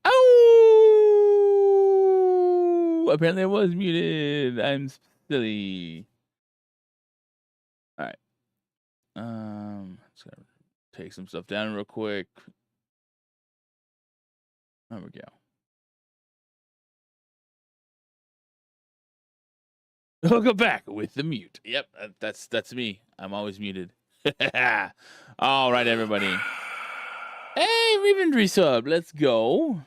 Oh! Apparently I was muted. I'm silly. All right. Just gotta take some stuff down real quick. There we go. Welcome back with the mute. Yep, that's me. I'm always muted. All right, everybody. Hey, Raven resub. Let's go.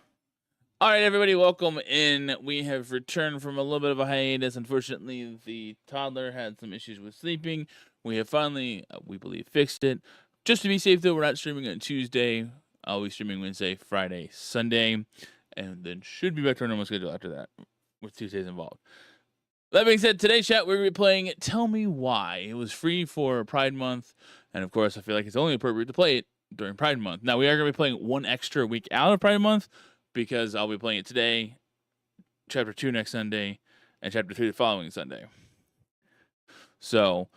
All right, everybody, welcome in. We have returned from a little bit of a hiatus. Unfortunately, the toddler had some issues with sleeping. We have finally, we believe, fixed it. Just to be safe, though, we're not streaming on Tuesday. I'll be streaming Wednesday, Friday, Sunday, and then should be back to our normal schedule after that, with Tuesdays involved. That being said, today's chat we're going to be playing Tell Me Why. It was free for Pride Month, and of course, I feel like it's only appropriate to play it during Pride Month. Now, we are going to be playing one extra week out of Pride Month, because I'll be playing it today, Chapter 2 next Sunday, and Chapter 3 the following Sunday. So,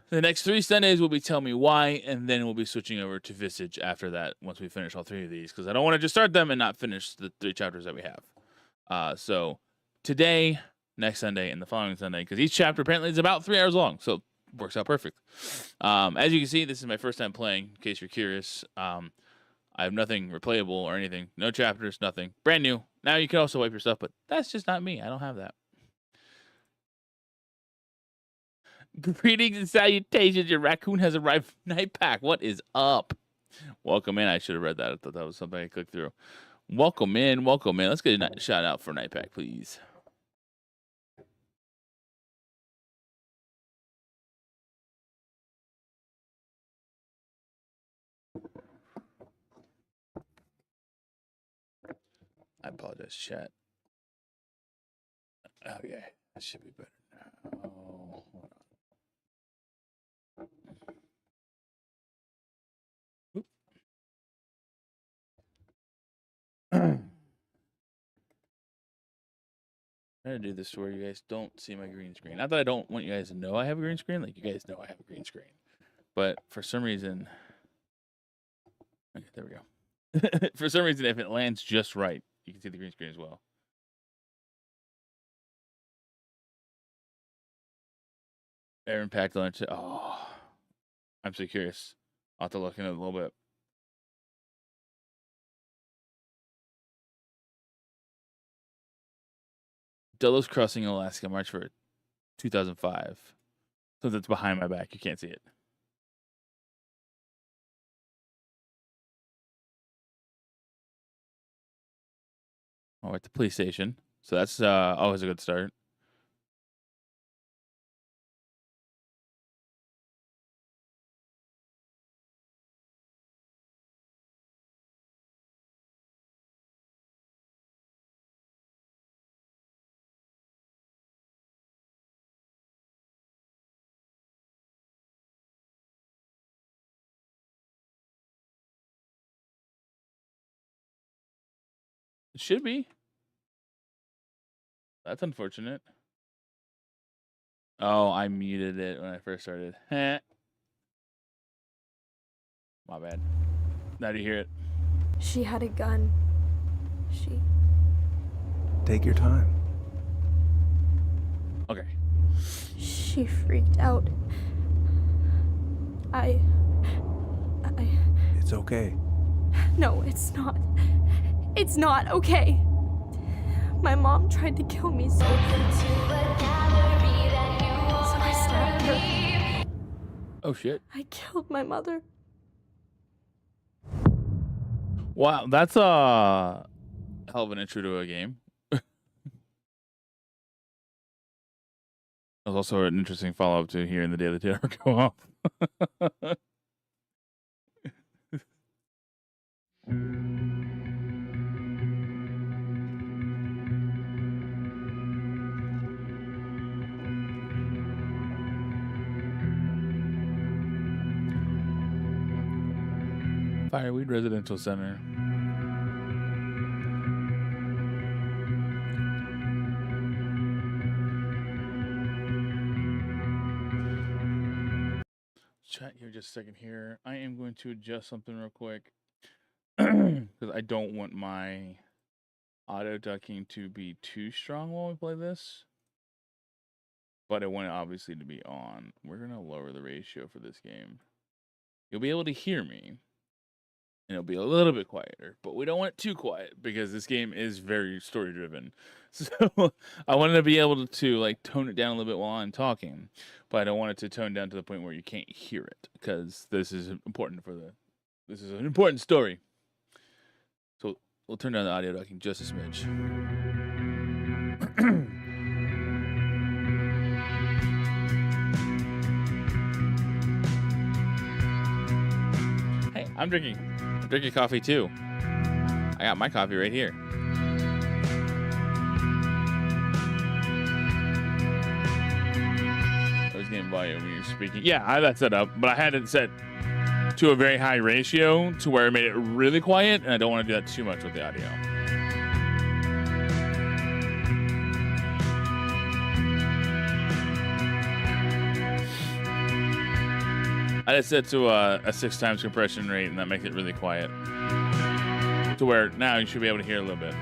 the next 3 Sundays will be Tell Me Why, and then we'll be switching over to Visage after that once we finish all 3 of these, because I don't want to just start them and not finish the 3 chapters that we have. So, today, next Sunday, and the following Sunday, because each chapter apparently is about 3 hours long, so it works out perfect. As you can see, this is my first time playing, in case you're curious. I have nothing replayable or anything. No chapters, nothing. Brand new. Now you can also wipe your stuff, but that's just not me. I don't have that. Greetings and salutations. Your raccoon has arrived from Night Pack. What is up? Welcome in. I should have read that. I thought that was something I clicked through. Welcome in. Welcome in. Let's get a shout out for Night Pack, please. I apologize, chat. Okay, that should be better now. Hold on. I'm trying to do this to where you guys don't see my green screen. Not that I don't want you guys to know I have a green screen. Like, you guys know I have a green screen. But for some reason... Okay, there we go. For some reason, if it lands just right, you can see the green screen as well. Air impact lunch. Oh, I'm so curious. I'll have to look into it a little bit. Delos Crossing, Alaska, March 1st, 2005. So that's behind my back. You can't see it. Oh, at the police station. So that's always a good start. It should be. That's unfortunate. Oh, I muted it when I first started. My bad. Now do you hear it? She had a gun. She... Take your time. Okay. She freaked out. It's okay. No, it's not. It's not okay. My mom tried to kill me, so I stabbed her. Oh, shit. I killed my mother. Wow, that's a hell of an intro to a game. That was also an interesting follow-up to hearing the Daily Terror go off. Fireweed Residential Center. Chat here just a second here. I am going to adjust something real quick. because I don't want my auto ducking to be too strong while we play this. But I want it obviously to be on. We're going to lower the ratio for this game. You'll be able to hear me. And it'll be a little bit quieter. But we don't want it too quiet because this game is very story driven. So I wanted to be able to like tone it down a little bit while I'm talking. But I don't want it to tone down to the point where you can't hear it. Because this is important this is an important story. So we'll turn down the audio ducking just a smidge. Hey, I'm drinking coffee too. I got my coffee right here. I was getting volume when you're speaking. Yeah, I had that set up, but I had it set to a very high ratio to where it made it really quiet, and I don't want to do that too much with the audio. I had it set to a 6 times compression rate, and that makes it really quiet. To where now you should be able to hear a little bit.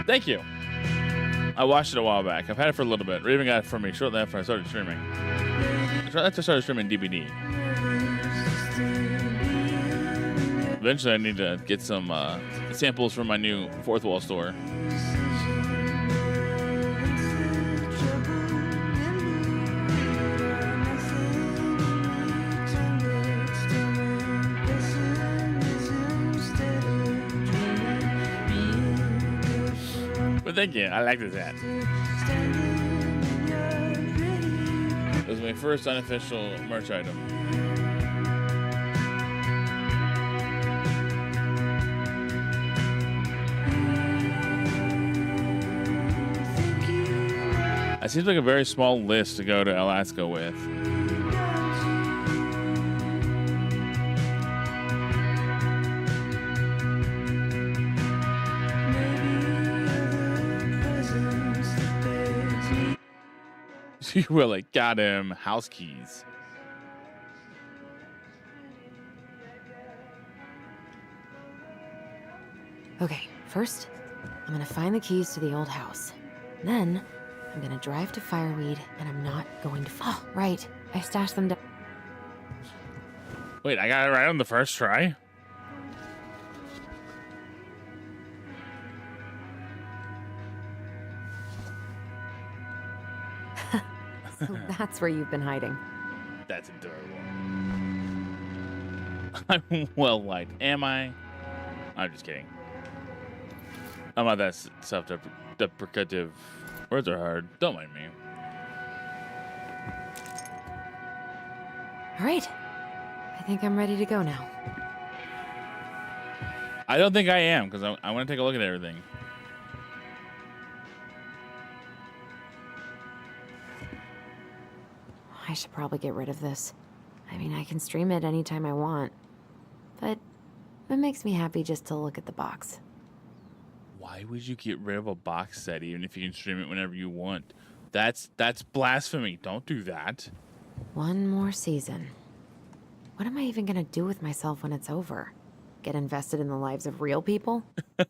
Thank you. I watched it a while back. I've had it for a little bit. Raven got it for me shortly after I started streaming. Shortly after I started streaming DBD. Eventually, I need to get some samples from my new Fourth Wall store. But thank you. I like this hat. It was my first unofficial merch item. It seems like a very small list to go to Alaska with. You really got him house keys. Okay, first, I'm gonna find the keys to the old house. Then, I'm gonna drive to Fireweed, and I'm not going to... Oh, right. I stashed them down. Wait, I got it right on the first try? So that's where you've been hiding. That's adorable. I'm well liked. Am I? I'm just kidding. I'm not that self-deprecative. Words are hard. Don't mind me. All right. I think I'm ready to go now. I don't think I am, because I want to take a look at everything. I should probably get rid of this. I mean, I can stream it anytime I want. But it makes me happy just to look at the box. Why would you get rid of a box set even if you can stream it whenever you want? That's blasphemy. Don't do that. One more season. What am I even gonna do with myself when it's over? Get invested in the lives of real people?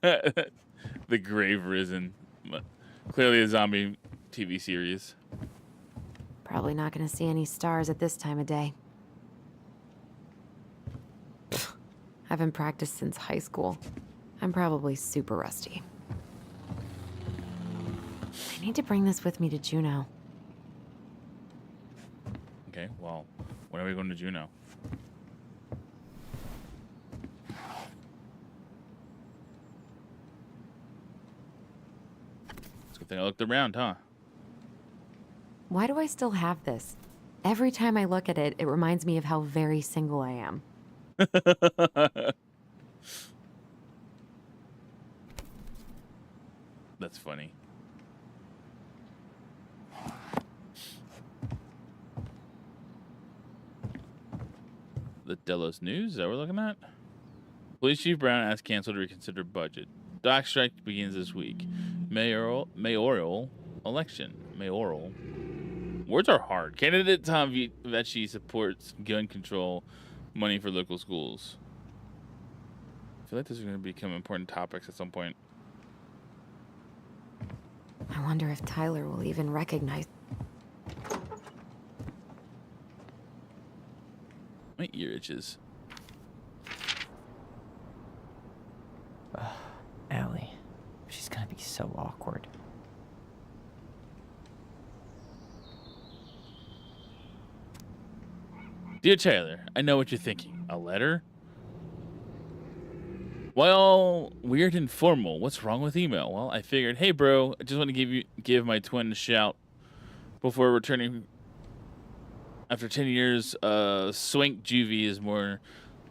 The Grave Risen. Clearly a zombie TV series. Probably not gonna see any stars at this time of day. Pfft, I haven't practiced since high school. I'm probably super rusty. I need to bring this with me to Juneau. Okay, well, when are we going to Juneau? It's a good thing I looked around, huh? Why do I still have this? Every time I look at it, it reminds me of how very single I am. That's funny. The Delos News, is that what we're looking at? Police Chief Brown asked council to reconsider budget. Dock strike begins this week. Mayoral election. Mayoral. Words are hard. Candidate Tom Vecchi supports gun control money for local schools. feel like those are going to become important topics at some point. I wonder if Tyler will even recognize. My ear itches. Allie. She's gonna be so awkward. Dear Tyler, I know what you're thinking. A letter? Well, weird and formal. What's wrong with email? Well, I figured, hey bro, I just want to give my twin a shout before returning. After 10 years, swank juvie is more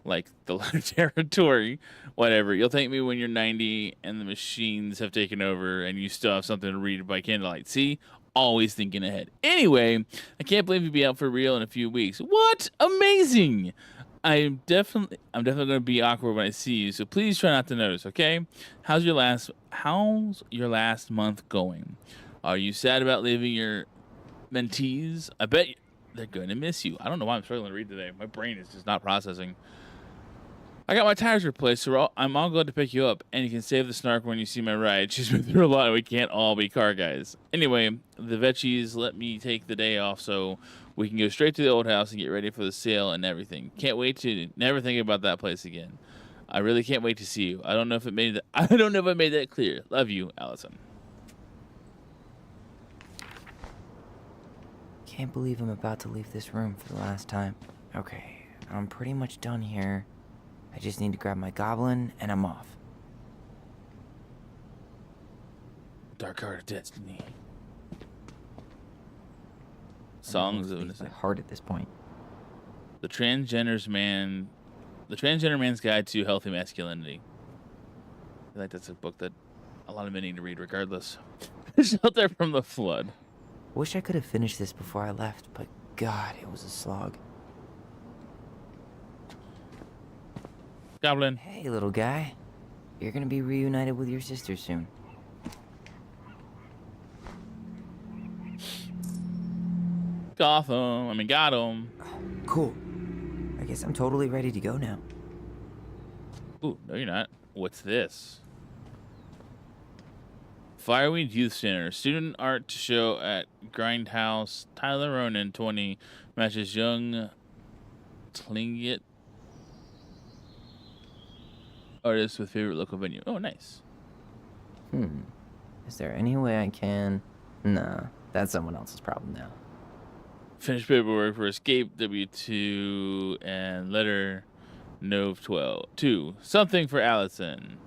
like the territory. Whatever. You'll thank me when you're 90 and the machines have taken over and you still have something to read by candlelight. See? Always thinking ahead. Anyway, I can't believe you'll be out for real in a few weeks. What? Amazing! I'm definitely going to be awkward when I see you, so please try not to notice, okay? How's your last month going? Are you sad about leaving your mentees? I bet they're going to miss you. I don't know why I'm struggling to read today. My brain is just not processing. I got my tires replaced, so I'm all glad to pick you up, and you can save the snark when you see my ride. She's been through a lot, and we can't all be car guys. Anyway, the Veggies let me take the day off so we can go straight to the old house and get ready for the sale and everything. Can't wait to never think about that place again. I really can't wait to see you. I don't know if I made that clear. Love you, Allison. Can't believe I'm about to leave this room for the last time. Okay, I'm pretty much done here. I just need to grab my goblin, and I'm off. Dark Heart of Destiny. Songs of Innocence. My heart at this point. The Transgender Man's Guide to Healthy Masculinity. I feel like that's a book that a lot of men need to read regardless. Shelter from the Flood. Wish I could have finished this before I left, but God, it was a slog. Goblin. Hey, little guy. You're gonna be reunited with your sister soon. Got him. Cool. I guess I'm totally ready to go now. Ooh, no you're not. What's this? Fireweed Youth Center. Student art show at Grindhouse. Tyler Ronan, 20. Matches young Tlingit. Artist with favorite local venue. Oh, nice. Is there any way I can... Nah, that's someone else's problem now. Finished paperwork for Escape W2 and letter Nov 12. 2. Something for Allison.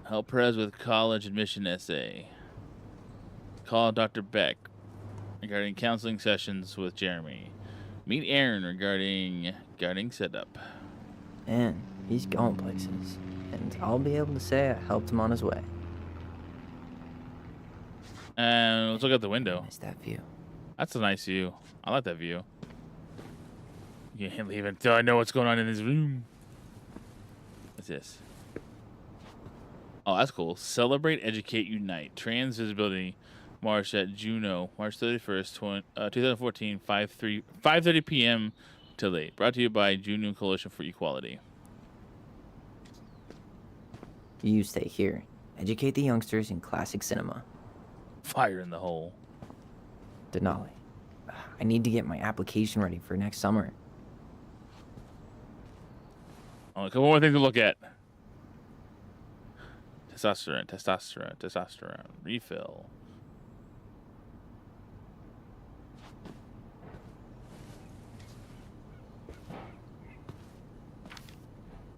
Help Perez with college admission essay. Call Dr. Beck regarding counseling sessions with Jeremy. Meet Aaron regarding gardening setup. And he's going places. And I'll be able to say I helped him on his way. And let's look out the window. Missed that view. That's a nice view. I like that view. You can't leave until I know what's going on in this room. What's this? Oh, that's cool. Celebrate, Educate, Unite. Trans Visibility March at Juneau, March 31st, 2014, 5:30 p.m. till 8. Brought to you by Juneau Coalition for Equality. You stay here. Educate the youngsters in classic cinema. Fire in the hole. Denali. I need to get my application ready for next summer. Oh, a couple more things to look at. Testosterone. Refill.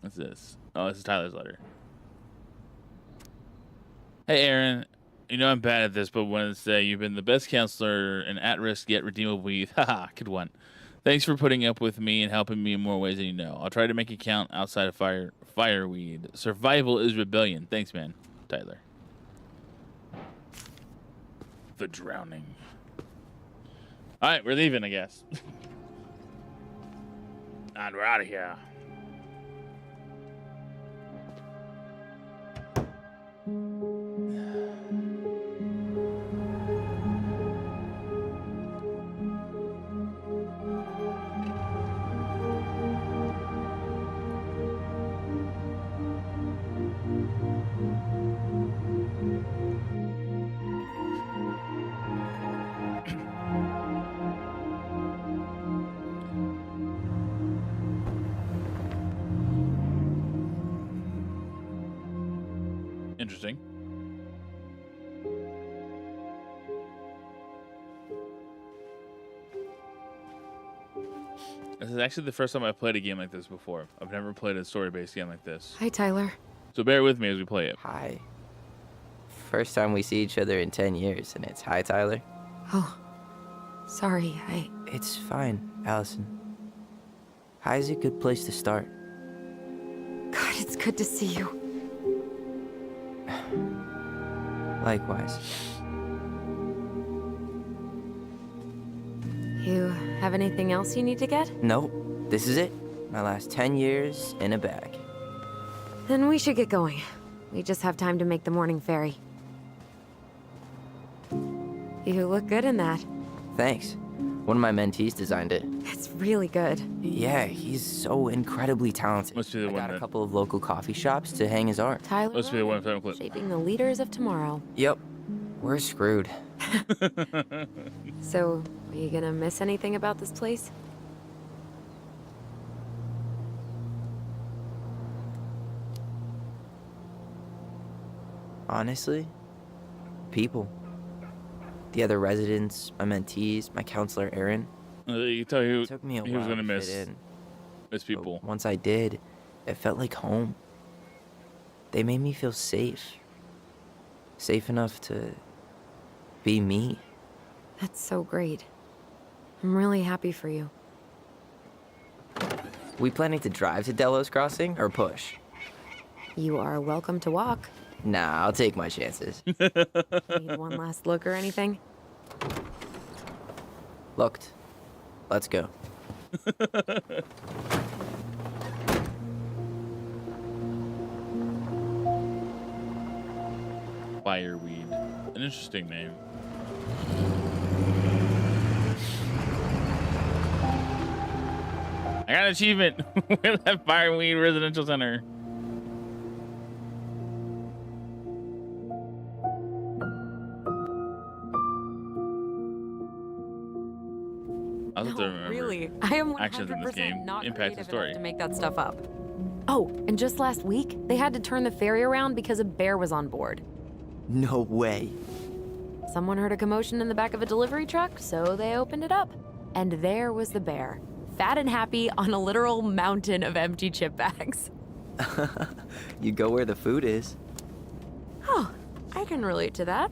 What's this? Oh, this is Tyler's letter. Hey, Aaron. You know I'm bad at this, but wanted to say you've been the best counselor and at-risk yet redeemable youth. Haha, good one. Thanks for putting up with me and helping me in more ways than you know. I'll try to make it count outside of fireweed. Survival is rebellion. Thanks, man. Tyler. The Drowning. All right, we're leaving, I guess. And we're out of here. Interesting. This is actually the first time I've played a game like this before. I've never played a story-based game like this. Hi, Tyler. So bear with me as we play it. Hi. First time we see each other in 10 years, and it's hi, Tyler. Oh, sorry. It's fine, Allison. Hi is a good place to start. God, it's good to see you. Likewise. You have anything else you need to get? Nope, this is it. My last 10 years in a bag. Then we should get going. We just have time to make the morning ferry. You look good in that. Thanks. One of my mentees designed it. It's really good. Yeah, he's so incredibly talented. Must be the I one got a that- couple of local coffee shops to hang his art. Tyler, Must be the one Ryan, film clip. shaping the leaders of tomorrow. Yep, we're screwed. So, are you gonna miss anything about this place? Honestly, people. The other residents, my mentees, my counselor, Aaron. You can tell he It took me a was while gonna to miss fit in. miss But people. once I did, it felt like home. They made me feel safe. Safe enough to be me. That's so great. I'm really happy for you. We planning to drive to Delos Crossing or push? You are welcome to walk. Nah, I'll take my chances. Need one last look or anything? Looked. Let's go. Fireweed. An interesting name. I got an achievement with that Fireweed Residential Center. I'll have to remember. Really? I am 100% Actions in this game not impact the creative story. enough to make that stuff up. Oh, and just last week, they had to turn the ferry around because a bear was on board. No way. Someone heard a commotion in the back of a delivery truck, so they opened it up. And there was the bear, fat and happy on a literal mountain of empty chip bags. You go where the food is. Oh, I can relate to that.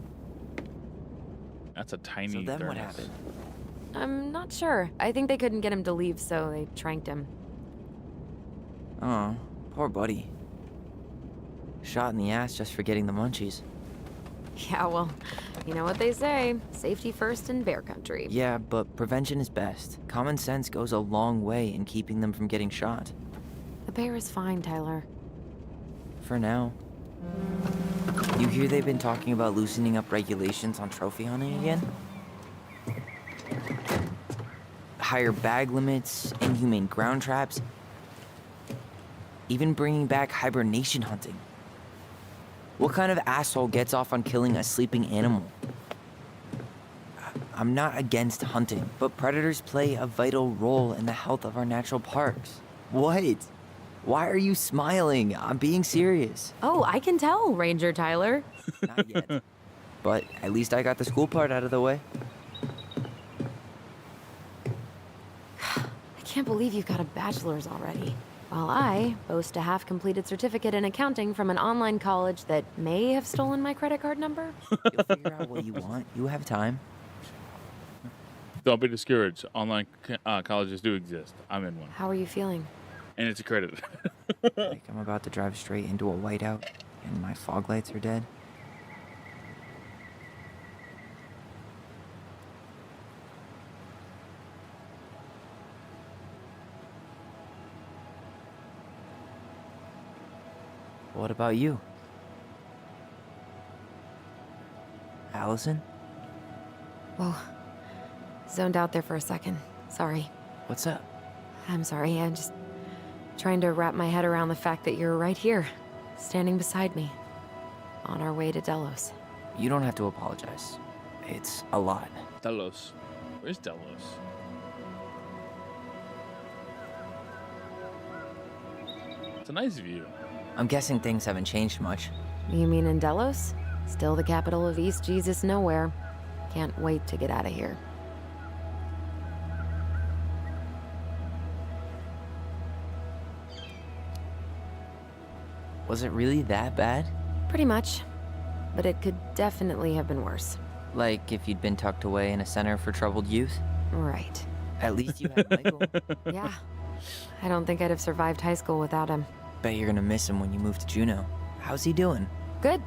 That's a tiny So then what thermos. happened? I'm not sure. I think they couldn't get him to leave, so they tranked him. Oh, poor buddy. Shot in the ass just for getting the munchies. Yeah, well, you know what they say. Safety first in bear country. Yeah, but prevention is best. Common sense goes a long way in keeping them from getting shot. The bear is fine, Tyler. For now. You hear they've been talking about loosening up regulations on trophy hunting again? Higher bag limits, inhumane ground traps, even bringing back hibernation hunting. What kind of asshole gets off on killing a sleeping animal? I'm not against hunting, but predators play a vital role in the health of our natural parks. What? Why are you smiling? I'm being serious. Oh, I can tell, Ranger Tyler. Not yet. But at least I got the school part out of the way. I can't believe you've got a bachelor's already. While I boast a half-completed certificate in accounting from an online college that may have stolen my credit card number. You'll figure out what you want. You have time. Don't be discouraged. Online colleges do exist. I'm in one. How are you feeling? And it's accredited. Like I'm about to drive straight into a whiteout and my fog lights are dead. What about you? Allison? Whoa. Zoned out there for a second. Sorry. What's up? I'm sorry. I'm just trying to wrap my head around the fact that you're right here, standing beside me, on our way to Delos. You don't have to apologize. It's a lot. Delos. Where's Delos? It's a nice view. I'm guessing things haven't changed much. You mean in Delos? Still the capital of East Jesus Nowhere. Can't wait to get out of here. Was it really that bad? Pretty much. But it could definitely have been worse. Like if you'd been tucked away in a center for troubled youth? Right. At least you had Michael. Yeah. I don't think I'd have survived high school without him. Bet you're gonna miss him when you move to Juneau. How's he doing? Good.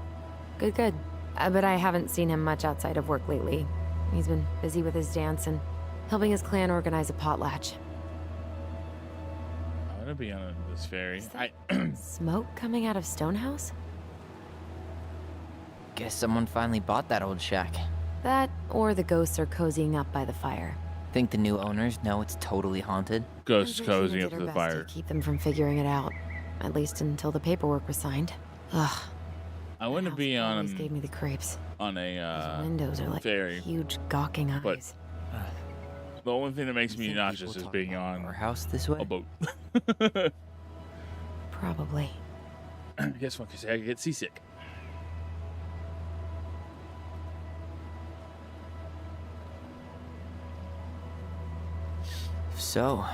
Good. But I haven't seen him much outside of work lately. He's been busy with his dance and helping his clan organize a potlatch. I'm gonna be on this ferry. Is that smoke coming out of Stonehouse? Guess someone finally bought that old shack. That, or the ghosts are cozying up by the fire. Think the new owners know it's totally haunted? Ghosts I'm sure cozy Sheena up did to her the best fire. to keep them from figuring it out. At least until the paperwork was signed. Ugh. I want to be Always on gave me the creeps. on Those a windows are like ferry. huge gawking eyes. But- The only thing that makes me Think nauseous people is talk being about on our house this way? a boat. Probably. Guess what? Because I get seasick. So,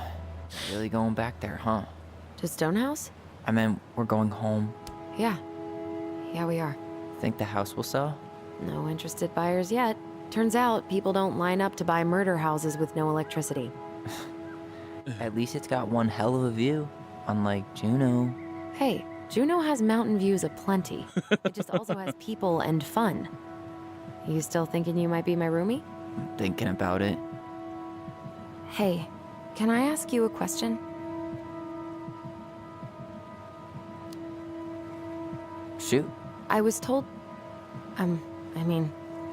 really going back there, huh? To Stonehouse? I mean, we're going home. Yeah. Yeah, we are. Think the house will sell? No interested buyers yet. Turns out people don't line up to buy murder houses with no electricity. At least it's got one hell of a view, unlike Juneau. Hey, Juneau has mountain views aplenty. It just also has people and fun. You still thinking you might be my roomie? Thinking about it. Hey, can I ask you a question? Shoot. I was told...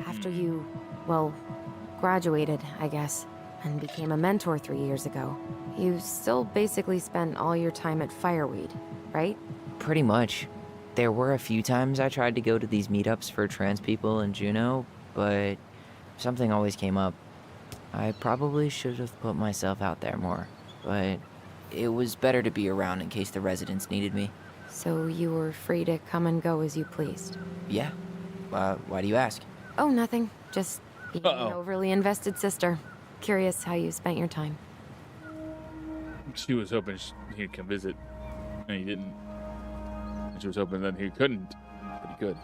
after you, well, graduated, I guess, and became a mentor 3 years ago, you still basically spent all your time at Fireweed, right? Pretty much. There were a few times I tried to go to these meetups for trans people in Juneau, but something always came up. I probably should have put myself out there more, but it was better to be around in case the residents needed me. So you were free to come and go as you pleased? Yeah. Why do you ask? Oh, nothing. Just being an Uh-oh. overly invested sister. Curious how you spent your time. She was hoping he'd come visit, and he didn't. And she was hoping that he couldn't, but he could.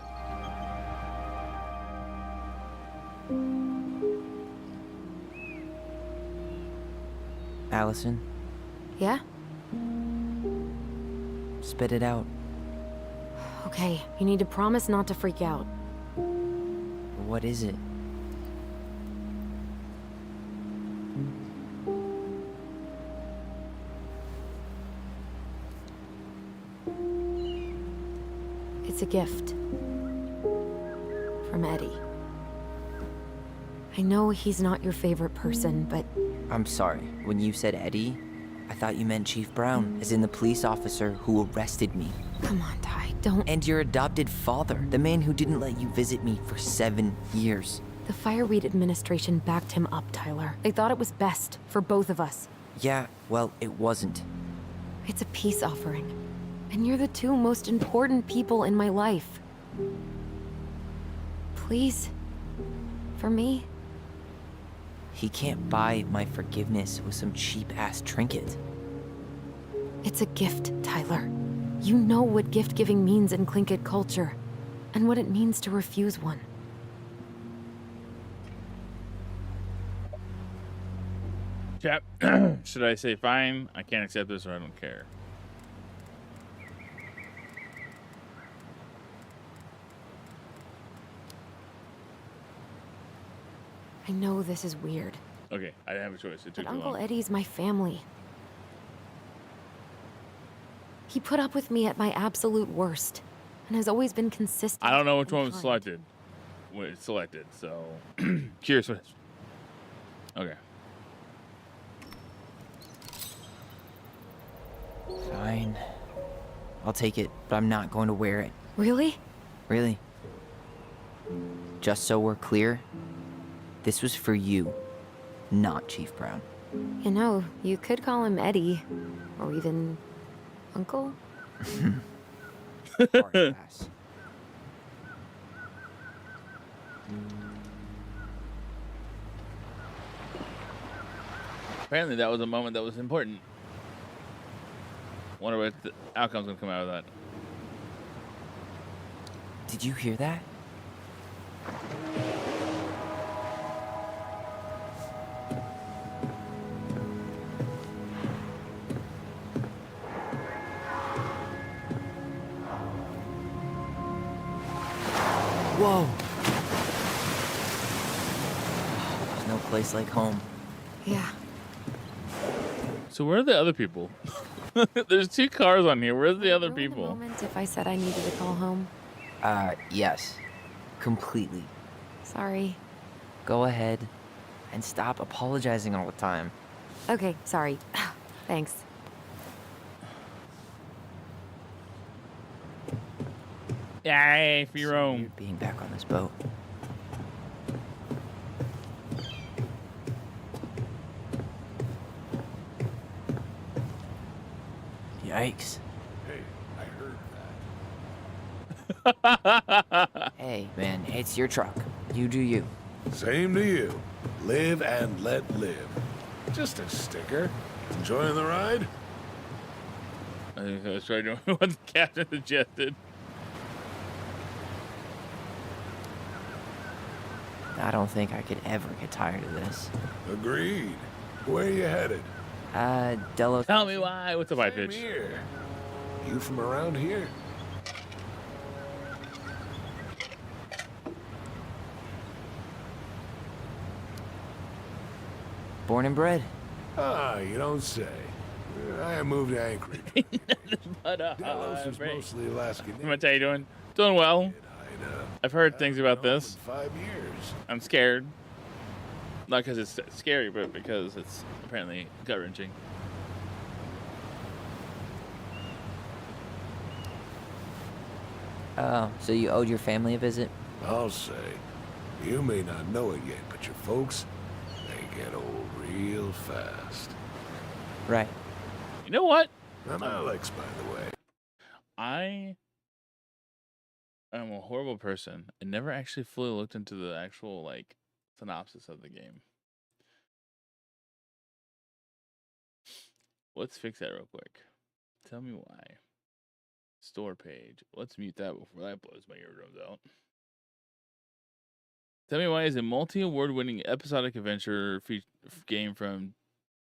Allison, Yeah? spit it out. Okay, you need to promise not to freak out. What is it? It's a gift. From Eddie. I know he's not your favorite person, but I'm sorry. When you said Eddie, I thought you meant Chief Brown, as in the police officer who arrested me. come on, Ty, don't. And your adopted father, the man who didn't let you visit me for 7 years. The Fireweed administration backed him up, Tyler. They thought it was best for both of us. Yeah, well, it wasn't. It's a peace offering. And you're the two most important people in my life. Please. For me. He can't buy my forgiveness with some cheap-ass trinket. It's a gift, Tyler. You know what gift-giving means in Tlingit culture. And what it means to refuse one. Chap, should I say fine? I can't accept this, or I don't care. I know this is weird, Okay, I didn't have a choice. It took but too Uncle long. Eddie's my family. He put up with me at my absolute worst, and has always been consistent. I don't know which and one was kind. selected. When it's selected, so curious what. Okay. Fine. I'll take it, but I'm not going to wear it. Really? Really. Just so we're clear, this was for you, not Chief Brown. You know, you could call him Eddie, or even Uncle. Hard pass. Apparently, that was a moment that was important. Wonder what the outcome's gonna come out of that. Did you hear that? Whoa! There's no place like home. Yeah. So where are the other people? There's 2 cars on here. Where's the other Ruin the people? moment if I said I needed to call home. Yes. Completely. Sorry. Go ahead and stop apologizing all the time. Okay, sorry. Thanks. Yay, for your own. Weird being back on this boat. Yikes. Hey, I heard that. Hey, man, it's your truck. You do you. Same to you. Live and let live. Just a sticker. Enjoying the ride? I think I was trying to do what the captain suggested. I don't think I could ever get tired of this. Agreed. Where are you headed? Delos. Tell me why. What's up, high Same pitch? here. You from around here? Born and bred. Ah, you don't say. I moved to Anchorage. But Delos is break. mostly Alaskan. How you doing? Doing well. I've heard things about this. 5 years. I'm scared. Not because it's scary, but because it's apparently gut-wrenching. Oh, so you owed your family a visit? I'll say. You may not know it yet, but your folks, they get old real fast. Right. You know what? I'm Alex, by the way. I am a horrible person and never actually fully looked into the actual, like, synopsis of the game. Let's fix that real quick. Tell me why. Store page. Let's mute that before that blows my eardrums out. Tell me why is a multi-award-winning episodic adventure game from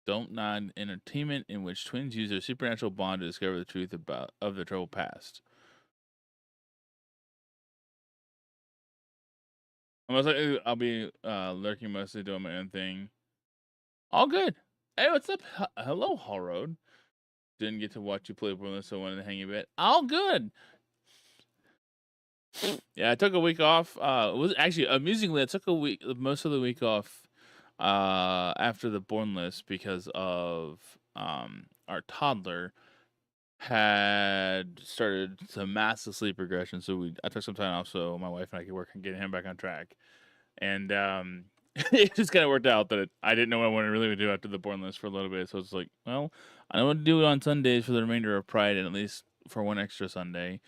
Don't Nod Entertainment in which twins use their supernatural bond to discover the truth of their troubled past. I'll be lurking mostly, doing my own thing. All good. Hey, what's up? Hello, Hall Road. Didn't get to watch you play Borderlands, so I wanted to hang a bit. All good. Yeah, I took a week off. It was actually amusingly, I took most of the week off after the Borderlands because of our toddler had started some massive sleep regression. So I took some time off so my wife and I could work on getting him back on track. And it just kind of worked out that I didn't know what I wanted really to do after the Borderlands for a little bit. So it's like, well, I know what to do on Sundays for the remainder of Pride, and at least for one extra Sunday.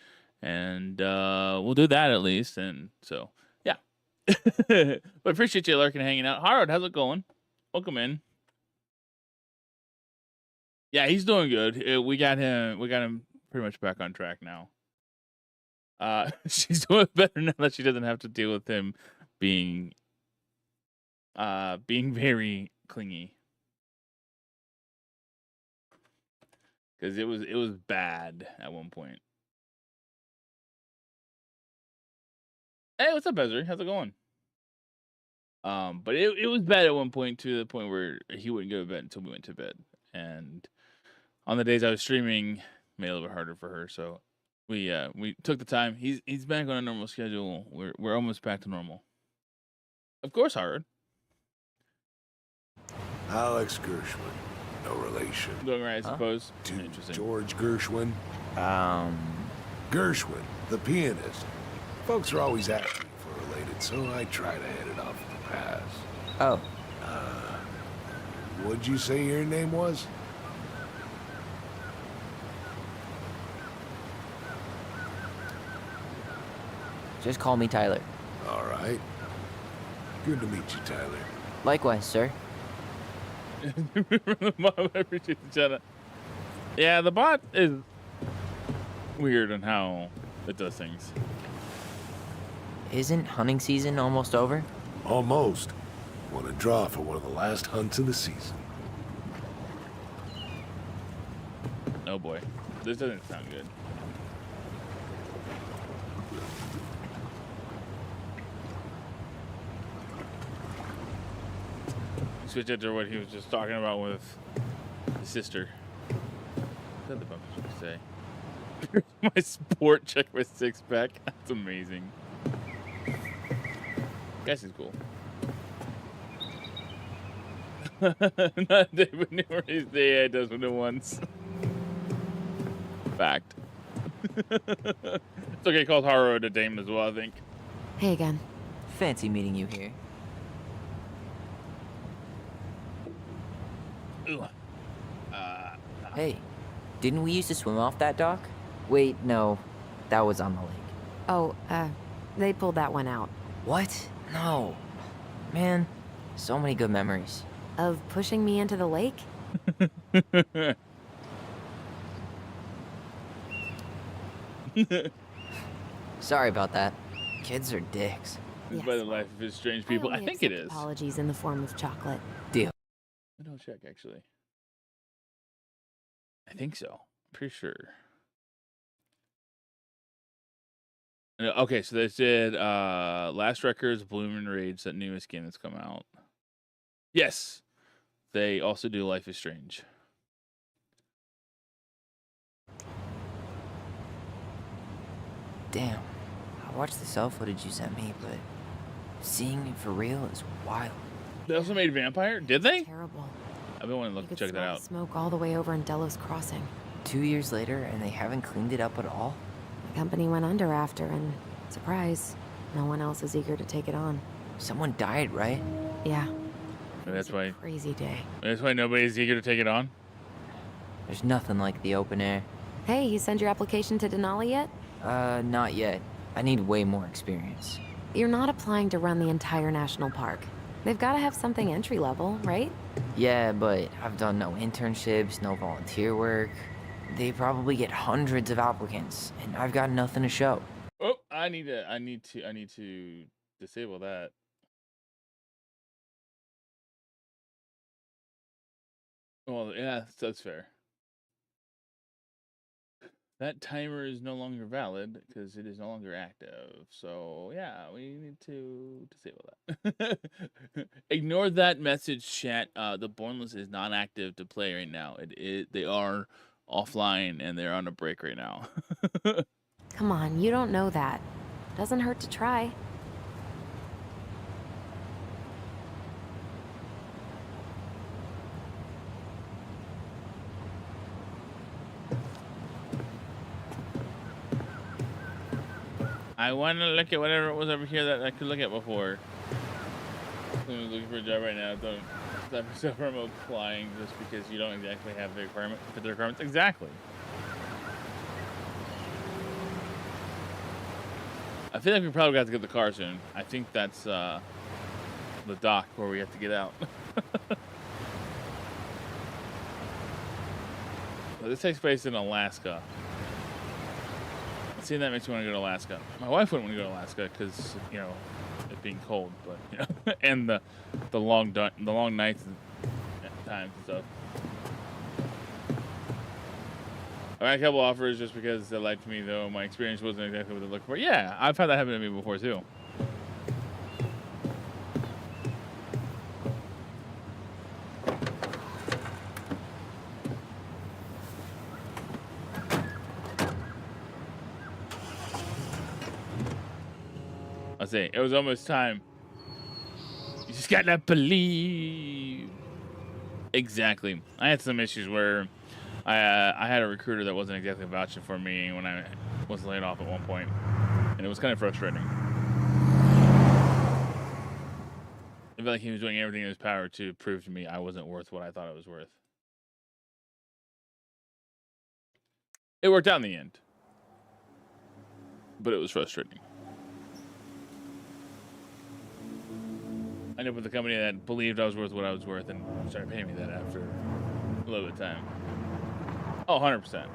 And we'll do that at least. And so, yeah. But appreciate you lurking and hanging out. Harrod, how's it going? Welcome in. Yeah, he's doing good. We got him pretty much back on track now. She's doing better now that she doesn't have to deal with him being very clingy. Because it was bad at one point. Hey, what's up, Ezra? How's it going? But it was bad at one point, to the point where he wouldn't go to bed until we went to bed. And on the days I was streaming, made it a little bit harder for her. So we took the time. He's back on a normal schedule. We're almost back to normal. Of course, Howard. Alex Gershwin. No relation. Doing right, I Huh? suppose. To Interesting. George Gershwin. Um, Gershwin, the pianist. Folks are always asking for related, so I try to hit it off the pass. oh, What'd you say your name was? just call me Tyler. All right. Good to meet you, Tyler. Likewise, sir. I appreciate the chat. Yeah, the bot is weird on how it does things. Isn't hunting season almost over? Almost. Want to draw for one of the last hunts of the season. Oh boy, this doesn't sound good. Switch it to what he was just talking about with his sister. What the fuck should I say? Here's my sport, check my six pack. That's amazing. Guess he's cool. Not David Newell, he's the AI does what it wants. Fact. It's okay, called Haru to Dame as well, I think. Hey again. Fancy meeting you here. Ooh. Hey, didn't we used to swim off that dock? Wait, no. That was on the lake. Oh, they pulled that one out. What? No. Man, so many good memories. Of pushing me into the lake? Sorry about that. Kids are dicks. Yes, By the well, life of his strange people. I only think it accept is. Apologies in the form of chocolate. Deal. I'll check actually. I think so. Pretty sure. Okay, so they did Last Records, Bloom Rage, that newest game that's come out. Yes. They also do Life is Strange. Damn. I watched the cell footage you sent me, but seeing it for real is wild. They also made Vampire? Did they? Terrible. I've been wanting to You look could check that smell out. the smoke all the way over in Delos Crossing. 2 years later, and they haven't cleaned it up at all? The company went under after, and surprise, no one else is eager to take it on. Someone died, right? Yeah. Maybe that's It was why. a crazy day. That's why nobody's eager to take it on. There's nothing like the open air. Hey, you send your application to Denali yet? Not yet. I need way more experience. You're not applying to run the entire national park. They've got to have something entry level, right? Yeah, but I've done no internships, no volunteer work. They probably get hundreds of applicants, and I've got nothing to show. Oh, I need to disable that. Well, yeah, that's fair. That timer is no longer valid because it is no longer active. So yeah, we need to disable that. Ignore that message, chat. The Bornless is not active to play right now. They are offline and they're on a break right now. Come on, you don't know that. Doesn't hurt to try. I want to look at whatever it was over here that I could look at before. Someone's looking for a job right now. Don't stop yourself from applying just because you don't exactly have the requirement for the requirements. Exactly. I feel like we probably got to get the car soon. I think that's the dock where we have to get out. Well, this takes place in Alaska. Seeing that makes me want to go to Alaska. My wife wouldn't want to go to Alaska because, you know, it being cold, but you know, and the long nights and times and stuff. I got a couple offers just because they liked me, though my experience wasn't exactly what they're looking for. Yeah, I've had that happen to me before too. I'll say it was almost time. You just gotta believe. Exactly. I had some issues where I had a recruiter that wasn't exactly vouching for me when I was laid off at one point, and it was kind of frustrating. I felt like he was doing everything in his power to prove to me I wasn't worth what I thought I was worth. It worked out in the end, but it was frustrating. I ended up with a company that believed I was worth what I was worth and started paying me that after a little bit of time. Oh, 100%.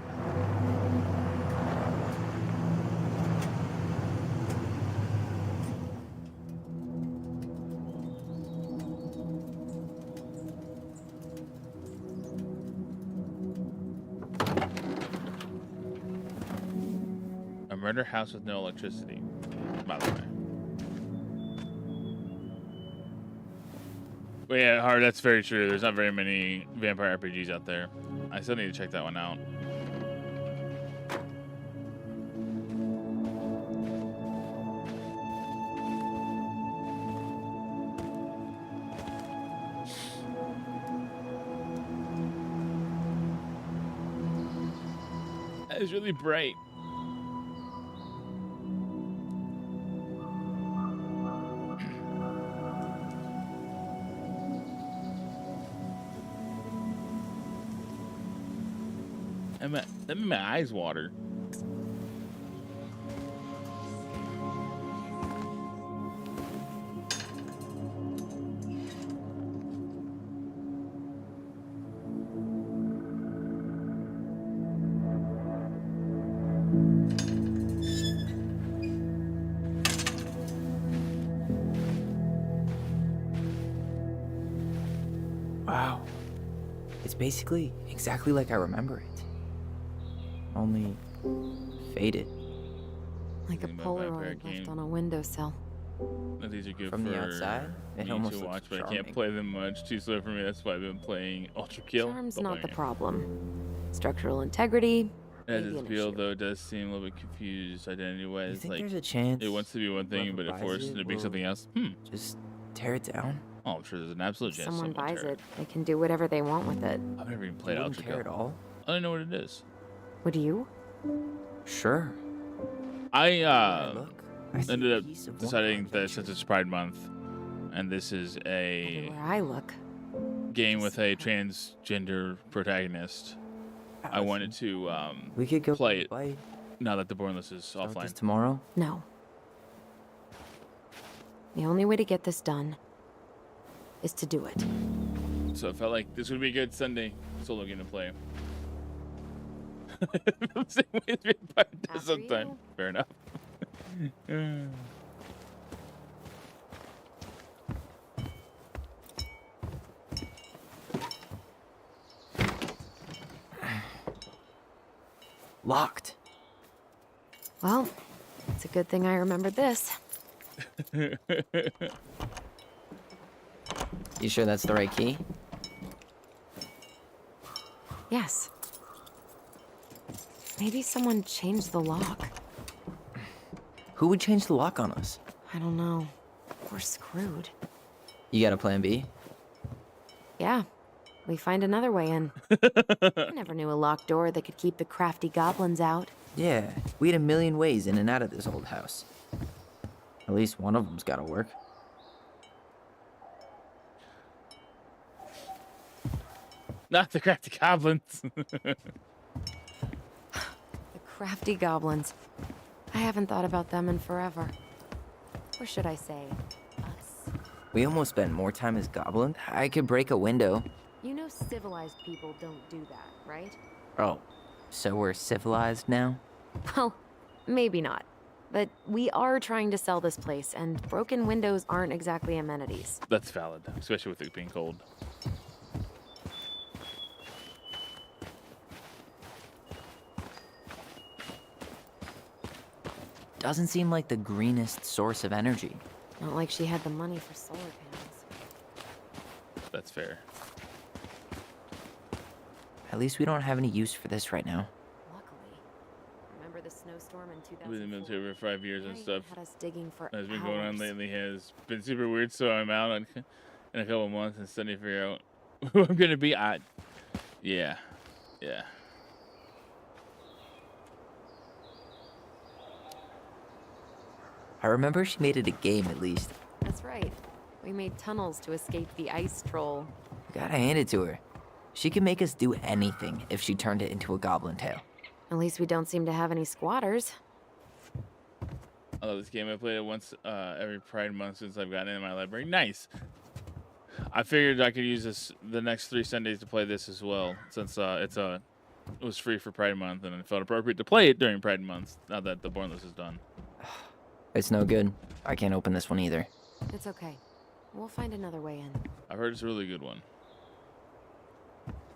A murder house with no electricity, by the way. But yeah, Hard, that's very true. There's not very many vampire RPGs out there. I still need to check that one out. That is really bright. That made my eyes water. Wow. It's basically exactly like I remember it. Only faded. Like a Think about Vampire Polaroid Game. left on a windowsill. These are good From for the outside, it me almost to looks watch, but I charming. can't play them much. Too slow for me. That's why I've been playing Ultra Kill. Charm's Still not the playing it. problem. Structural integrity, As maybe its an feel, issue. though, it does seem a little bit confused You identity-wise. think Like, there's a chance it wants to be one thing, whoever but it buys forces it it to be will something else. just tear it down? Oh, I'm sure there's an absolute If chance someone buys tear it, they can do whatever they want with it. I've never even You played wouldn't Ultra care at Kill. all? I don't know what it is. Would you? Sure. I Look, I see ended a up piece of one deciding that project. since it's Pride Month, and this is a Everywhere I look. game with a transgender protagonist, I wanted to We could go play it bite. now that the born list is Start this offline. tomorrow. No. The only way to get this done is to do it. So it felt like this would be a good Sunday solo game to play. Same way as Vampire does After sometimes. you. Fair enough. Locked. Well, it's a good thing I remembered this. You sure that's the right key? Yes. Maybe someone changed the lock. Who would change the lock on us? I don't know. We're screwed. You got a plan B? Yeah. We find another way in. I never knew a locked door that could keep the crafty goblins out. Yeah, we had a million ways in and out of this old house. At least one of them's gotta work. Not the crafty goblins. The crafty goblins. I haven't thought about them in forever. Or should I say, us. We almost spent more time as goblins. I could break a window. You know civilized people don't do that, right? Oh, so we're civilized now? Well, maybe not. But we are trying to sell this place, and broken windows aren't exactly amenities. That's valid, especially with it being cold. Doesn't seem like the greenest source of energy. Not like she had the money for solar panels. That's fair. At least we don't have any use for this right now. Luckily. Remember the snowstorm in 2004? I've been in the military for 5 years and That stuff. had us digging for That's been going on hours. lately has been super weird. So I'm out in a couple months and starting to figure out who I'm gonna be. Yeah. I remember she made it a game at least. That's right. We made tunnels to escape the ice troll. Gotta hand it to her. She can make us do anything if she turned it into a goblin tail. At least we don't seem to have any squatters. I love this game. I played it once every Pride month since I've gotten it in my library. Nice. I figured I could use this the next 3 Sundays to play this as well, since it was free for Pride Month, and it felt appropriate to play it during Pride Month. Now that the Bornless is done. It's no good. I can't open this one either. It's okay. We'll find another way in. I've heard it's a really good one.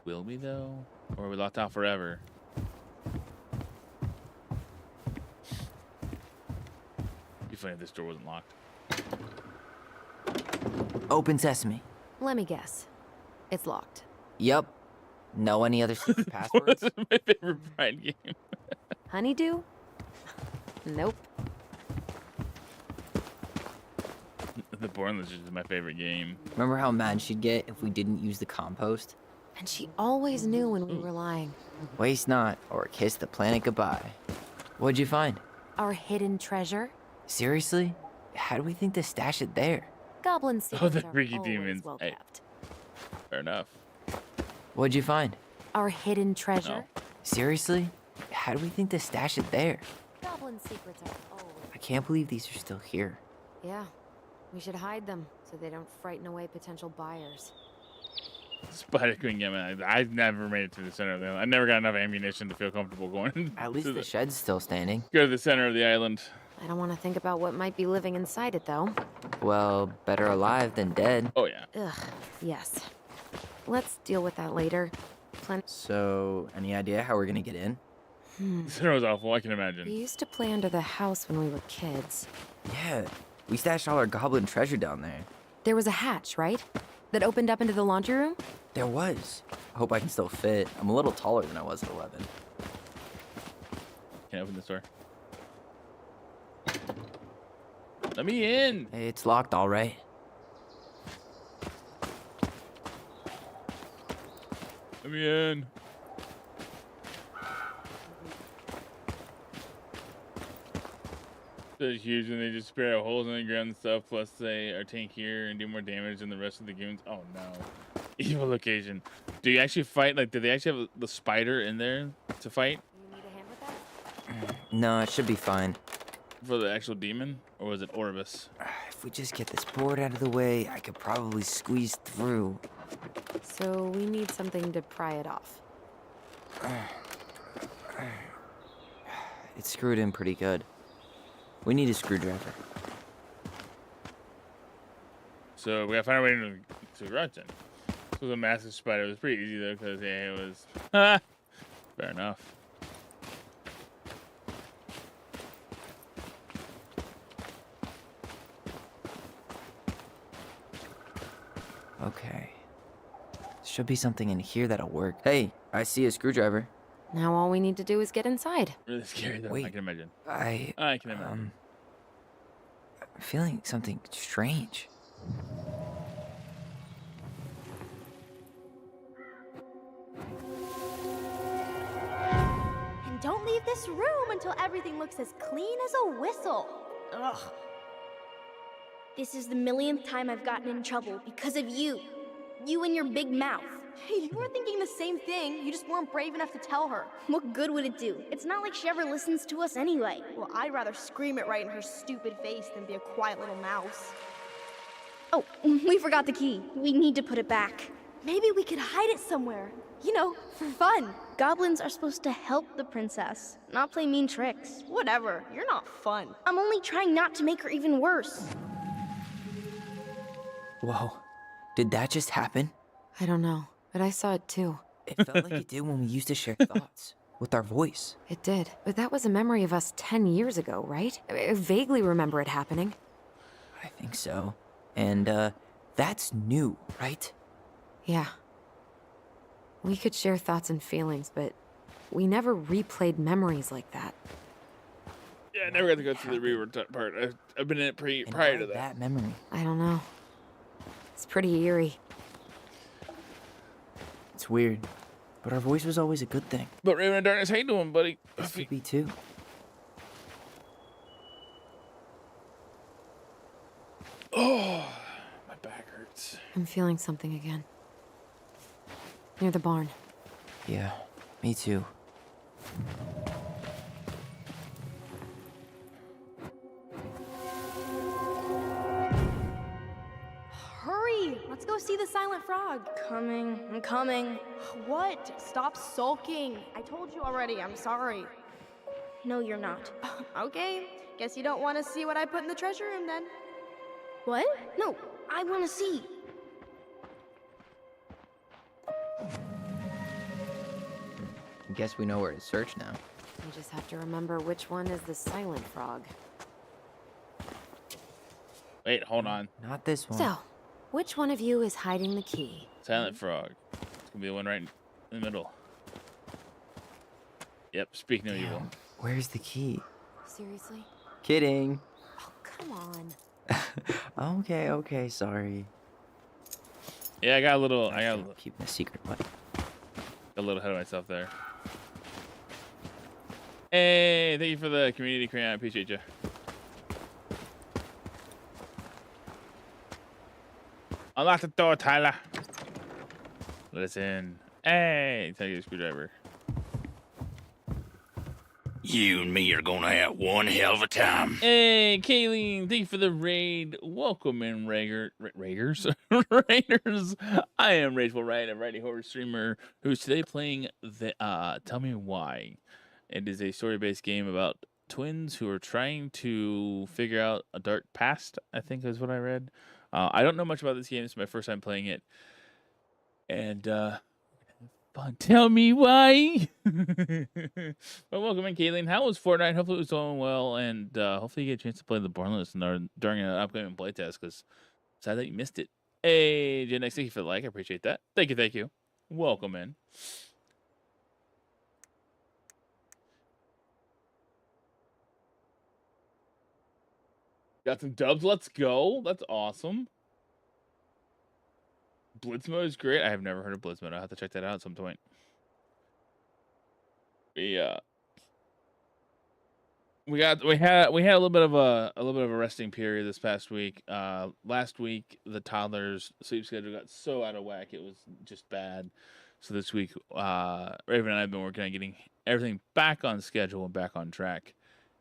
Will we though, or are we locked out forever? It'd be funny if this door wasn't locked. Open sesame. Let me guess. It's locked. Yup. Know any other secret passwords? This is my favorite Pride game. Honeydew? Nope. The Bornless is just my favorite game. Remember how mad she'd get if we didn't use the compost? And she always knew when we were lying. Waste not, or kiss the planet goodbye. What'd you find? Our hidden treasure? Seriously? How do we think to stash it there? Goblin secrets the are freaky always demons. well Hey. kept. Fair enough. What'd you find? Our hidden treasure? Seriously? How do we think to stash it there? Goblin secrets are always... I can't believe these are still here. Yeah. We should hide them so they don't frighten away potential buyers. Spider Queen game. I've never made it to the center of the island. I never got enough ammunition to feel comfortable going. At least to the shed's still standing. go to the center of the island. I don't want to think about what might be living inside it, though. Well, better alive than dead. Oh yeah. Ugh, yes. Let's deal with that later. So, any idea how we're gonna get in? The center was awful. I can We imagine. used to play under the house when we were kids. Yeah, we stashed all our goblin treasure down there. There was a hatch, right? That opened up into the laundry room? There was. I hope I can still fit. I'm a little taller than I was at 11. Can't open this door. Let me in. It's locked, all right. Let me in. They're huge and they just spray out holes in the ground and stuff. Plus, they are tankier and do more damage than the rest of the goons. Oh no. Evil location. Do you actually fight? Like, do they actually have the spider in there to fight You need a hand with that? No, it should be fine. for the actual demon? Or was it Orvis? If we just get this board out of the way, I could probably squeeze through. So we need something to pry it off. It's screwed in pretty good. We need a screwdriver. So we gotta find our way into the garage then. This was a massive spider. It was pretty easy though, because yeah, it was fair enough. Okay. Should be something in here that'll work. Hey, I see a screwdriver. Now all we need to do is get inside. Really scary though. I Wait. can imagine. I I can imagine. I'm feeling something strange. And don't leave this room until everything looks as clean as a whistle. Ugh. This is the millionth time I've gotten in trouble because of you. You and your big mouth. Hey, you were thinking the same thing. You just weren't brave enough to tell her. What good would it do? It's not like she ever listens to us anyway. Well, I'd rather scream it right in her stupid face than be a quiet little mouse. Oh, we forgot the key. We need to put it back. Maybe we could hide it somewhere. You know, for fun. Goblins are supposed to help the princess, not play mean tricks. Whatever. You're not fun. I'm only trying not to make her even worse. Whoa. Did that just happen? I don't know, but I saw it too. It felt like it did when we used to share thoughts with our voice. It did. But that was a memory of us 10 years ago, right? I vaguely remember it happening. I think so. And, that's new, right? Yeah. We could share thoughts and feelings, but we never replayed memories like that. Yeah, I never got to go through the reward part. I've been in it And prior why to that. memory. I don't know. It's pretty eerie. It's weird. But our voice was always a good thing. But Raven and Darkness, how you doing, buddy? This could be too. Oh, my back hurts. I'm feeling something again. Near the barn. Yeah, me too. go see the silent frog. Coming. I'm coming. What? Stop sulking. I told you already. I'm sorry. No, you're not. Okay. Guess you don't want to see what I put in the treasure room then. What? No, I want to see. I guess we know where to search now. I just have to remember which one is the silent frog. Wait, hold on. Not this one. So, which one of you is hiding the key? Silent Frog. It's gonna be the one right in the middle. Yep, speak no evil. Damn, where's the key? Seriously? Kidding. Oh, come on. Okay, sorry. Yeah, I got a little Keeping a secret, but a little ahead of myself there. Hey, thank you for the community creator. I appreciate you. Unlock the door, Tyler. Let us in. Hey, thank you, screwdriver. You and me are gonna have one hell of a time. Hey, Kayleen, thank you for the raid. Welcome in, Raiders. Raiders. I am Rageful Riot, a variety horror streamer who's today playing the Tell Me Why. It is a story-based game about twins who are trying to figure out a dark past, I think is what I read. I don't know much about this game. It's my first time playing it. And, fun. Tell me why. Well, welcome in, Kayleen. How was Fortnite? Hopefully it was going well. And hopefully you get a chance to play the Borderlands during an upcoming playtest, because sad that you missed it. Hey, Gen X, thank you for the like. I appreciate that. Thank you. Welcome in. Got some dubs. Let's go. That's awesome. Blitz mode is great. I have never heard of Blitz mode. I'll have to check that out at some point. We had a little bit of a resting period this past week. Last week the toddler's sleep schedule got so out of whack it was just bad. So this week, Raven and I have been working on getting everything back on schedule and back on track,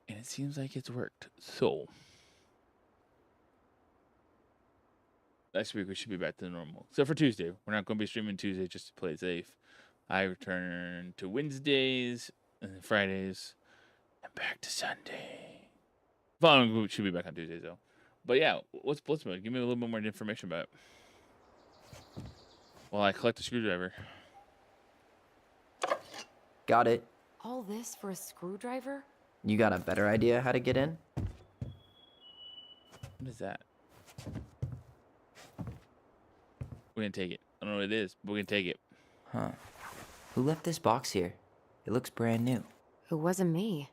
and it seems like it's worked. So next week we should be back to normal, except for Tuesday. We're not going to be streaming Tuesday just to play it safe. I return to Wednesdays and then Fridays and back to Sunday. Following week should be back on Tuesdays though. But yeah, what's Blitz mode? Give me a little bit more information about it while I collect the screwdriver. got it. All this for a screwdriver? You got a better idea how to get in? What is that? We're gonna take it. I don't know what it is, but we're gonna take it. Huh. Who left this box here? It looks brand new. It wasn't me.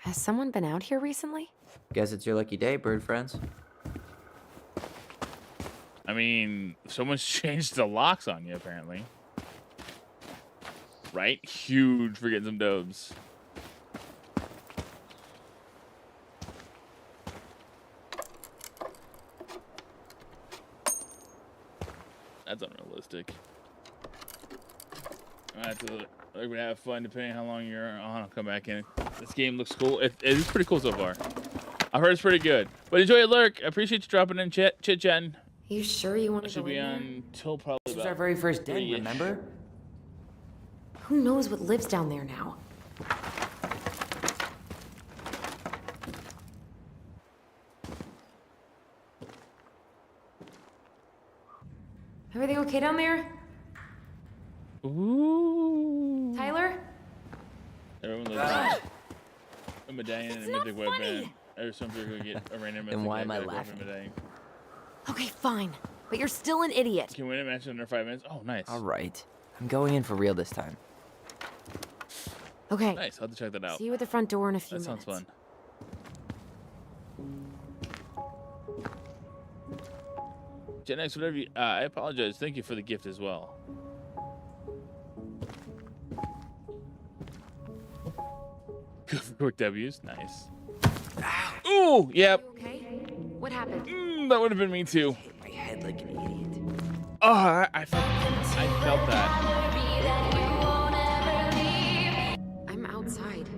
Has someone been out here recently? Guess it's your lucky day, bird friends. I mean, someone's changed the locks on you, apparently. Right? Huge for getting some dobes. That's unrealistic. We're gonna have fun depending on how long you're on. I'll come back in. This game looks cool. It is pretty cool so far. I've heard it's pretty good. But enjoy it, Lurk. I appreciate you dropping in chit-chatting. You sure you want I to should go be in there? on till probably This was about our very first day, 3-ish. remember? Who knows what lives down there now? Everything okay down there? Ooh. Tyler? Everyone loves a medallion and a mythic weapon. There's some people who get a random mythic why am I weapon laughing? medallion. Okay, fine. But you're still an idiot. Can win a match in under 5 minutes. Oh, nice. All right. I'm going in for real this time. Okay. Nice. I'll have to check that out. See you at the front door in a few That minutes. sounds fun. Gen X, whatever you, I apologize. Thank you for the gift as well. Good for quick W's. Nice. Ooh, yep. You okay? What happened? That would have been me too. Hit my head like an idiot. Oh, I felt that. I'm outside.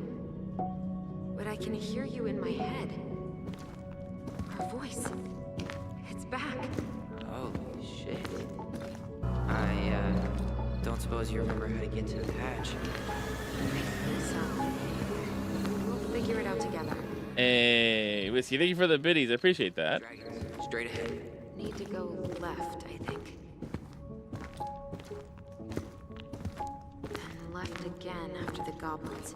But I can hear you in my head. Our voice. It's back. Oh, shit. I, don't suppose you remember how to get to the hatch. We'll figure it out together. Hey, Whiskey, thank you for the biddies. I appreciate that. Dragons, straight ahead. Need to go left, I think. And left again after the goblins.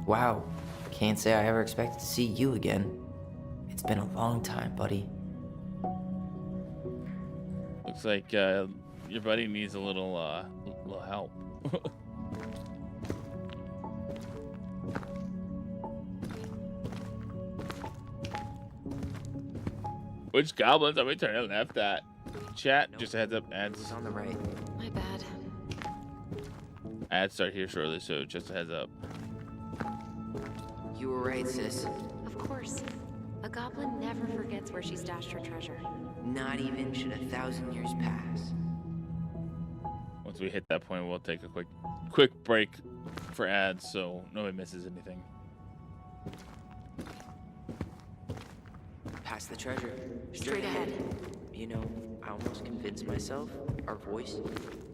Wow. Can't say I ever expected to see you again. It's been a long time, buddy. Looks like your buddy needs a little help. Which goblins are we turning left at? Chat, Nope. just a heads up, It's ads. on the right. My bad. Ads start here shortly, so just a heads up. You were right, sis. Of course. A goblin never forgets where she stashed her treasure. Not even should 1,000 years pass. Once we hit that point, we'll take a quick break for ads, so nobody misses anything. Past the treasure. Straight ahead. You know, I almost convinced myself our voice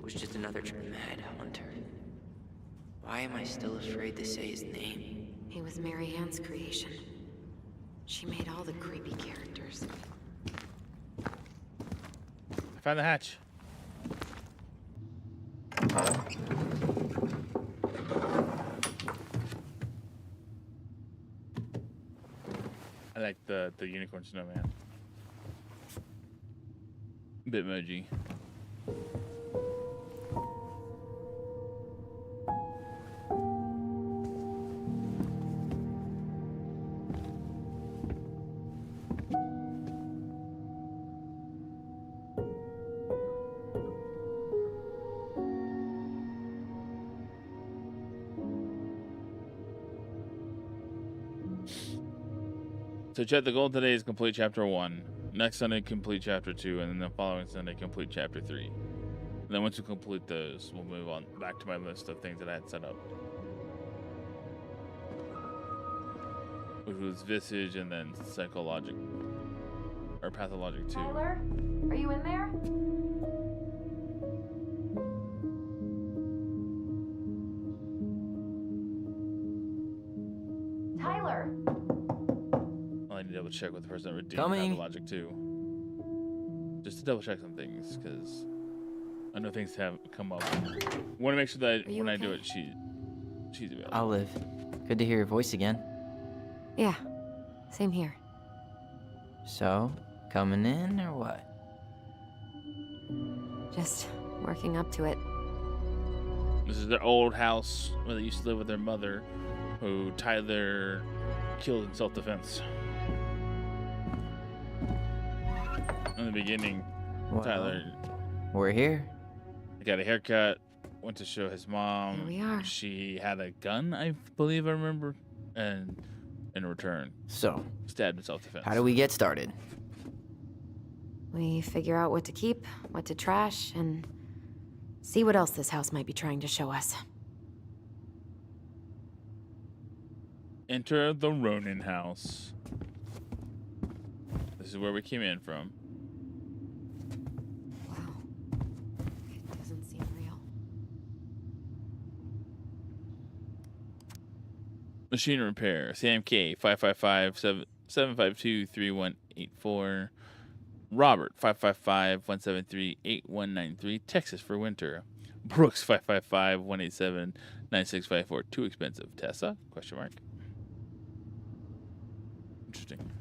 was just another mad hunter. Why am I still afraid to say his name? He was Mary Ann's creation. She made all the creepy characters. I found the hatch. I like the unicorn snowman. Bitmoji. So chat, the goal today is complete chapter 1. Next Sunday, complete chapter 2, and then the following Sunday, complete chapter 3. And then once we complete those, we'll move on back to my list of things that I had set up. Which was Visage and then Psychologic, or Pathologic 2. Tyler, are you in there? Tyler. I need to double check with the person that redeemed Coming. Pathologic 2. Just to double check some things, because I know things have come up. Want to make sure that Are you when I do okay? it, she's available. Olive, good to hear your voice again. Yeah, same here. So, coming in or what? Just working up to it. This is their old house where they used to live with their mother, who Tyler killed in self-defense. In the beginning, Well, Tyler we're here. got a haircut, went to show his mom. Here we are. She had a gun, I believe I remember, and in return, So, stabbed in self-defense. how do we get started? We figure out what to keep, what to trash, and see what else this house might be trying to show us. Enter the Ronin house. This is where we came in from. Wow. It doesn't seem real. Machine repair. CMK 555-752-3184. Robert 555-173-8193. Texas for winter. Brooks 555-187-9654. Too expensive. Tessa? Question mark. Interesting.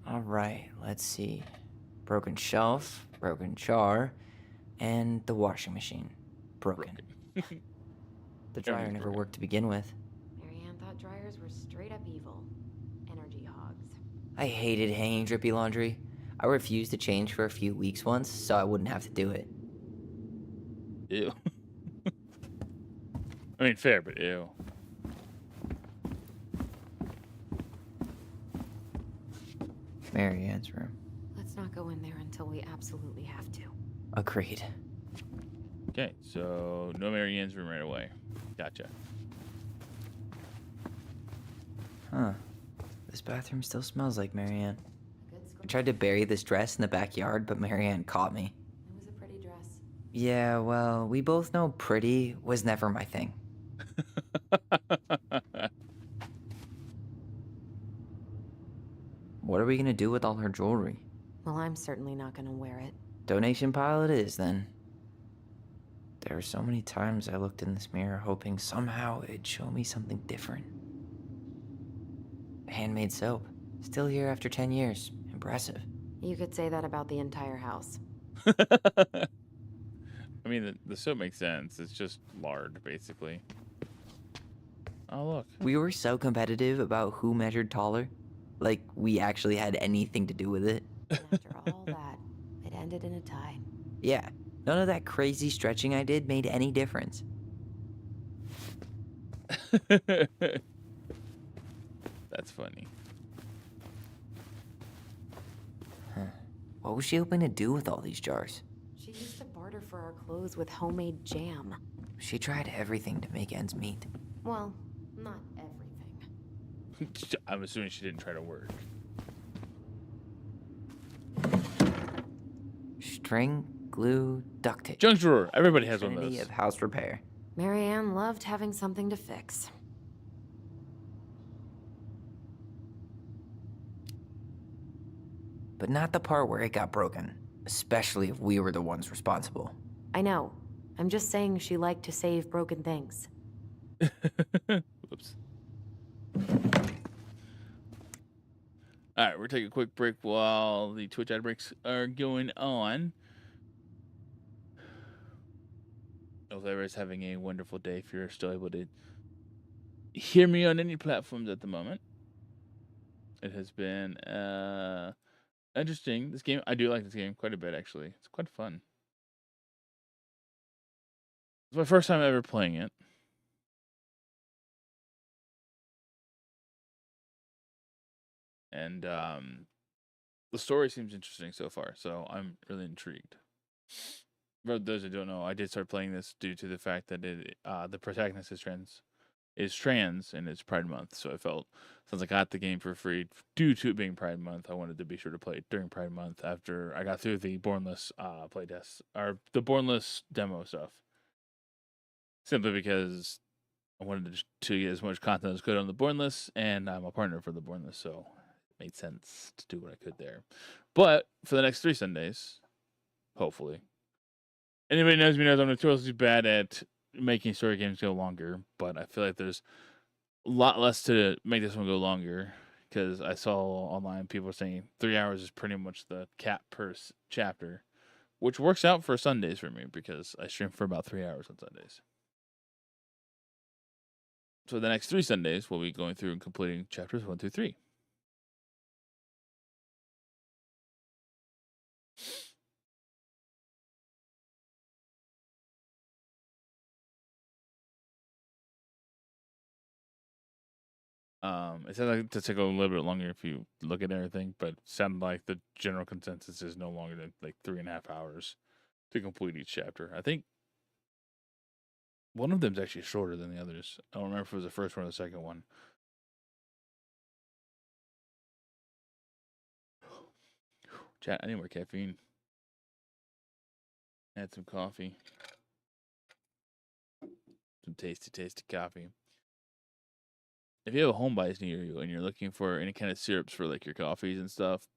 All right, let's see. Broken shelf, broken jar, and the washing machine. Broken. The dryer Everything's never broken. worked to begin with. Mary Ann thought dryers were straight up evil. Energy hogs. I hated hanging drippy laundry. I refused to change for a few weeks once, so I wouldn't have to do it. Ew. I mean, fair, but ew. Mary Ann's room. Let's not go in there until we absolutely have to. Agreed. Okay, so no Mary Ann's room right away. Gotcha. Huh. This bathroom still smells like Marianne. I tried to bury this dress in the backyard, but Marianne caught me. It was a pretty dress. Yeah, well, we both know pretty was never my thing. What are we gonna do with all her jewelry? Well, I'm certainly not gonna wear it. Donation pile it is, then. There are so many times I looked in this mirror hoping somehow it'd show me something different. Handmade soap. Still here after 10 years. Impressive. You could say that about the entire house. I mean, the soap makes sense. It's just lard, basically. Oh, look. We were so competitive about who measured taller. Like, we actually had anything to do with it. And after all that, it ended in a tie. Yeah, none of that crazy stretching I did made any difference. That's funny. What was she hoping to do with all these jars? She used to barter for our clothes with homemade jam. She tried everything to make ends meet. Well, not everything. I'm assuming she didn't try to work. String, glue, duct tape. Junk drawer. Everybody has one of Trinity those. of house repair. Marianne loved having something to fix. But not the part where it got broken. Especially if we were the ones responsible. I know. I'm just saying she liked to save broken things. Whoops. All right, we're taking a quick break while the Twitch ad breaks are going on. Hope everybody's having a wonderful day if you're still able to hear me on any platforms at the moment. It has been interesting. This game, I do like this game quite a bit, actually. It's quite fun. It's my first time ever playing it. And the story seems interesting so far, so I'm really intrigued. For those who don't know, I did start playing this due to the fact that the protagonist is trans and it's Pride Month. So I felt, since I got the game for free due to it being Pride Month, I wanted to be sure to play it during Pride Month after I got through the Bornless playtest or the Bornless demo stuff. Simply because I wanted to get as much content as I could on the Bornless, and I'm a partner for the Bornless, so it made sense to do what I could there. But for the next 3 Sundays, hopefully. Anybody knows me knows I'm notoriously bad at making story games go longer, but I feel like there's a lot less to make this one go longer, because I saw online people saying 3 hours is pretty much the cap per chapter, which works out for Sundays for me because I stream for about 3 hours on Sundays. So the next 3 Sundays, we'll be going through and completing chapters 1 through 3. It sounds like to take a little bit longer if you look at everything, but it sounded like the general consensus is no longer than like 3.5 hours to complete each chapter. I think one of them's actually shorter than the others. I don't remember if it was the first one or the second one. Chat, I need more caffeine. Add some coffee. Some tasty, tasty coffee. If you have a Homebuys near you and you're looking for any kind of syrups for like your coffees and stuff,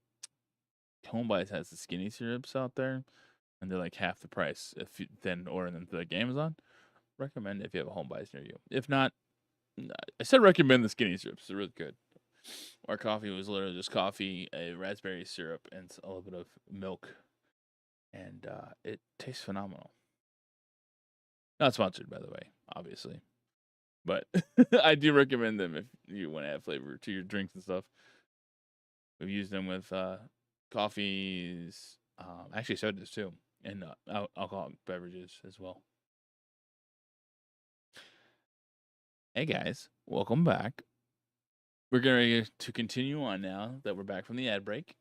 Homebuys has the skinny syrups out there, and they're like half the price if you then order them through like Amazon. Recommend if you have a Homebuys near you. If not, I said recommend the skinny syrups. They're really good. Our coffee was literally just coffee, a raspberry syrup, and a little bit of milk, and it tastes phenomenal. Not sponsored, by the way, obviously. But I do recommend them if you want to add flavor to your drinks and stuff. We've used them with coffees, actually sodas too, and alcoholic beverages as well. Hey guys, welcome back. We're going to continue on now that we're back from the ad break.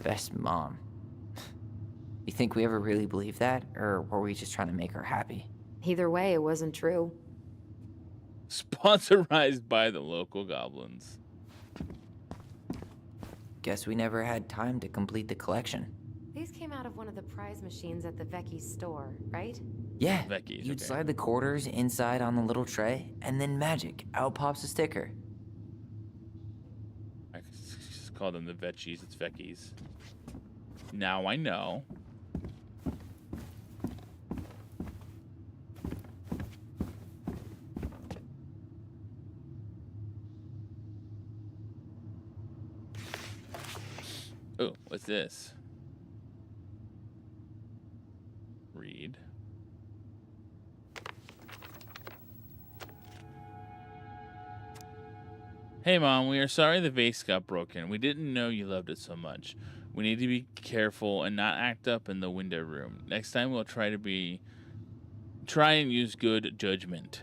Best mom. You think we ever really believed that, or were we just trying to make her happy? Either way, it wasn't true. Sponsorized by the local goblins. Guess we never had time to complete the collection. These came out of one of the prize machines at the Vecchi's store, right? Yeah, Vecchi's, you'd okay. slide the quarters inside on the little tray, and then magic, out pops a sticker. I just call them the Vecchies. It's Vecchies. Now I know. Oh, what's this? Read. Hey Mom, we are sorry the vase got broken. We didn't know you loved it so much. We need to be careful and not act up in the window room. Next time we'll try and use good judgment.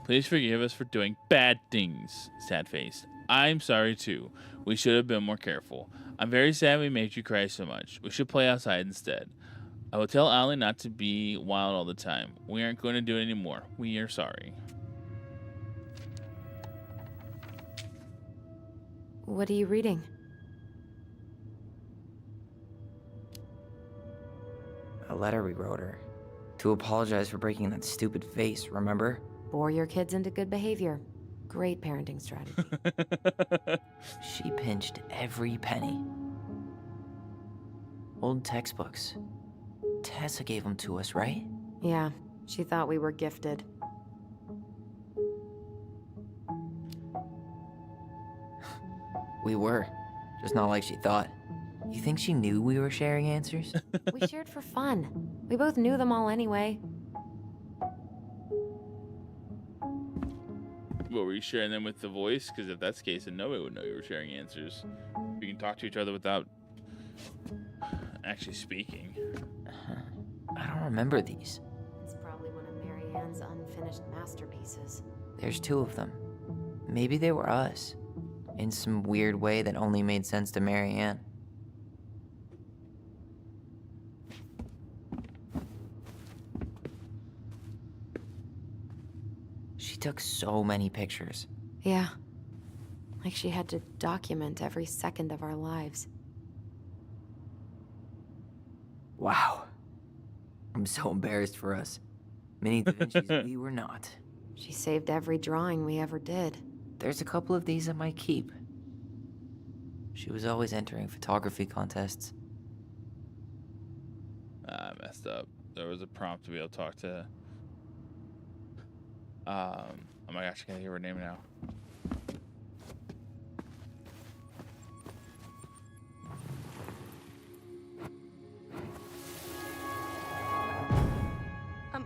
Please forgive us for doing bad things, sad face. I'm sorry too. We should have been more careful. I'm very sad we made you cry so much. We should play outside instead. I will tell Allie not to be wild all the time. We aren't going to do it anymore. We are sorry. What are you reading? A letter we wrote her. To apologize for breaking that stupid vase, remember? Bore your kids into good behavior. Great parenting strategy. She pinched every penny. Old textbooks. Tessa gave them to us, right? Yeah, she thought we were gifted. We were. Just not like she thought. You think she knew we were sharing answers? We shared for fun. We both knew them all anyway. What, were you sharing them with the voice? Because if that's the case, then nobody would know you were sharing answers. You can talk to each other without actually speaking. I don't remember these. It's probably one of Marianne's unfinished masterpieces. There's 2 of them. Maybe they were us. In some weird way that only made sense to Marianne. She took so many pictures. Yeah. Like she had to document every second of our lives. Wow. I'm so embarrassed for us. Mini Da Vinci's we were not. She saved every drawing we ever did. There's a couple of these I might keep. She was always entering photography contests. I messed up. There was a prompt to be able to talk to. Oh my gosh, I can't hear her name now.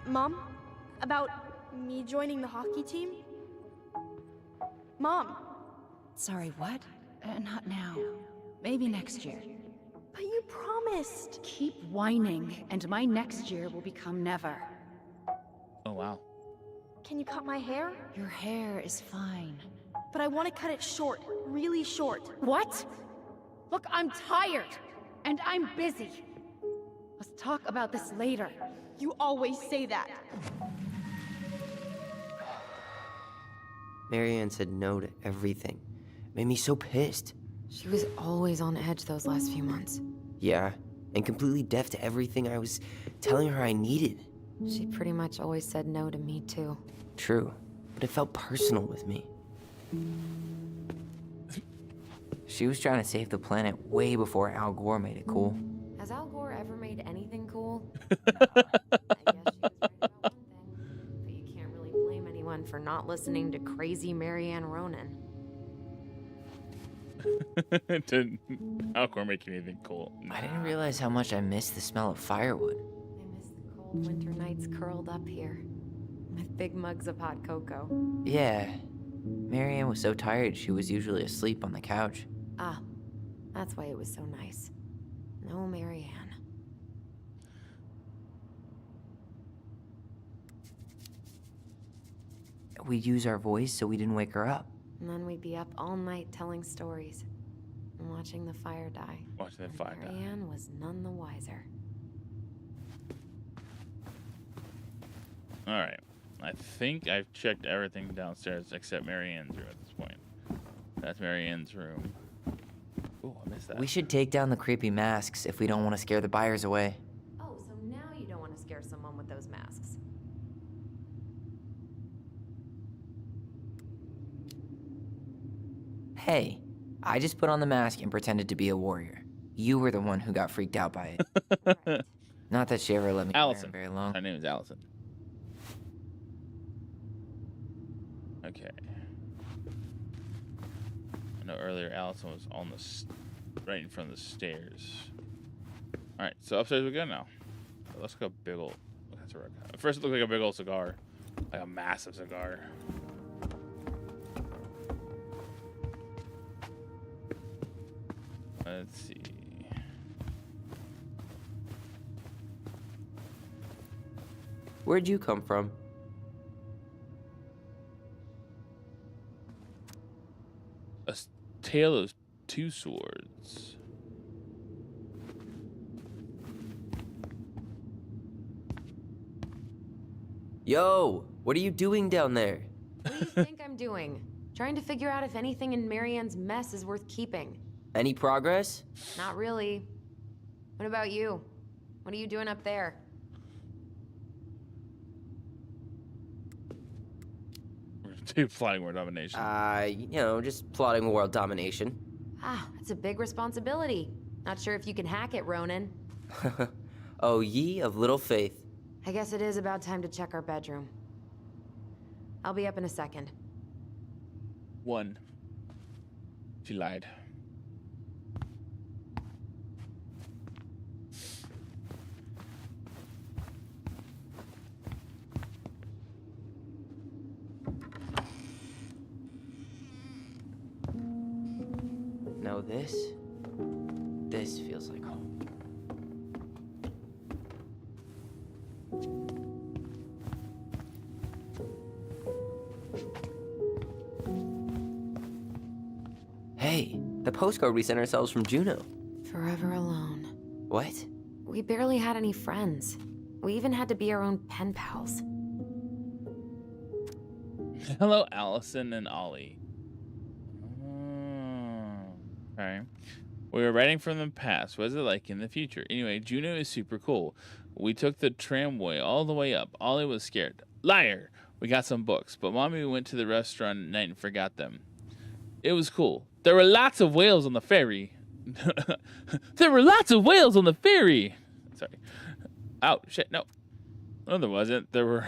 Mom? About me joining the hockey team? Mom! Sorry, what? Not now. Maybe next year. But you promised! Keep whining, and my next year will become never. Oh wow. Can you cut my hair? Your hair is fine. But I want to cut it short, really short. What? Look, I'm tired, and I'm busy. Let's talk about this later. You always say that. Marianne said no to everything. Made me so pissed. She was always on edge those last few months. Yeah, and completely deaf to everything I was telling her I needed. She pretty much always said no to me, too. True, but it felt personal with me. She was trying to save the planet way before Al Gore made it cool. Has Al Gore ever made anything cool? I guess she was right about one thing. But you can't really blame anyone for not listening to crazy Marianne Ronan. Did Alcor make anything cool? I didn't realize how much I missed the smell of firewood. I miss the cold winter nights curled up here, with big mugs of hot cocoa. Yeah. Marianne was so tired she was usually asleep on the couch. Ah, that's why it was so nice. No Marianne. We'd use our voice so we didn't wake her up. And then we'd be up all night telling stories and watching the fire die. Watching the And fire die. Marianne was none the wiser. All right. I think I've checked everything downstairs except Marianne's room at this point. That's Marianne's room. Oh, I missed that. We should take down the creepy masks if we don't want to scare the buyers away. Oh, so now you don't want to scare someone with those masks. Hey, I just put on the mask and pretended to be a warrior. You were the one who got freaked out by it. Right. Not that she ever let me wear Allison. it very long. Her name is Allison. Okay. I know earlier Allison was on the right in front of the stairs. All right, so upstairs we go now. Let's go big old. That's a record. At first, it looked like a big old cigar, like a massive cigar. Let's see. Where'd you come from? A tale of two swords. Yo, what are you doing down there? What do you think I'm doing? Trying to figure out if anything in Marianne's mess is worth keeping. Any progress? Not really. What about you? What are you doing up there? Plotting world domination. Just plotting world domination. Ah, that's a big responsibility. Not sure if you can hack it, Ronan. Oh, ye of little faith. I guess it is about time to check our bedroom. I'll be up in a second. One. She lied. Now this feels like home. Hey, the postcard we sent ourselves from Juno. Forever alone. What? We barely had any friends. We even had to be our own pen pals. Hello, Allison and Ollie. Okay. We were writing from the past. What is it like in the future? Anyway, Juno is super cool. We took the tramway all the way up. Ollie was scared. Liar! We got some books, but Mommy went to the restaurant at night and forgot them. It was cool. There were lots of whales on the ferry. There were lots of whales on the ferry. Sorry. Oh, shit, no. No, there wasn't. There were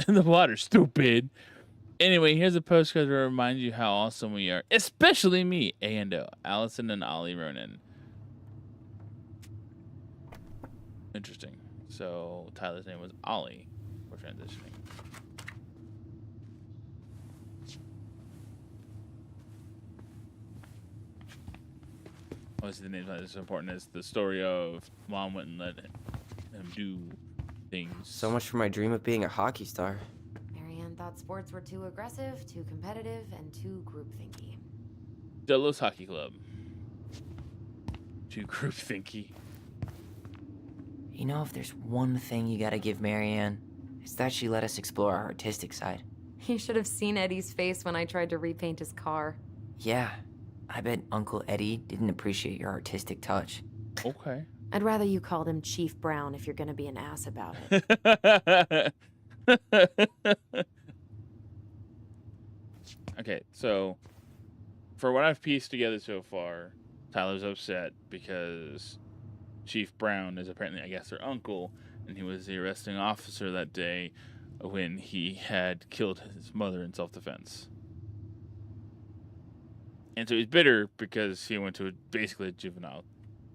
in the water, stupid. Anyway, here's a postcard to remind you how awesome we are. Especially me, A&O, Allison and Ollie Ronan. Interesting. So, Tyler's name was Ollie. We're transitioning. Obviously, the name's not as important as the story of Mom went and let him do things. So much for my dream of being a hockey star. Marianne thought sports were too aggressive, too competitive, and too groupthinky. Delos Hockey Club. Too groupthinky. You know, if there's one thing you gotta give Marianne, it's that she let us explore our artistic side. You should have seen Eddie's face when I tried to repaint his car. Yeah, I bet Uncle Eddie didn't appreciate your artistic touch. Okay. I'd rather you called him Chief Brown if you're gonna be an ass about it. Okay, so for what I've pieced together so far, Tyler's upset because Chief Brown is apparently, I guess, their uncle, and he was the arresting officer that day when he had killed his mother in self-defense. And so he's bitter because he went to basically a juvenile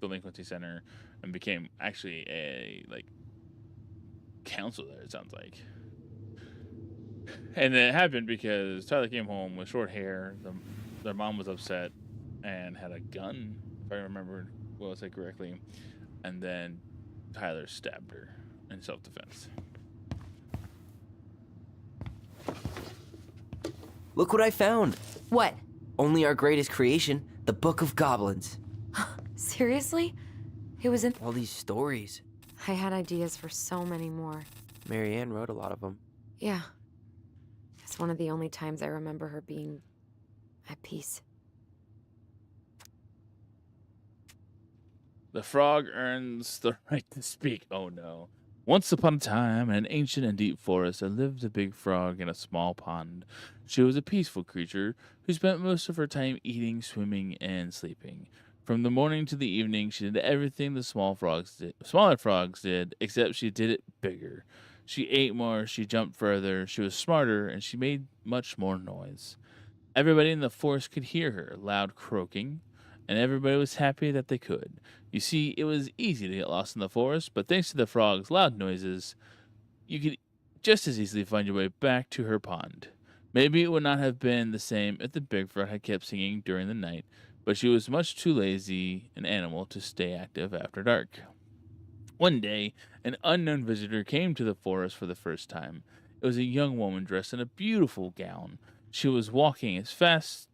delinquency center and became actually a counselor there, it sounds like. And it happened because Tyler came home with short hair. Their mom was upset and had a gun, if I remember what I said correctly. And then Tyler stabbed her in self-defense. Look what I found! What? Only our greatest creation, the Book of Goblins. Seriously? It was in... All these stories. I had ideas for so many more. Marianne wrote a lot of them. Yeah, It's one of the only times I remember her being at peace. The frog earns the right to speak. Oh no. Once upon a time, in an ancient and deep forest, there lived a big frog in a small pond. She was a peaceful creature who spent most of her time eating, swimming, and sleeping. From the morning to the evening, she did everything the smaller frogs did, except she did it bigger. She ate more, she jumped further, she was smarter, and she made much more noise. Everybody in the forest could hear her loud croaking, and everybody was happy that they could. You see, it was easy to get lost in the forest, but thanks to the frog's loud noises, you could just as easily find your way back to her pond. Maybe it would not have been the same if the big frog had kept singing during the night, but she was much too lazy an animal to stay active after dark. One day, an unknown visitor came to the forest for the first time. It was a young woman dressed in a beautiful gown. She was walking faster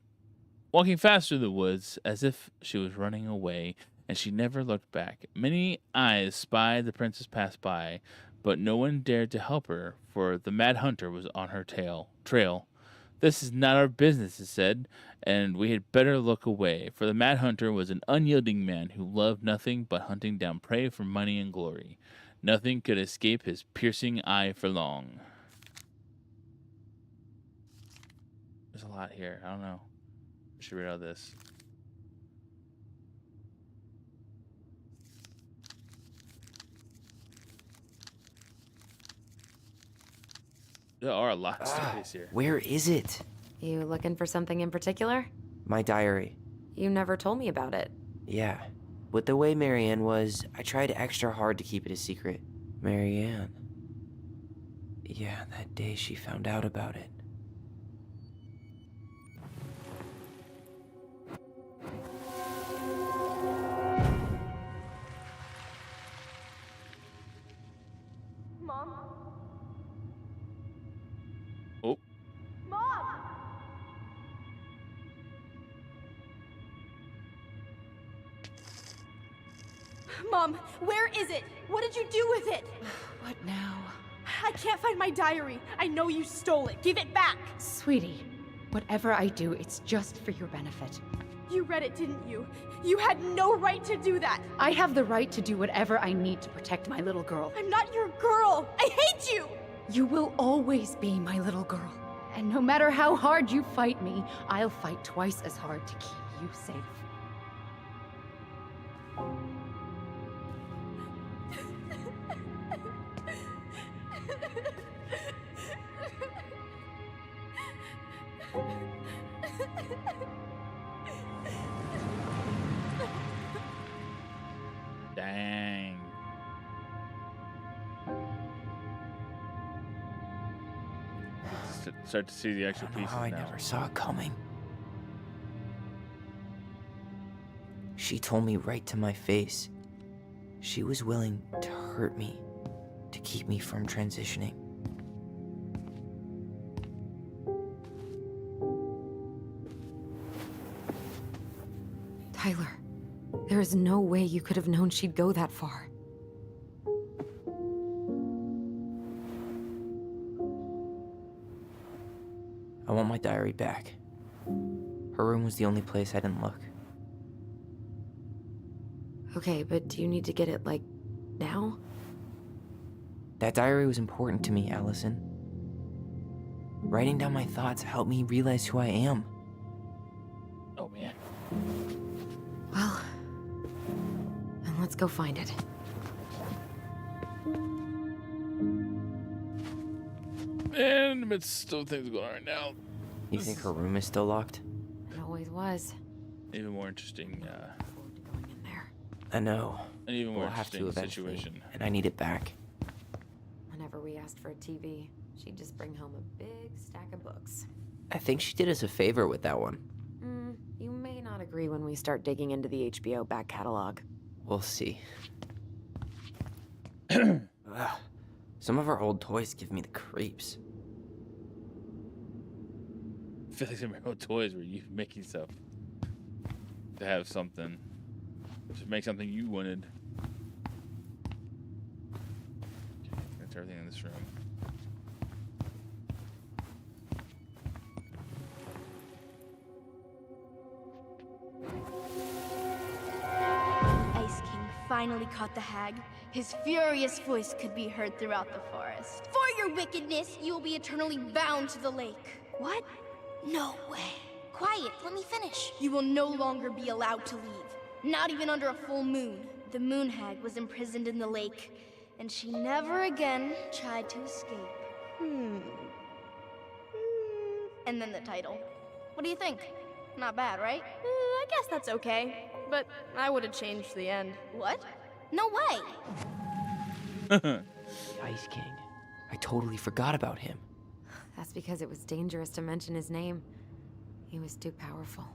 in the woods as if she was running away, and she never looked back. Many eyes spied the princess pass by, but no one dared to help her, for the Mad Hunter was on her trail. "This is not our business," it said, "and we had better look away," for the Mad Hunter was an unyielding man who loved nothing but hunting down prey for money and glory. Nothing could escape his piercing eye for long. There's a lot here. I don't know. I should read all this. There are a lot of stories here. Where is it? You looking for something in particular? My diary. You never told me about it. Yeah. With the way Marianne was, I tried extra hard to keep it a secret. Marianne. Yeah, that day she found out about it. Mom? Oh. Mom! Mom, where is it? What did you do with it? What now? I can't find my diary. I know you stole it. Give it back. Sweetie, whatever I do, it's just for your benefit. You read it, didn't you? You had no right to do that. I have the right to do whatever I need to protect my little girl. I'm not your girl. I hate you. You will always be my little girl. And no matter how hard you fight me, I'll fight twice as hard to keep you safe. Dang. Start to see the actual I don't know pieces how I now. never saw it coming. She told me right to my face. She was willing to hurt me to keep me from transitioning. Tyler, there is no way you could have known she'd go that far. I want my diary back. Her room was the only place I didn't look. Okay, but do you need to get it, like, now? That diary was important to me, Allison. Writing down my thoughts helped me realize who I am. Oh man. Well, then let's go find it. And in the midst of things going on right now, You think her room is still locked? It always was. even more interesting, Forward to going in there. I know. an even more We'll have to interesting eventually, situation. and I need it back. Whenever we asked for a TV, she'd just bring home a big stack of books. I think she did us a favor with that one. You may not agree when we start digging into the HBO back catalog. We'll see. Ugh. Some of our old toys give me the creeps. I feel like some of your old toys were you making stuff to have something, to make something you wanted. Okay, that's everything in this room. finally caught the hag, his furious voice could be heard throughout the forest. For your wickedness, you will be eternally bound to the lake. What? No way. Quiet, let me finish. You will no longer be allowed to leave. Not even under a full moon. The moon hag was imprisoned in the lake, and she never again tried to escape. And then the title. What do you think? Not bad, right? I guess that's okay. But I would have changed the end. What? No way! The Ice King. I totally forgot about him. That's because it was dangerous to mention his name. He was too powerful.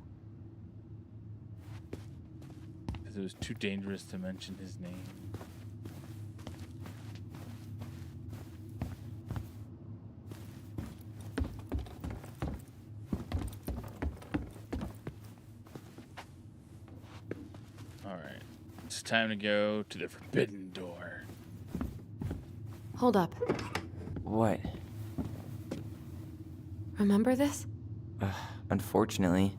Because it was too dangerous to mention his name. Alright. It's time to go to the Forbidden Door. Hold up. What? Remember this? Unfortunately.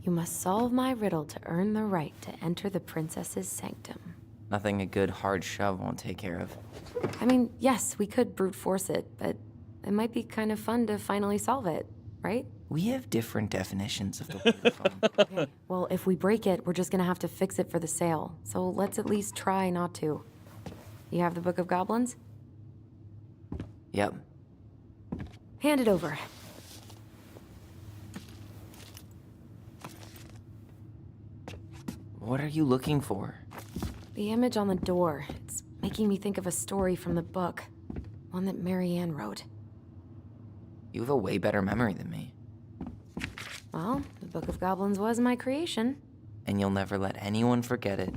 You must solve my riddle to earn the right to enter the princess's sanctum. Nothing a good hard shove won't take care of. I mean, yes, we could brute force it, but it might be kind of fun to finally solve it, right? We have different definitions of the word fun. Okay. Well, if we break it, we're just gonna have to fix it for the sale. So let's at least try not to. You have the Book of Goblins? Yep. Hand it over. What are you looking for? The image on the door. It's making me think of a story from the book. One that Marianne wrote. You have a way better memory than me. Well, the Book of Goblins was my creation. And you'll never let anyone forget it.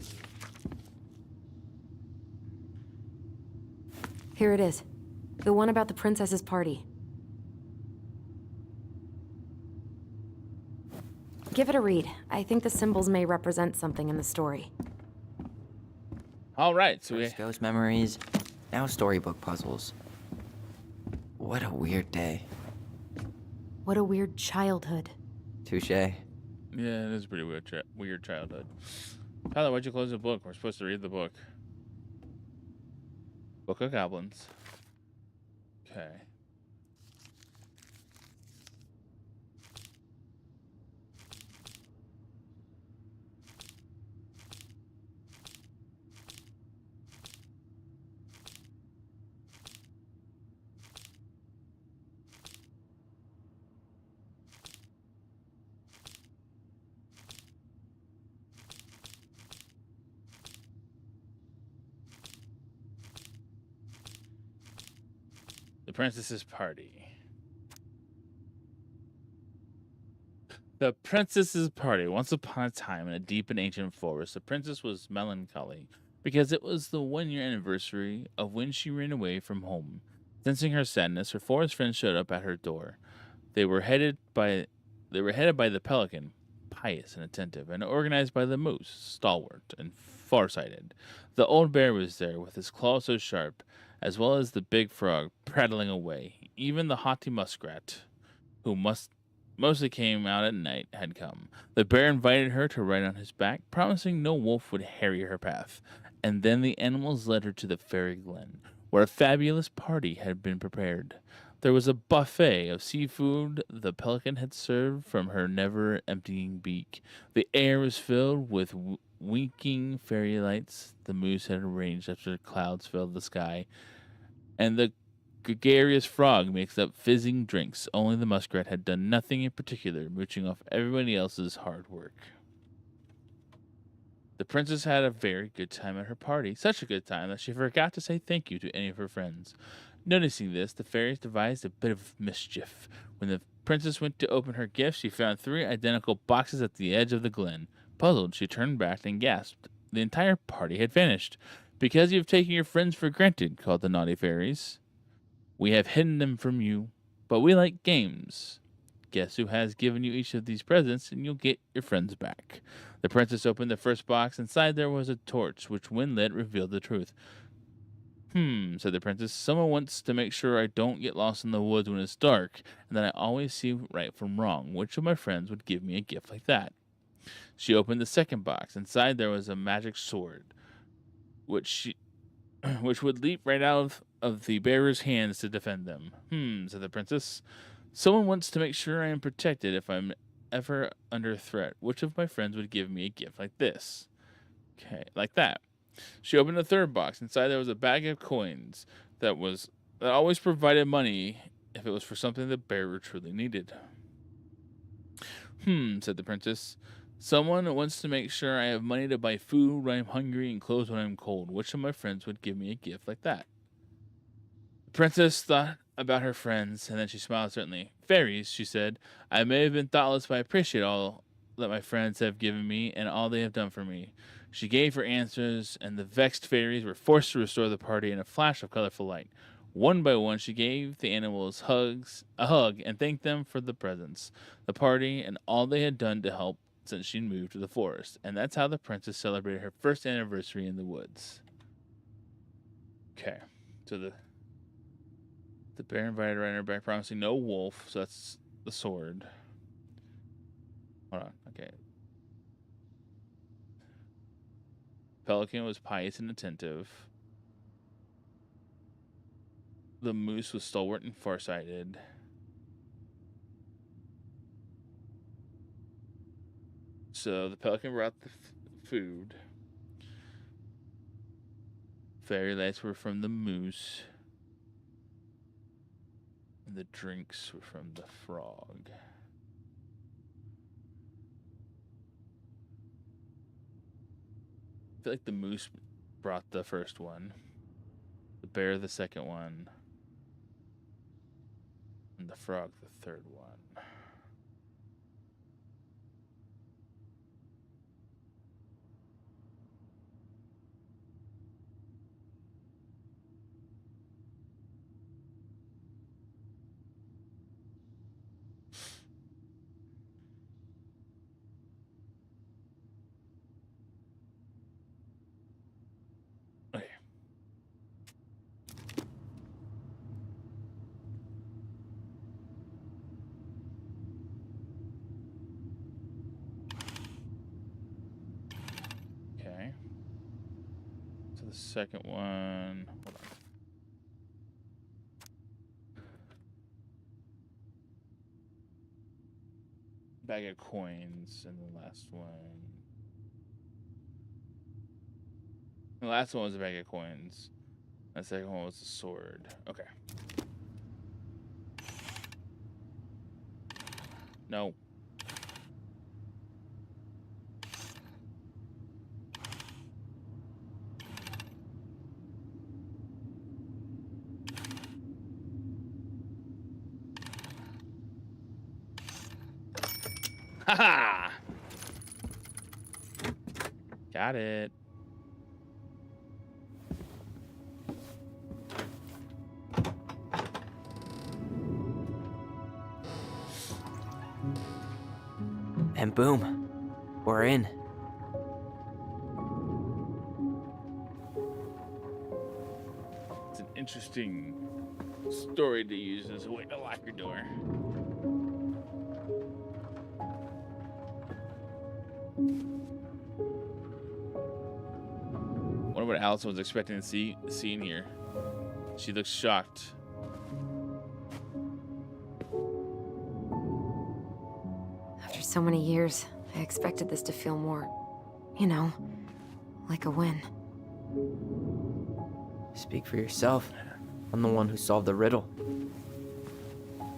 Here it is. The one about the princess's party. Give it a read. I think the symbols may represent something in the story. Alright, so we... First ghost memories, now storybook puzzles. What a weird day. What a weird childhood. Touche. Yeah, it is a pretty weird childhood. Tyler, why'd you close the book? We're supposed to read the book. Book of Goblins. Okay. The Princess's Party. The Princess's Party. Once upon a time, in a deep and ancient forest, the princess was melancholy because it was the 1-year anniversary of when she ran away from home. Sensing her sadness, her forest friends showed up at her door. They were headed by the pelican, pious and attentive, and organized by the moose, stalwart and farsighted. The old bear was there with his claws so sharp, as well as the big frog prattling away. Even the haughty muskrat, who mostly came out at night, had come. The bear invited her to ride on his back, promising no wolf would harry her path. And then the animals led her to the fairy glen, where a fabulous party had been prepared. There was a buffet of seafood the pelican had served from her never-emptying beak. The air was filled with winking fairy lights the moose had arranged after the clouds filled the sky. And the gregarious frog mixed up fizzing drinks. Only the muskrat had done nothing in particular, mooching off everybody else's hard work. The princess had a very good time at her party, such a good time that she forgot to say thank you to any of her friends. Noticing this, the fairies devised a bit of mischief. When the princess went to open her gift, she found 3 identical boxes at the edge of the glen. Puzzled, she turned back and gasped. The entire party had vanished. Because you have taken your friends for granted, called the naughty fairies. We have hidden them from you, but we like games. Guess who has given you each of these presents, and you'll get your friends back. The princess opened the first box. Inside there was a torch, which when lit revealed the truth. Said the princess. Someone wants to make sure I don't get lost in the woods when it's dark, and that I always see right from wrong. Which of my friends would give me a gift like that? She opened the second box. Inside there was a magic sword, which would leap right out of the bearer's hands to defend them. Said the princess. Someone wants to make sure I am protected if I'm ever under threat. Which of my friends would give me a gift like this? Okay, like that. She opened the third box. Inside there was a bag of coins that always provided money if it was for something the bearer truly needed. Said the princess. Someone wants to make sure I have money to buy food when I'm hungry and clothes when I'm cold. Which of my friends would give me a gift like that? The princess thought about her friends, and then she smiled certainly. Fairies, she said. I may have been thoughtless, but I appreciate all that my friends have given me and all they have done for me. She gave her answers, and the vexed fairies were forced to restore the party in a flash of colorful light. One by one, she gave the animals a hug and thanked them for the presents, the party, and all they had done to help since she moved to the forest. And that's how the princess celebrated her first anniversary in the woods. Okay, so the bear invited her back, promising no wolf, so that's the sword. Hold on, okay. Pelican was pious and attentive. The moose was stalwart and farsighted. So the pelican brought the food. Fairy lights were from the moose. And the drinks were from the frog. I feel like the moose brought the first one. The bear the second one. And the frog the third one. Okay. Okay. So the second one. Hold on. Bag of coins, and the last one. The last one was a bag of coins. The second one was a sword. Okay. No. Haha! Got it. And boom, we're in. It's an interesting story to use as a way to lock your door. Wonder what Allison was expecting to see in here. She looks shocked. After so many years, I expected this to feel more, you know, like a win. Speak for yourself. I'm the one who solved the riddle.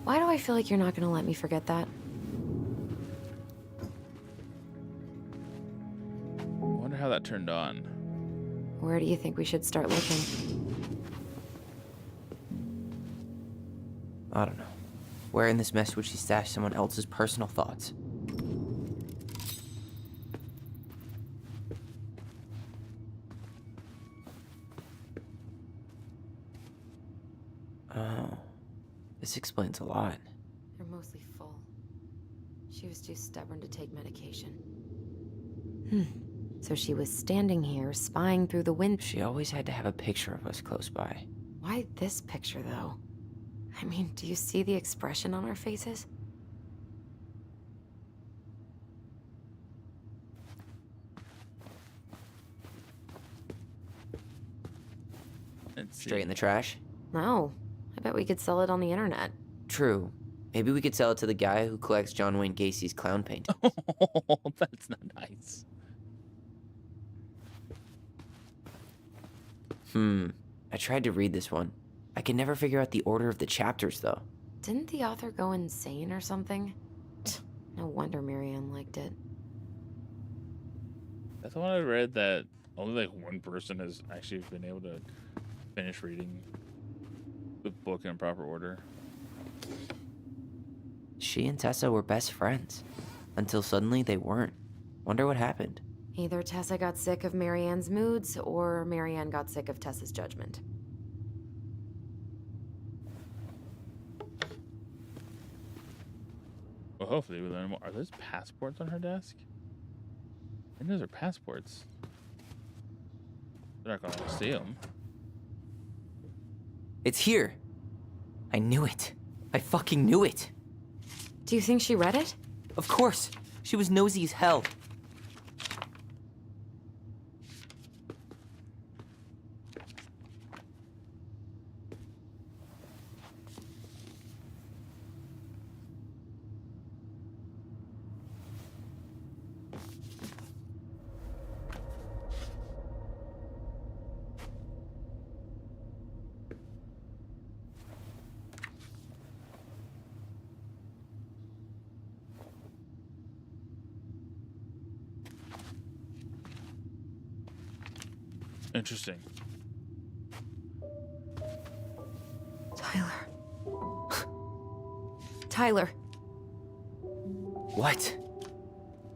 Why do I feel like you're not gonna let me forget that? I wonder how that turned on. Where do you think we should start looking? I don't know. Where in this mess would she stash someone else's personal thoughts? Oh, this explains a lot. They're mostly full. She was too stubborn to take medication. So she was standing here, spying through the window. She always had to have a picture of us close by. Why this picture, though? I mean, do you see the expression on our faces? Let's see. Straight in the trash? No. I bet we could sell it on the internet. True. Maybe we could sell it to the guy who collects John Wayne Gacy's clown paint. Oh, that's not nice. I tried to read this one. I can never figure out the order of the chapters, though. Didn't the author go insane or something? No wonder Marianne liked it. That's the one I read that only like one person has actually been able to finish reading the book in proper order. She and Tessa were best friends. Until suddenly they weren't. Wonder what happened. Either Tessa got sick of Marianne's moods, or Marianne got sick of Tessa's judgment. Well, hopefully we learn more. Are those passports on her desk? I think those are passports. They're not gonna see them. It's here. I knew it. I fucking knew it. Do you think she read it? Of course. She was nosy as hell. Interesting. Tyler. Tyler, What?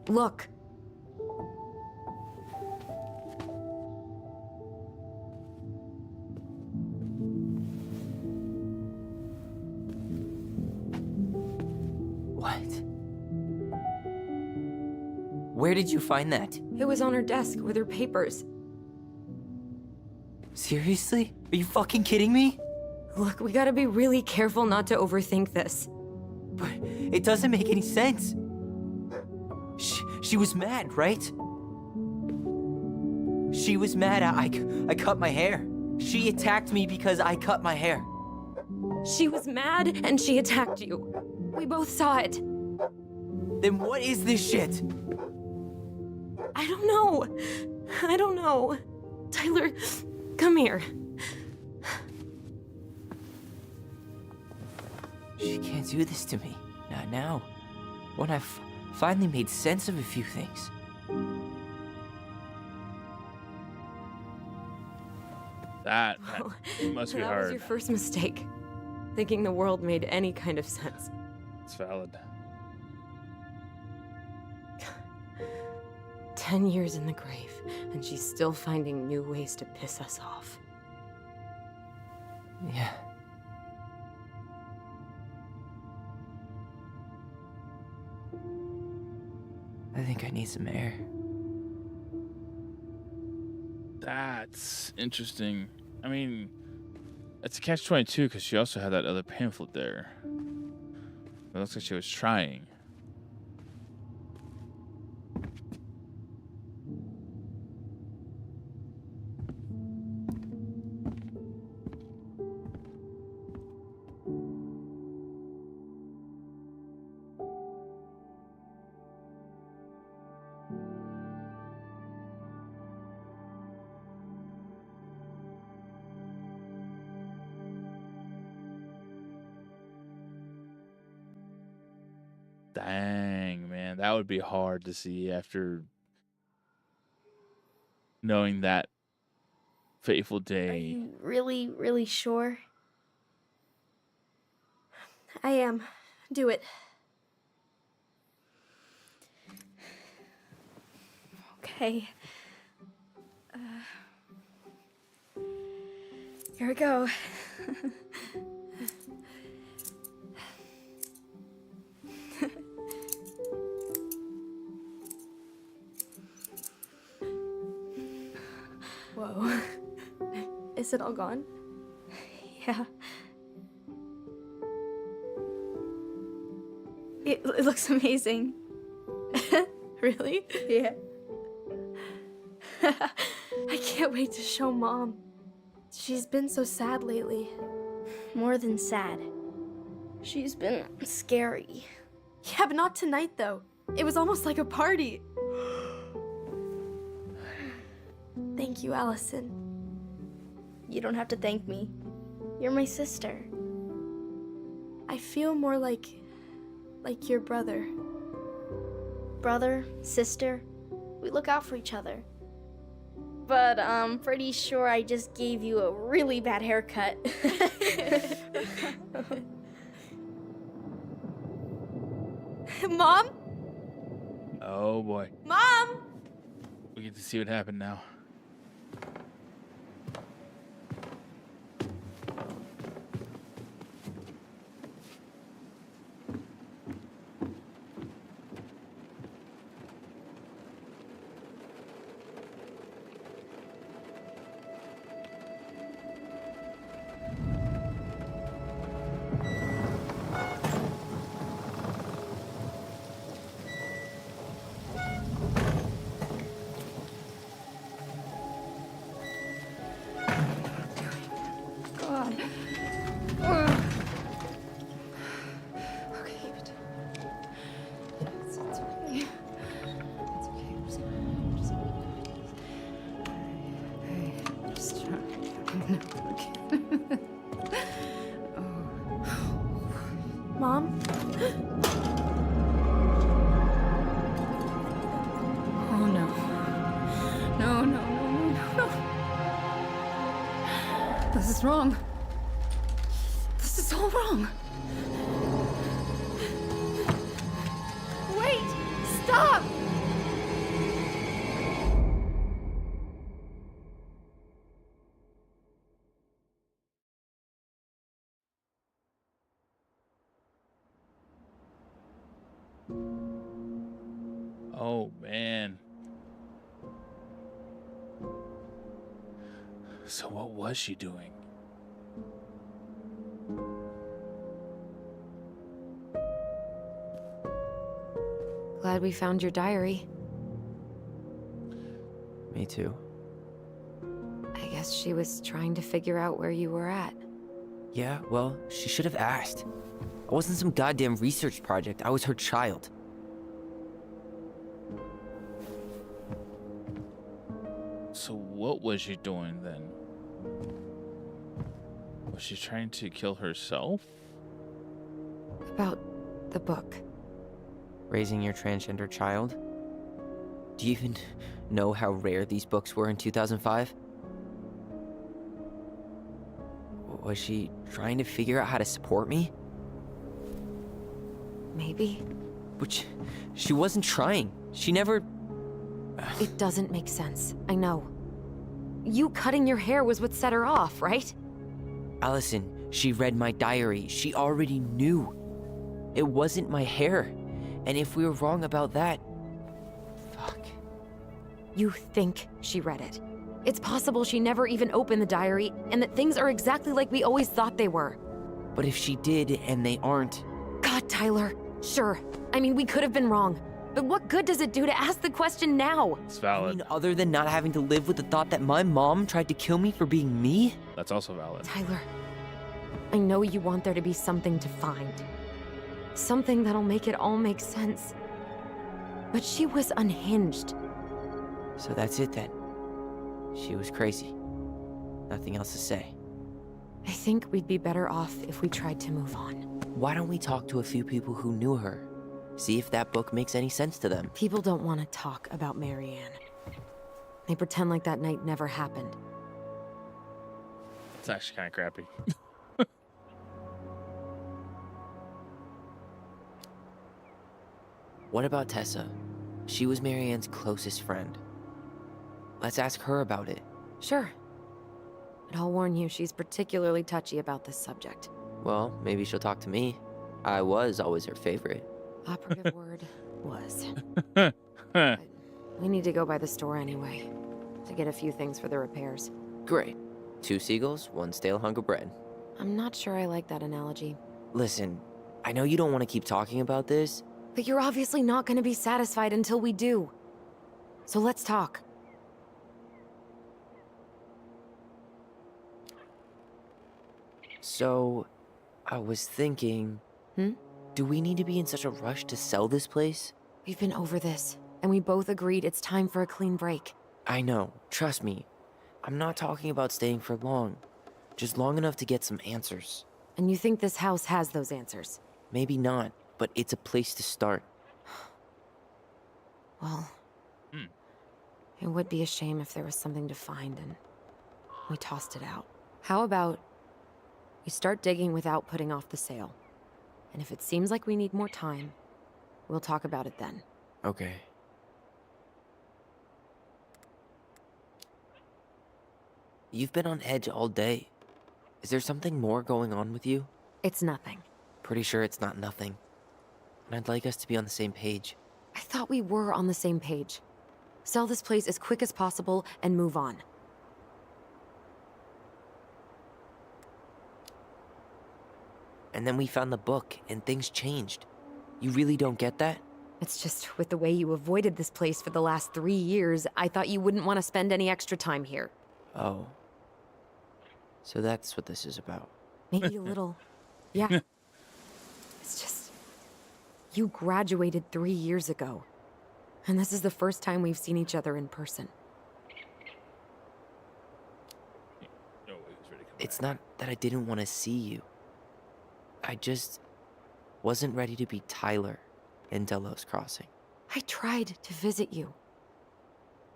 look. What? Where did you find that? It was on her desk with her papers. Seriously? Are you fucking kidding me? Look, we gotta be really careful not to overthink this. But it doesn't make any sense. She was mad, right? She was mad I cut my hair. She attacked me because I cut my hair. She was mad and she attacked you. We both saw it. Then what is this shit? I don't know. I don't know. Tyler, come here. She can't do this to me. Not now. When I've finally made sense of a few things. That must be that hard. was your first mistake. Thinking the world made any kind of sense. It's valid. 10 years in the grave, and she's still finding new ways to piss us off. Yeah. I think I need some air. That's interesting. I mean, it's a catch-22 because she also had that other pamphlet there. It looks like she was trying. Dang, man, that would be hard to see after knowing that fateful Are day. you really, really sure? I am. Do it. Okay. Here we go. Whoa. Is it all gone? Yeah. It looks amazing. Really? Yeah. I can't wait to show Mom. She's been so sad lately. More than sad. She's been scary. Yeah, but not tonight, though. It was almost like a party. Thank you, Allison. You don't have to thank me. You're my sister. I feel more like your brother. Brother, sister, we look out for each other. But I'm pretty sure I just gave you a really bad haircut. Mom? Oh boy. Mom! We get to see what happened now. God. Okay, but it's okay. It's okay. I'm just trying. Okay. Mom? Oh no. No, no, no, no, no, no. This is wrong. This is all wrong. Wait! Stop! Oh man. So what was she doing? Glad we found your diary. Me too. I guess she was trying to figure out where you were at. Yeah, well, she should have asked. I wasn't some goddamn research project. I was her child. So what was she doing then? Was she trying to kill herself? About the book. Raising your transgender child? Do you even know how rare these books were in 2005? Was she trying to figure out how to support me? Maybe. Which, she wasn't trying. She never... It doesn't make sense. I know. You cutting your hair was what set her off, right? Allison, she read my diary. She already knew. It wasn't my hair. And if we were wrong about that... Fuck. You think she read it. It's possible she never even opened the diary, and that things are exactly like we always thought they were. But if she did, and they aren't... God, Tyler. Sure. I mean, we could have been wrong. But what good does it do to ask the question now? It's I valid. mean, other than not having to live with the thought that my mom tried to kill me for being me? That's also valid. Tyler, I know you want there to be something to find. Something that'll make it all make sense. But she was unhinged. So that's it then. She was crazy. Nothing else to say. I think we'd be better off if we tried to move on. Why don't we talk to a few people who knew her? See if that book makes any sense to them. People don't want to talk about Marianne. They pretend like that night never happened. It's actually kind of crappy. What about Tessa? She was Marianne's closest friend. Let's ask her about it. Sure. But I'll warn you, she's particularly touchy about this subject. Well, maybe she'll talk to me. I was always her favorite. Operative word was. We need to go by the store anyway, to get a few things for the repairs. Great. 2 seagulls, 1 stale hunk of bread. I'm not sure I like that analogy. Listen, I know you don't want to keep talking about this. But you're obviously not going to be satisfied until we do. So let's talk. So, I was thinking... Hmm? Do we need to be in such a rush to sell this place? We've been over this, and we both agreed it's time for a clean break. I know, trust me. I'm not talking about staying for long. Just long enough to get some answers. And you think this house has those answers? Maybe not, but it's a place to start. Well, it would be a shame if there was something to find and we tossed it out. How about we start digging without putting off the sale? And if it seems like we need more time, we'll talk about it then. Okay. You've been on edge all day. Is there something more going on with you? It's nothing. Pretty sure it's not nothing. And I'd like us to be on the same page. I thought we were on the same page. Sell this place as quick as possible and move on. And then we found the book, and things changed. You really don't get that? It's just with the way you avoided this place for the last 3 years, I thought you wouldn't want to spend any extra time here. Oh. So that's what this is about. Maybe a little. Yeah. It's just... You graduated 3 years ago. And this is the first time we've seen each other in person. It's not that I didn't want to see you. I just wasn't ready to be Tyler in Delos Crossing. I tried to visit you.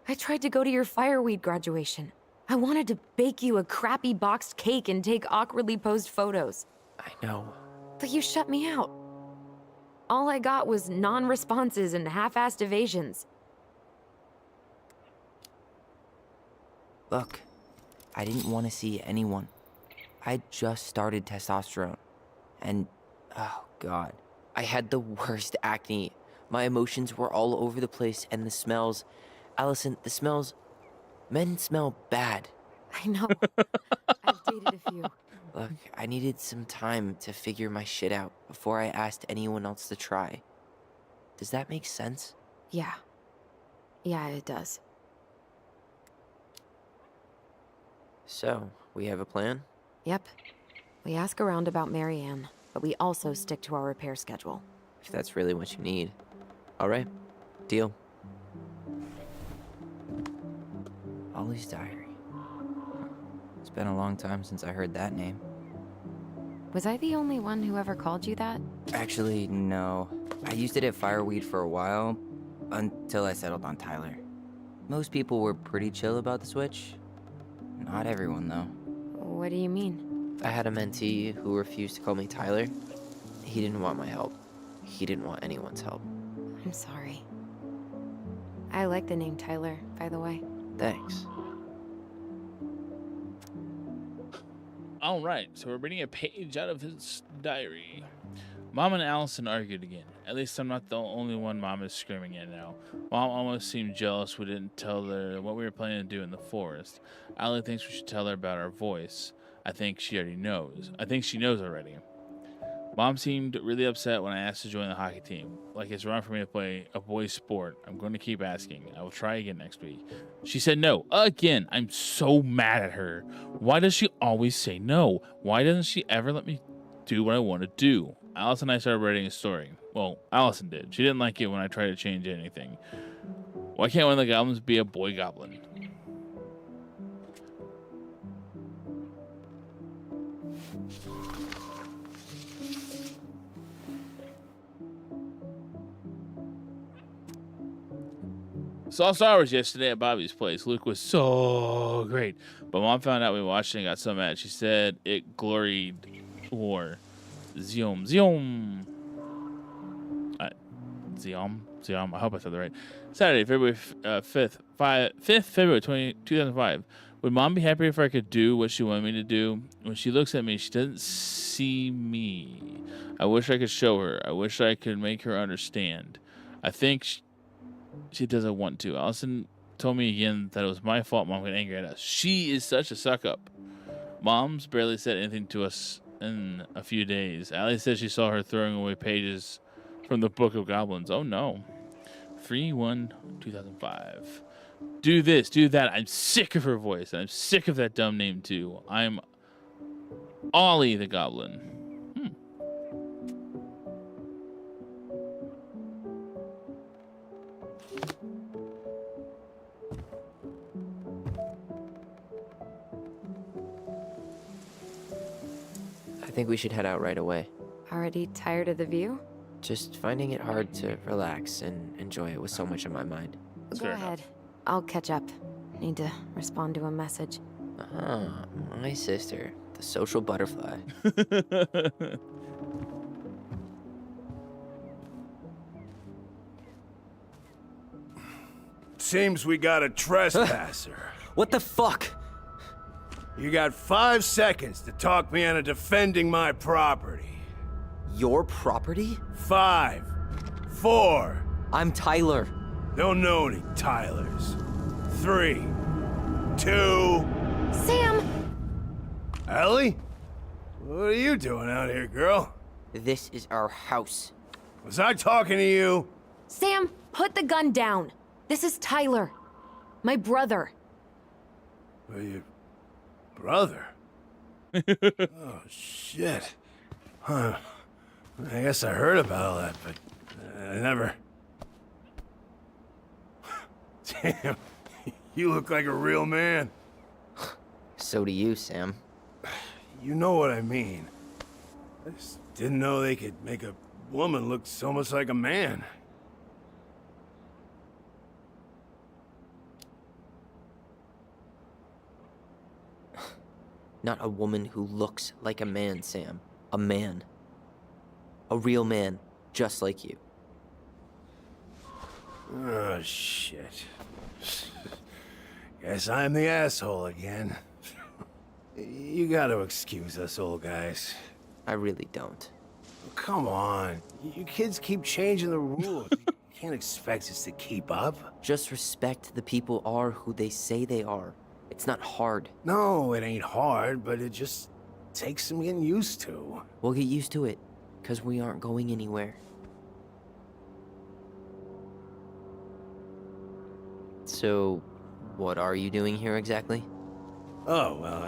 I tried to go to your fireweed graduation. I wanted to bake you a crappy boxed cake and take awkwardly posed photos. I know. But you shut me out. All I got was non-responses and half-assed evasions. Look, I didn't want to see anyone. I just started testosterone. And, oh god, I had the worst acne. My emotions were all over the place, and the smells... Allison, the smells... Men smell bad. I know. I've dated a few. Look, I needed some time to figure my shit out before I asked anyone else to try. Does that make sense? Yeah. Yeah, it does. So, we have a plan? Yep. We ask around about Marianne, but we also stick to our repair schedule. If that's really what you need. Alright, deal. Ollie's Diary. It's been a long time since I heard that name. Was I the only one who ever called you that? Actually, no. I used it at Fireweed for a while, until I settled on Tyler. Most people were pretty chill about the switch. Not everyone, though. What do you mean? I had a mentee who refused to call me Tyler. He didn't want my help. He didn't want anyone's help. I'm sorry. I like the name Tyler, by the way. Thanks. All right, so we're reading a page out of his diary. Mom and Allison argued again. At least I'm not the only one Mom is screaming at now. Mom almost seemed jealous we didn't tell her what we were planning to do in the forest. Allie thinks we should tell her about our voice. I think she already knows. I think she knows already. Mom seemed really upset when I asked to join the hockey team. Like it's wrong for me to play a boys' sport. I'm going to keep asking. I will try again next week. She said no. Again. I'm so mad at her. Why does she always say no? Why doesn't she ever let me do what I want to do? Allison and I started writing a story. Well, Allison did. She didn't like it when I tried to change anything. Why can't one of the goblins be a boy goblin? Saw Star Wars yesterday at Bobby's place. Luke was so great. But Mom found out we watched it and got so mad. She said it gloried war. Ziom. Ziom. Ziom. I hope I said that right. Saturday, February 5th February 2005. Would Mom be happy if I could do what she wanted me to do? When she looks at me, she doesn't see me. I wish I could show her. I wish I could make her understand. I think she doesn't want to. Allison told me again that it was my fault Mom got angry at us. She is such a suck-up. Mom's barely said anything to us in a few days. Allie said she saw her throwing away pages from the Book of Goblins. Oh no. 3/1/2005. Do this, do that. I'm sick of her voice. I'm sick of that dumb name too. I'm Ollie the Goblin. I think we should head out right away. Already tired of the view? Just finding it hard to relax and enjoy it with so much on my mind. Go ahead. I'll catch up. Need to respond to a message. Ah, my sister, the social butterfly. Seems we got a trespasser. What the fuck? You got 5 seconds to talk me into defending my property. Your property? 5, 4. I'm Tyler. Don't know any Tylers. 3, 2. Sam! Ellie? What are you doing out here, girl? This is our house. Was I talking to you? Sam, put the gun down. This is Tyler. My brother. Well, your brother? Oh, shit. Huh. I guess I heard about all that, but I never... Damn, you look like a real man. So do you, Sam. You know what I mean. I just didn't know they could make a woman look so much like a man. Not a woman who looks like a man, Sam. A man. A real man, just like you. Oh, shit. Guess I'm the asshole again. You gotta excuse us old guys. I really don't. Come on. You kids keep changing the rules. You can't expect us to keep up. Just respect the people are who they say they are. It's not hard. No, it ain't hard, but it just takes some getting used to. We'll get used to it, because we aren't going anywhere. So, what are you doing here exactly? Oh, well,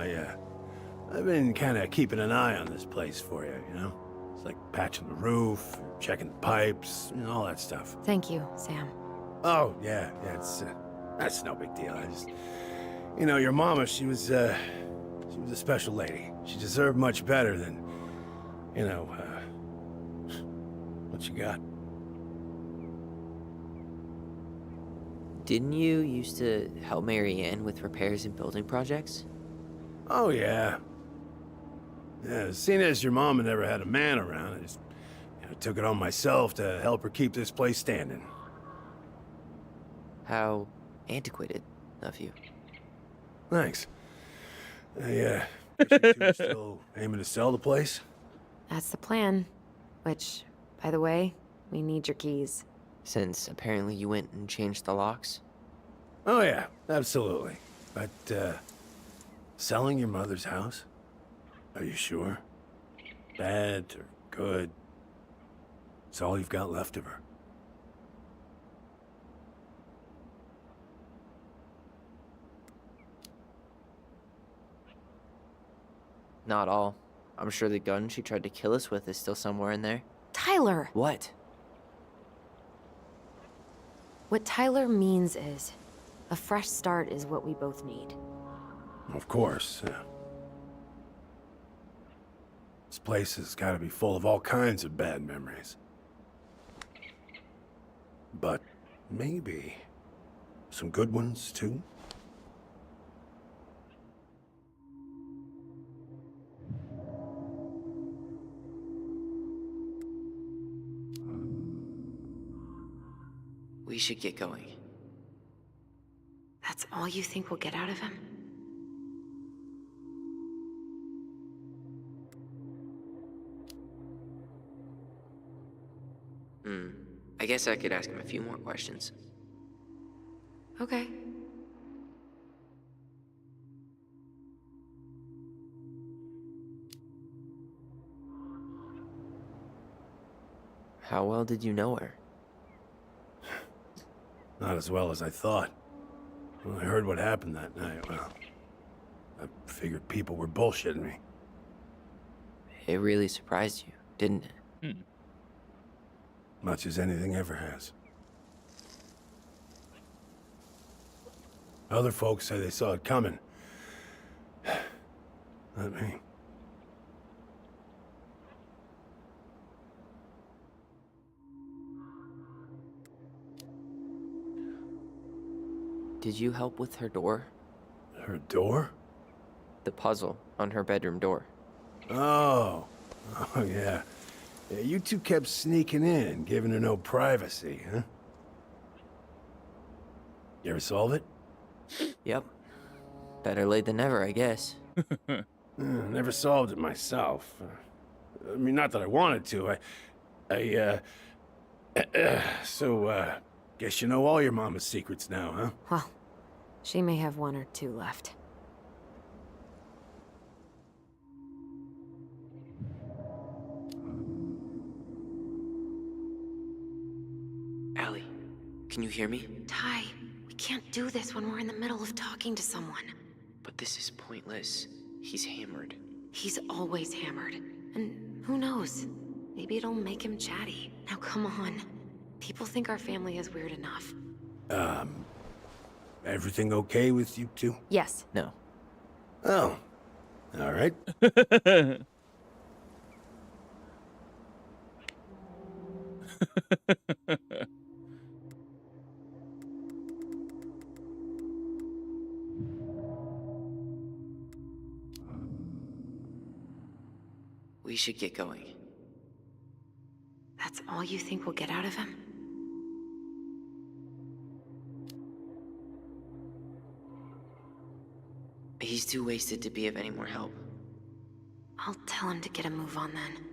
I've been kind of keeping an eye on this place for you, you know? It's like patching the roof, checking the pipes, and all that stuff. Thank you, Sam. Oh, yeah, it's, that's no big deal. I just, you know, your mama, she was a special lady. She deserved much better than, you know, what you got. Didn't you used to help Mary Ann with repairs and building projects? Oh, yeah. Yeah, seeing as your mama never had a man around, I just took it on myself to help her keep this place standing. How antiquated of you. Thanks. You two still aiming to sell the place? That's the plan. Which, by the way, we need your keys. Since apparently you went and changed the locks? Oh, yeah, absolutely. But, selling your mother's house? Are you sure? Bad or good? It's all you've got left of her. Not all. I'm sure the gun she tried to kill us with is still somewhere in there. Tyler! What? What Tyler means is, a fresh start is what we both need. Of course. This place has got to be full of all kinds of bad memories. But maybe some good ones, too? We should get going. That's all you think we'll get out of him? I guess I could ask him a few more questions. Okay. How well did you know her? Not as well as I thought. When I heard what happened that night, well, I figured people were bullshitting me. It really surprised you, didn't it? Much as anything ever has. Other folks say they saw it coming. Not me. Did you help with her door? Her door? The puzzle on her bedroom door. Oh. Oh, yeah. Yeah, you two kept sneaking in, giving her no privacy, huh? You ever solve it? Yep. Better late than never, I guess. Never solved it myself. I mean, not that I wanted to. So, guess you know all your mama's secrets now, huh? Well, she may have one or two left. Allie, can you hear me? Ty, we can't do this when we're in the middle of talking to someone. But this is pointless. He's hammered. He's always hammered. And who knows? Maybe it'll make him chatty. Now come on. People think our family is weird enough. Everything okay with you two? Yes. No. Oh. All right. We should get going. That's all you think we'll get out of him? He's too wasted to be of any more help. I'll tell him to get a move on then.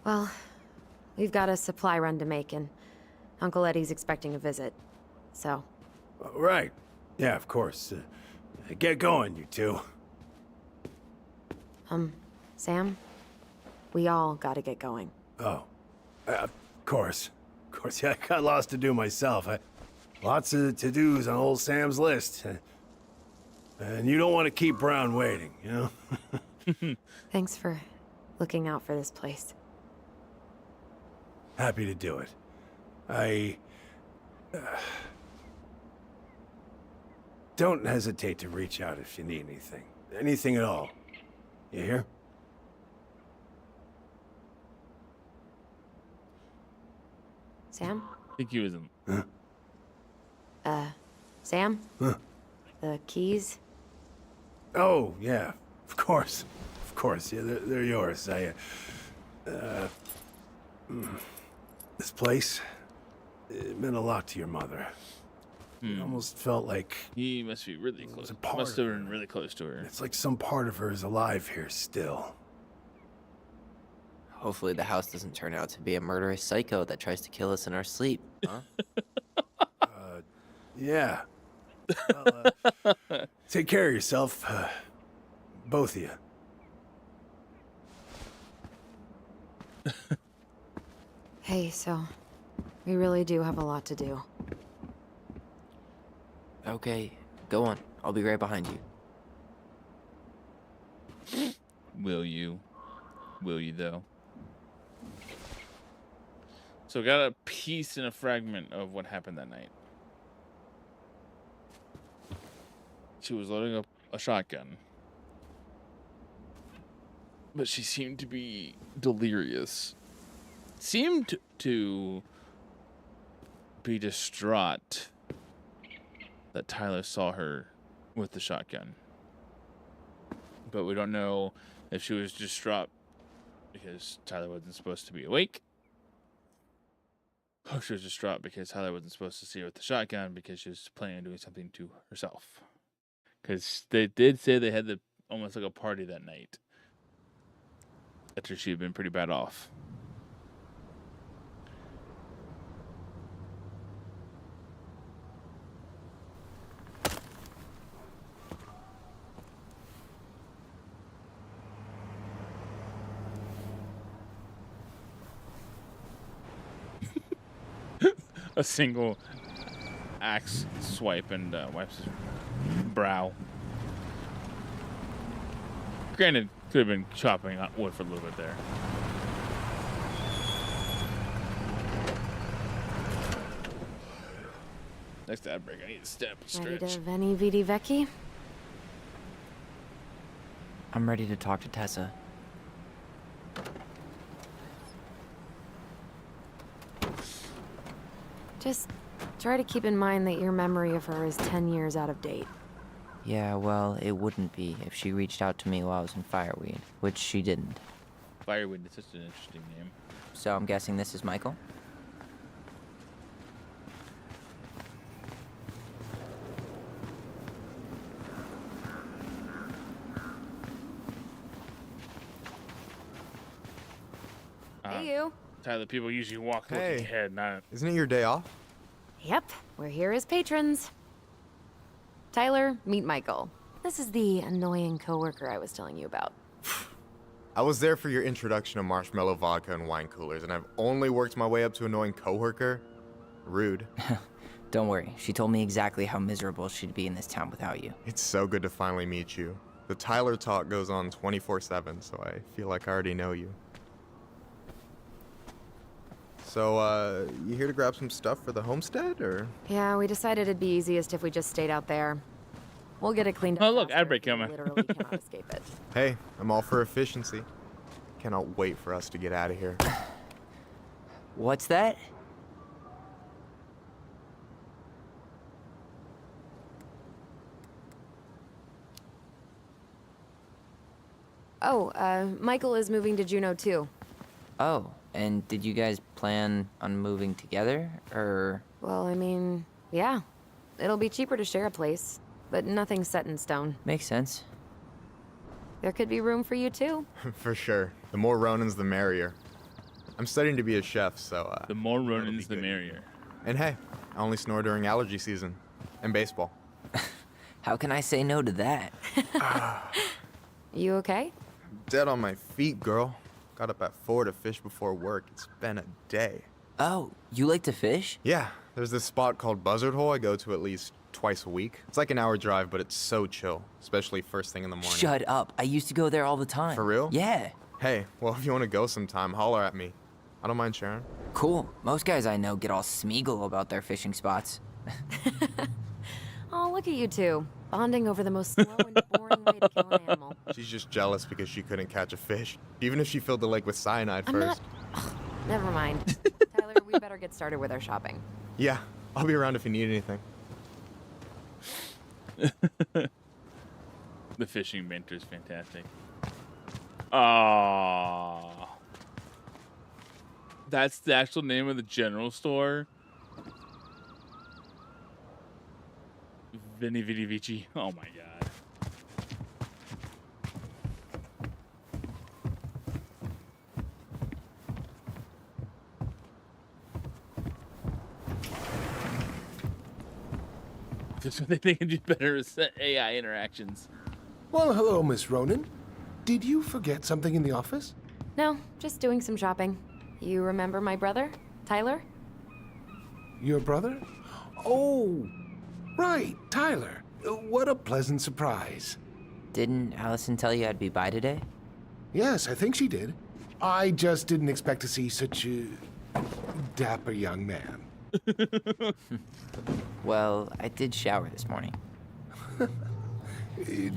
Well, we've got a supply run to make, and Uncle Eddie's expecting a visit. So. Right. Yeah, of course. Get going, you two. Sam? We all gotta get going. Oh. Of course. Of course, yeah, I got lots to do myself. Lots of to-dos on old Sam's list. And you don't want to keep Brown waiting, you know? Thanks for looking out for this place. Happy to do it. I... don't hesitate to reach out if you need anything. Anything at all. You hear? Sam? I think he was in. Sam? Huh? The keys? Oh, yeah. Of course. Of course. Yeah, they're yours. This place, it meant a lot to your mother. It almost felt like... He must be really close. a part Must of have been really close to her. It's like some part of her is alive here still. Hopefully the house doesn't turn out to be a murderous psycho that tries to kill us in our sleep, huh? Yeah. Well, take care of yourself. Both of you. Hey, so we really do have a lot to do. Okay, go on. I'll be right behind you. Will you? Will you, though? So got a piece and a fragment of what happened that night. She was loading up a shotgun. But she seemed to be delirious. Seemed to be distraught that Tyler saw her with the shotgun. But we don't know if she was distraught because Tyler wasn't supposed to be awake. Or she was distraught because Tyler wasn't supposed to see her with the shotgun because she was planning on doing something to herself. Because they did say they had almost like a party that night. After she had been pretty bad off. A single axe swipe and wipes his brow. Granted, could have been chopping wood for a little bit there. Next ad break, I need to step and Ready stretch. to Veni Vidi Vici? I'm ready to talk to Tessa. Just try to keep in mind that your memory of her is 10 years out of date. Yeah, well, it wouldn't be if she reached out to me while I was in Fireweed, which she didn't. Fireweed is such an interesting name. So I'm guessing this is Michael? Hey, you. Tyler, people usually walk looking Hey. ahead, not. Isn't it your day off? Yep, we're here as patrons. Tyler, meet Michael. This is the annoying coworker I was telling you about. I was there for your introduction to marshmallow vodka and wine coolers, and I've only worked my way up to annoying coworker. Rude. Don't worry, she told me exactly how miserable she'd be in this town without you. It's so good to finally meet you. The Tyler talk goes on 24/7, so I feel like I already know you. So, you here to grab some stuff for the homestead, or? Yeah, we decided it'd be easiest if we just stayed out there. We'll get it cleaned up. Oh, look, faster ad break if we coming. Literally cannot escape it. Hey, I'm all for efficiency. Cannot wait for us to get out of here. What's that? Oh, Michael is moving to Juneau too. Oh, and did you guys plan on moving together, or? Well, I mean, yeah. It'll be cheaper to share a place, but nothing's set in stone. Makes sense. There could be room for you too. For sure. The more Ronins, the merrier. I'm studying to be a chef, so, The more that'll Ronins, be the good. merrier. And hey, I only snore during allergy season. And baseball. How can I say no to that? You okay? Dead on my feet, girl. Got up at 4 to fish before work. It's been a day. Oh, you like to fish? Yeah, there's this spot called Buzzard Hole I go to at least twice a week. It's like an hour drive, but it's so chill, especially first thing in the morning. Shut up. I used to go there all the time. For real? Yeah. Hey, well, if you want to go sometime, holler at me. I don't mind sharing. Cool. Most guys I know get all Smeagol about their fishing spots. Oh, look at you two. Bonding over the most slow and boring way to kill an animal. She's just jealous because she couldn't catch a fish, even if she filled the lake with cyanide I'm first. not... Ugh, never mind. Tyler, we better get started with our shopping. Yeah, I'll be around if you need anything. The fishing banter is fantastic. Oh, that's the actual name of the general store. Veni Vidi Vici. Oh my god. Just what they can do better is AI interactions. Well, hello, Miss Ronan. Did you forget something in the office? No, just doing some shopping. You remember my brother, Tyler? Your brother? Oh, right, Tyler. What a pleasant surprise. Didn't Allison tell you I'd be by today? Yes, I think she did. I just didn't expect to see such a dapper young man. Well, I did shower this morning.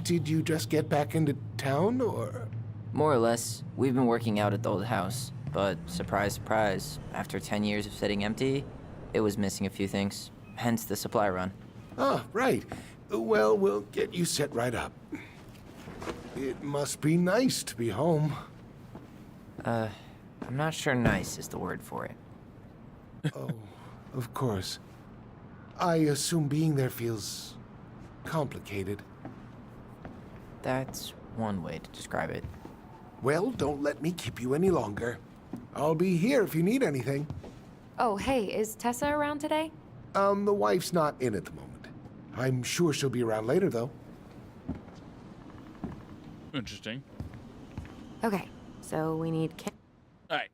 Did you just get back into town, or? More or less. We've been working out at the old house, but surprise, surprise, after 10 years of sitting empty, it was missing a few things, hence the supply run. Ah, right. Well, we'll get you set right up. It must be nice to be home. I'm not sure nice is the word for it. Oh, of course. I assume being there feels complicated. That's one way to describe it. Well, don't let me keep you any longer. I'll be here if you need anything. Oh, hey, is Tessa around today? The wife's not in at the moment. I'm sure she'll be around later, though. Interesting. Okay, so we need... Alright.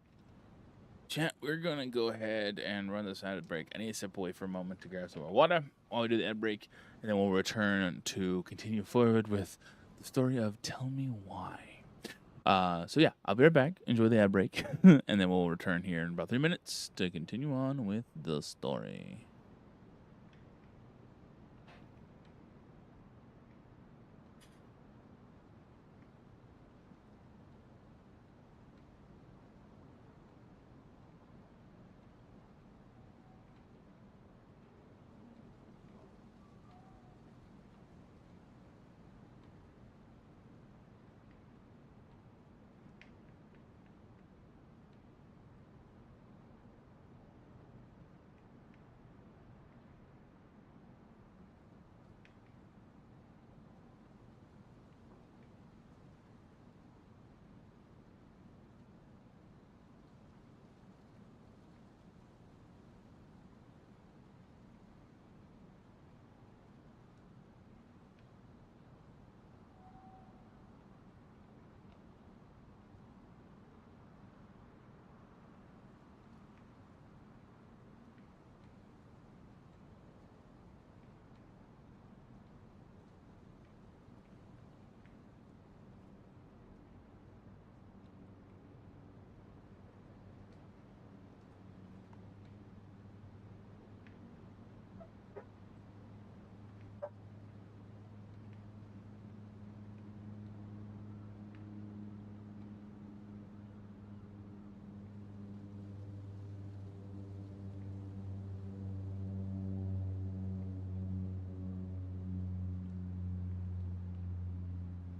Chat, we're going to go ahead and run this ad break. I need to step away for a moment to grab some more water while we do the ad break, and then we'll return to continue forward with the the story of Tell Me Why. So yeah, I'll be right back. Enjoy the ad break, and then we'll return here in about 3 minutes to continue on with the story.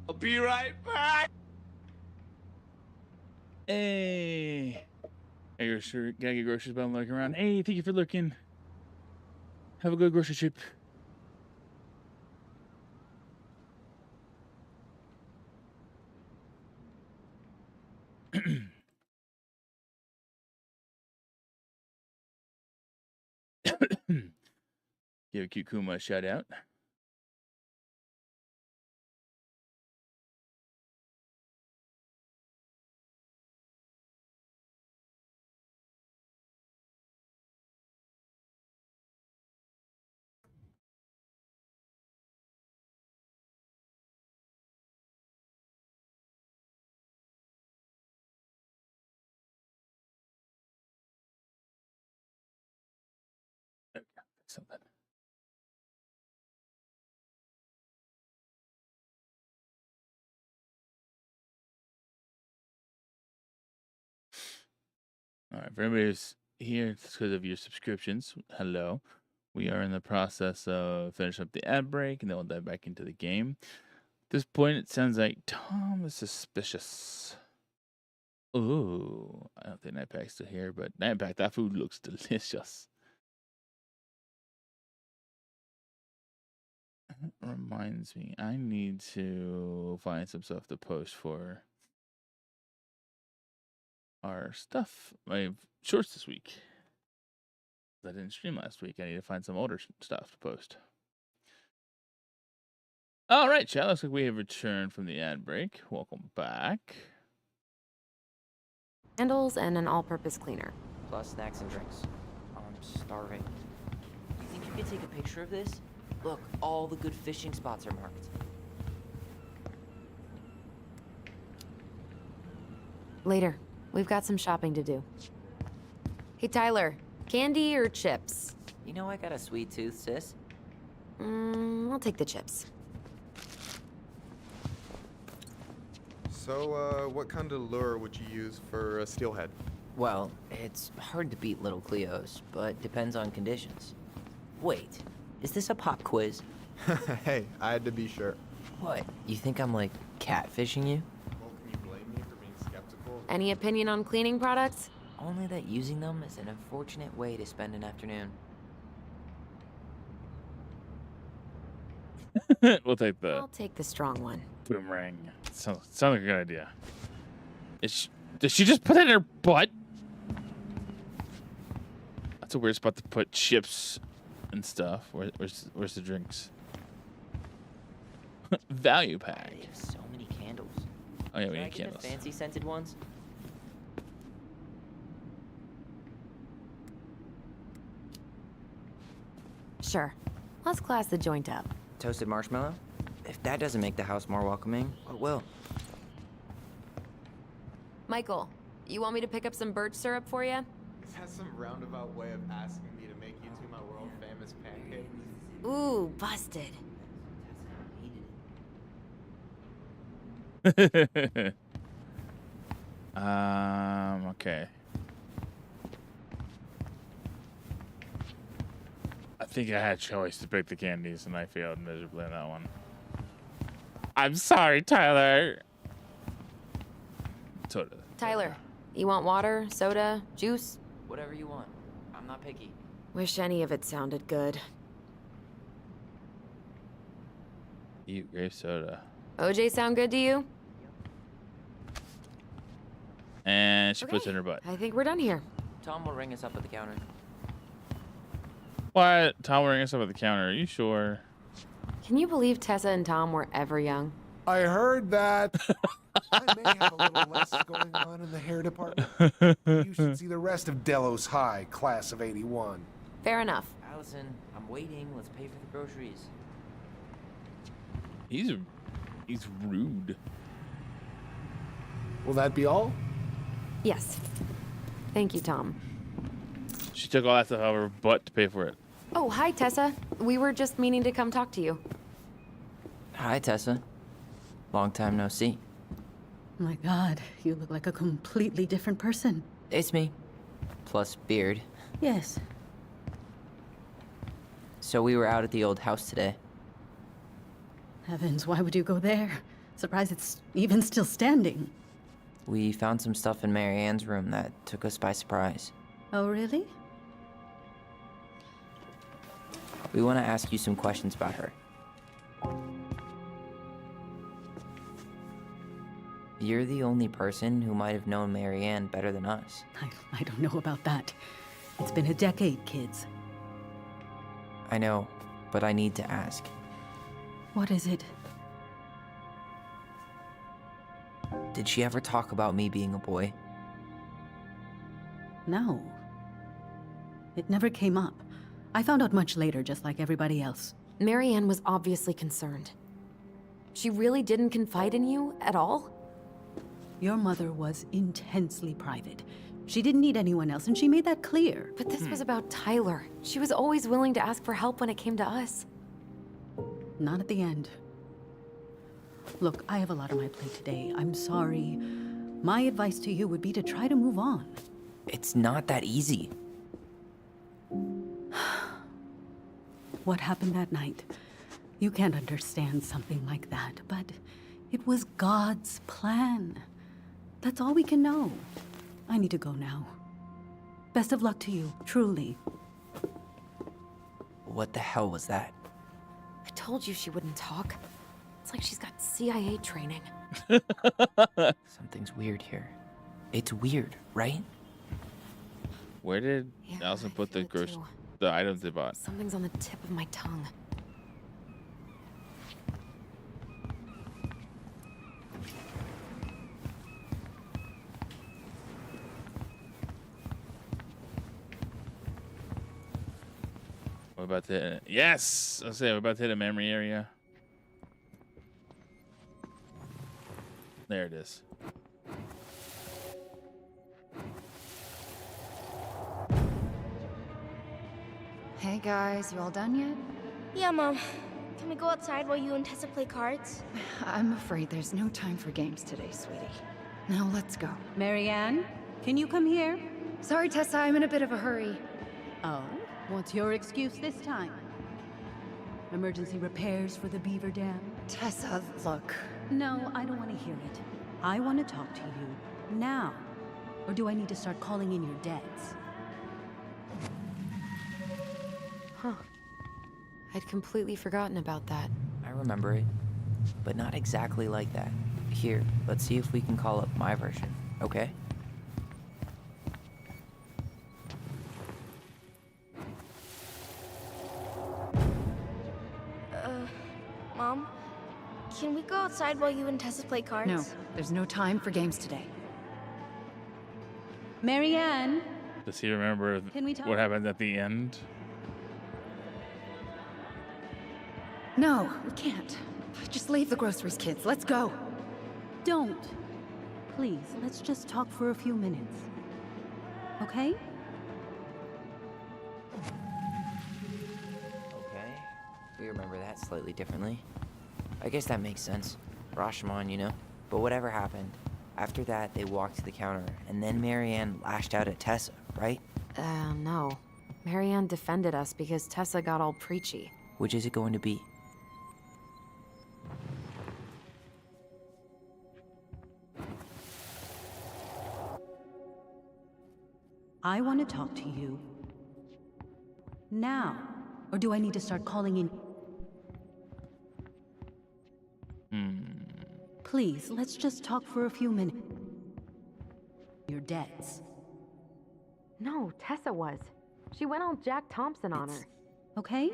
I'll be right back. Hey, gotta get groceries, but I'm looking around. Hey, thank you for looking. Have a good grocery trip. Give Kukuma a shout out. Okay, something. All right, for everybody who's here, it's because of your subscriptions. Hello. We are in the process of finishing up the ad break, and then we'll dive back into the game. At this point, it sounds like Tom is suspicious. Ooh, I don't think Nightpack's still here, but Nightpack, that food looks delicious. That reminds me, I need to find some stuff to post for our stuff, my shorts this week. I didn't stream last week. I need to find some older stuff to post. All right, chat. Looks like we have returned from the ad break. Welcome back. Candles and an all-purpose cleaner. Plus snacks and drinks. I'm starving. Do you think you could take a picture of this? Look, all the good fishing spots are marked. Later. We've got some shopping to do. Hey, Tyler. Candy or chips? You know I got a sweet tooth, sis. I'll take the chips. So, what kind of lure would you use for a steelhead? Well, it's hard to beat little Cleo's, but depends on conditions. Wait, is this a pop quiz? Hey, I had to be sure. What, you think I'm like catfishing you? Well, can you blame me for being skeptical? Any opinion on cleaning products? Only that using them is an unfortunate way to spend an afternoon. We'll take the I'll take the strong one. boomerang. Sounds like a good idea. Does she just put it in her butt? That's a weird spot to put chips and stuff. Where's the drinks? Value pack. They have so many candles. Oh yeah, we Can I need get the candles. fancy scented ones? Sure. Let's class the joint up. Toasted marshmallow? If that doesn't make the house more welcoming, what will? Michael, you want me to pick up some birch syrup for you? Is that some roundabout way of asking me to make you two my world famous pancakes? Ooh, busted. Okay. I think I had a choice to pick the candies and I failed miserably on that one. I'm sorry, Tyler. Soda. Tyler, you want water, soda, juice? Whatever you want. I'm not picky. Wish any of it sounded good. Eat grape soda. OJ sound good to you? And she puts it in her butt. I think we're done here. Tom will ring us up at the counter. What? Tom will ring us up at the counter. Are you sure? Can you believe Tessa and Tom were ever young? I heard that. I may have a little less going on in the hair department. You should see the rest of Delos High, class of '81. Fair enough. Allison, I'm waiting. Let's pay for the groceries. He's rude. Will that be all? Yes. Thank you, Tom. She took all that stuff out of her butt to pay for it. Oh, hi, Tessa. We were just meaning to come talk to you. Hi, Tessa. Long time no see. My God, you look like a completely different person. It's me. Plus beard. Yes. So we were out at the old house today. Heavens, why would you go there? Surprised it's even still standing. We found some stuff in Mary Ann's room that took us by surprise. Oh, really? We want to ask you some questions about her. You're the only person who might have known Mary Ann better than us. I don't know about that. It's been a decade, kids. I know, but I need to ask. What is it? Did she ever talk about me being a boy? No. It never came up. I found out much later, just like everybody else. Mary Ann was obviously concerned. She really didn't confide in you at all? Your mother was intensely private. She didn't need anyone else, and she made that clear. But this was about Tyler. She was always willing to ask for help when it came to us. Not at the end. Look, I have a lot on my plate today. I'm sorry. My advice to you would be to try to move on. It's not that easy. What happened that night? You can't understand something like that, but it was God's plan. That's all we can know. I need to go now. Best of luck to you, truly. What the hell was that? I told you she wouldn't talk. It's like she's got CIA training. Something's weird here. It's weird, right? Where did Allison put the items they bought? Something's on the tip of my tongue. We're about to yes! I'll say we're about to hit a memory area. There it is. Hey guys, you all done yet? Yeah, Mom. Can we go outside while you and Tessa play cards? I'm afraid there's no time for games today, sweetie. Now let's go. Mary Ann, can you come here? Sorry, Tessa, I'm in a bit of a hurry. Oh, what's your excuse this time? Emergency repairs for the beaver dam? Tessa, look. No, I don't want to hear it. I want to talk to you now. Or do I need to start calling in your debts? Huh. I'd completely forgotten about that. I remember it, but not exactly like that. Here, let's see if we can call up my version, okay? Mom? Can we go outside while you and Tessa play cards? No, there's no time for games today. Mary Ann? Does he remember Can we talk? what happened at the end? No, we can't. Just leave the groceries, kids. Let's go. Don't. Please, let's just talk for a few minutes. Okay? Okay. We remember that slightly differently. I guess that makes sense. Rashomon, you know? But whatever happened, after that, they walked to the counter, and then Marianne lashed out at Tessa, right? No. Marianne defended us because Tessa got all preachy. Which is it going to be? I want to talk to you. Now. Or do I need to start calling in? Please, let's just talk for a few minutes. Your debts. No, Tessa was. She went all Jack Thompson on her. Okay?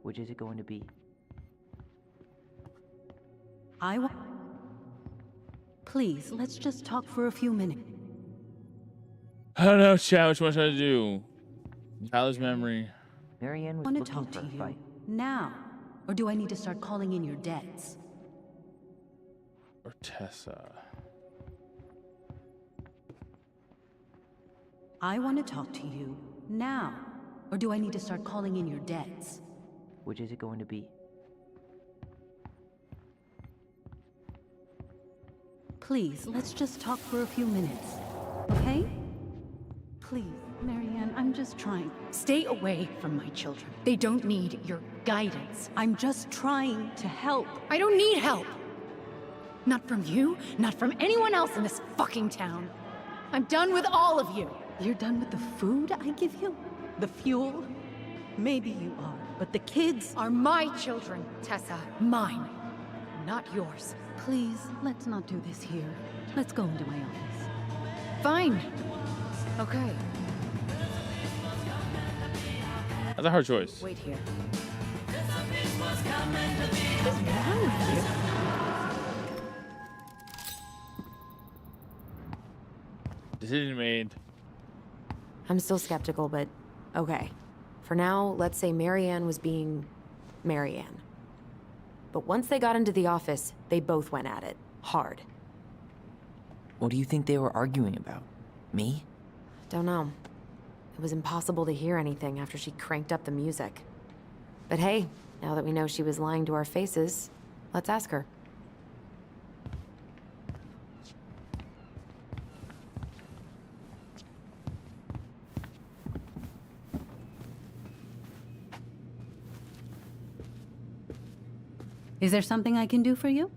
Which is it going to be? Please, let's just talk for a few minutes. I don't know, chat. Which one should I do? Tyler's memory. Marianne was I want to looking talk for to a you. fight. Now. Or do I need to start calling in your debts? Or Tessa. I want to talk to you. Now. Or do I need to start calling in your debts? Which is it going to be? Please, let's just talk for a few minutes. Okay? Please, Marianne, I'm just trying. Stay away from my children. They don't need your guidance. I'm just trying to help. I don't need help. Not from you, not from anyone else in this fucking town. I'm done with all of you. You're done with the food I give you? The fuel? Maybe you are, but the kids are my children, Tessa. Mine, not yours. Please, let's not do this here. Let's go into my office. Fine. Okay. That's a hard choice. Wait here. Decision made. I'm still skeptical, but okay. For now, let's say Marianne was being Marianne. But once they got into the office, they both went at it. Hard. What do you think they were arguing about? Me? Don't know. It was impossible to hear anything after she cranked up the music. But hey, now that we know she was lying to our faces, let's ask her. Is there something I can do for you?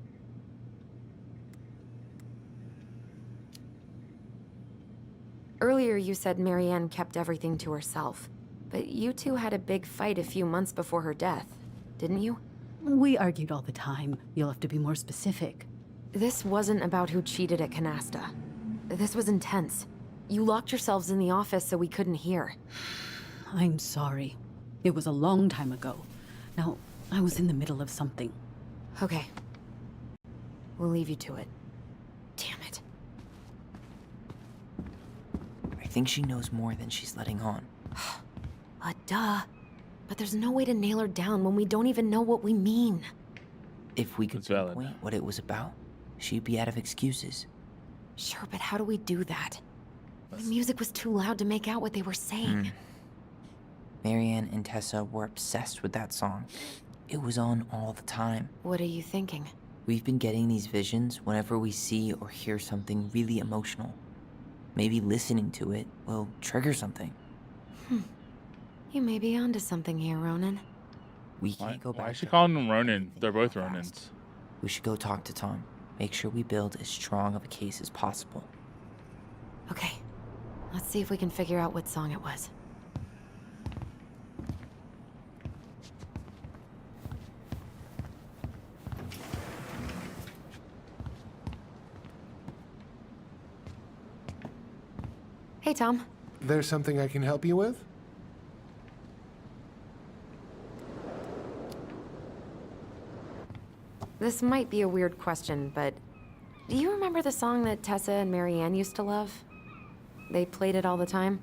Earlier you said Marianne kept everything to herself. But you two had a big fight a few months before her death, didn't you? We argued all the time. You'll have to be more specific. This wasn't about who cheated at Canasta. This was intense. You locked yourselves in the office so we couldn't hear. I'm sorry. It was a long time ago. Now, I was in the middle of something. Okay. We'll leave you to it. Damn it. I think she knows more than she's letting on. Duh. But there's no way to nail her down when we don't even know what we mean. If we could pinpoint what it was about, she'd be out of excuses. Sure, but how do we do that? The music was too loud to make out what they were saying. Marianne and Tessa were obsessed with that song. It was on all the time. What are you thinking? We've been getting these visions whenever we see or hear something really emotional. Maybe listening to it will trigger something. You may be onto something here, Ronan. We can't go back. Why is she calling them Ronin? They're both Ronins. We should go talk to Tom. Make sure we build as strong of a case as possible. Okay. Let's see if we can figure out what song it was. Hey, Tom. There's something I can help you with? This might be a weird question, but do you remember the song that Tessa and Marianne used to love? They played it all the time.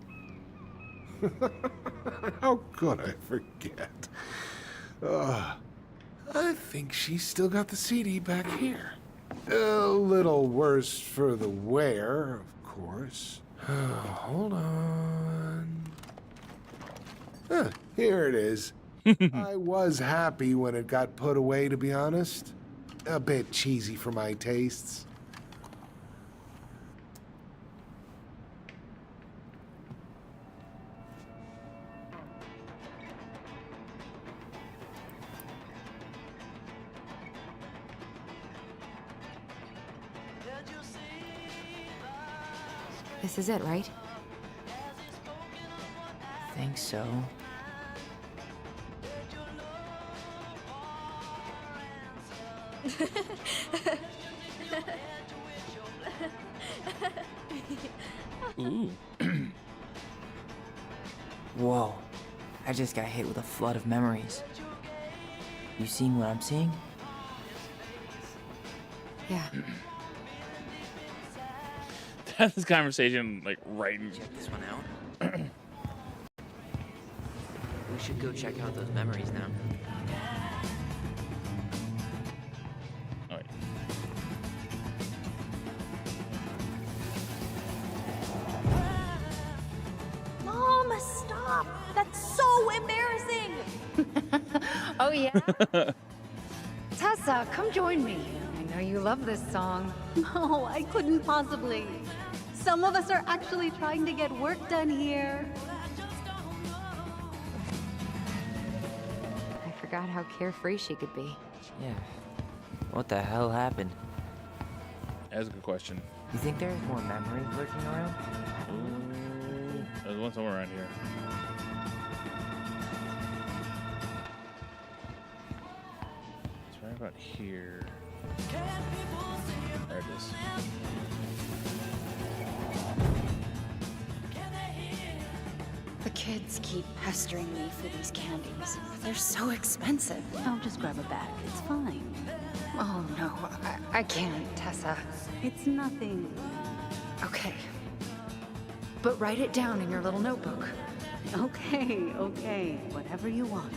How could I forget? I think she's still got the CD back here. A little worse for the wear, of course. Hold on. Here it is. I was happy when it got put away, to be honest. A bit cheesy for my tastes. This is it, right? Think so. Ooh. Whoa. I just got hit with a flood of memories. You seeing what I'm seeing? Yeah. Have this conversation like right in. Check this one out. We should go check out those memories now. Oh, wait. Mom, stop! That's so embarrassing! Oh, yeah? Tessa, come join me. I know you love this song. No, I couldn't possibly. Some of us are actually trying to get work done here. I forgot how carefree she could be. Yeah. What the hell happened? That's a good question. You think there's more memories lurking around? There's one somewhere around here. It's right about here. There it is. The kids keep pestering me for these candies. They're so expensive. I'll just grab a bag. It's fine. Oh, no. I can't, Tessa. It's nothing. Okay. But write it down in your little notebook. Okay, okay. Whatever you want.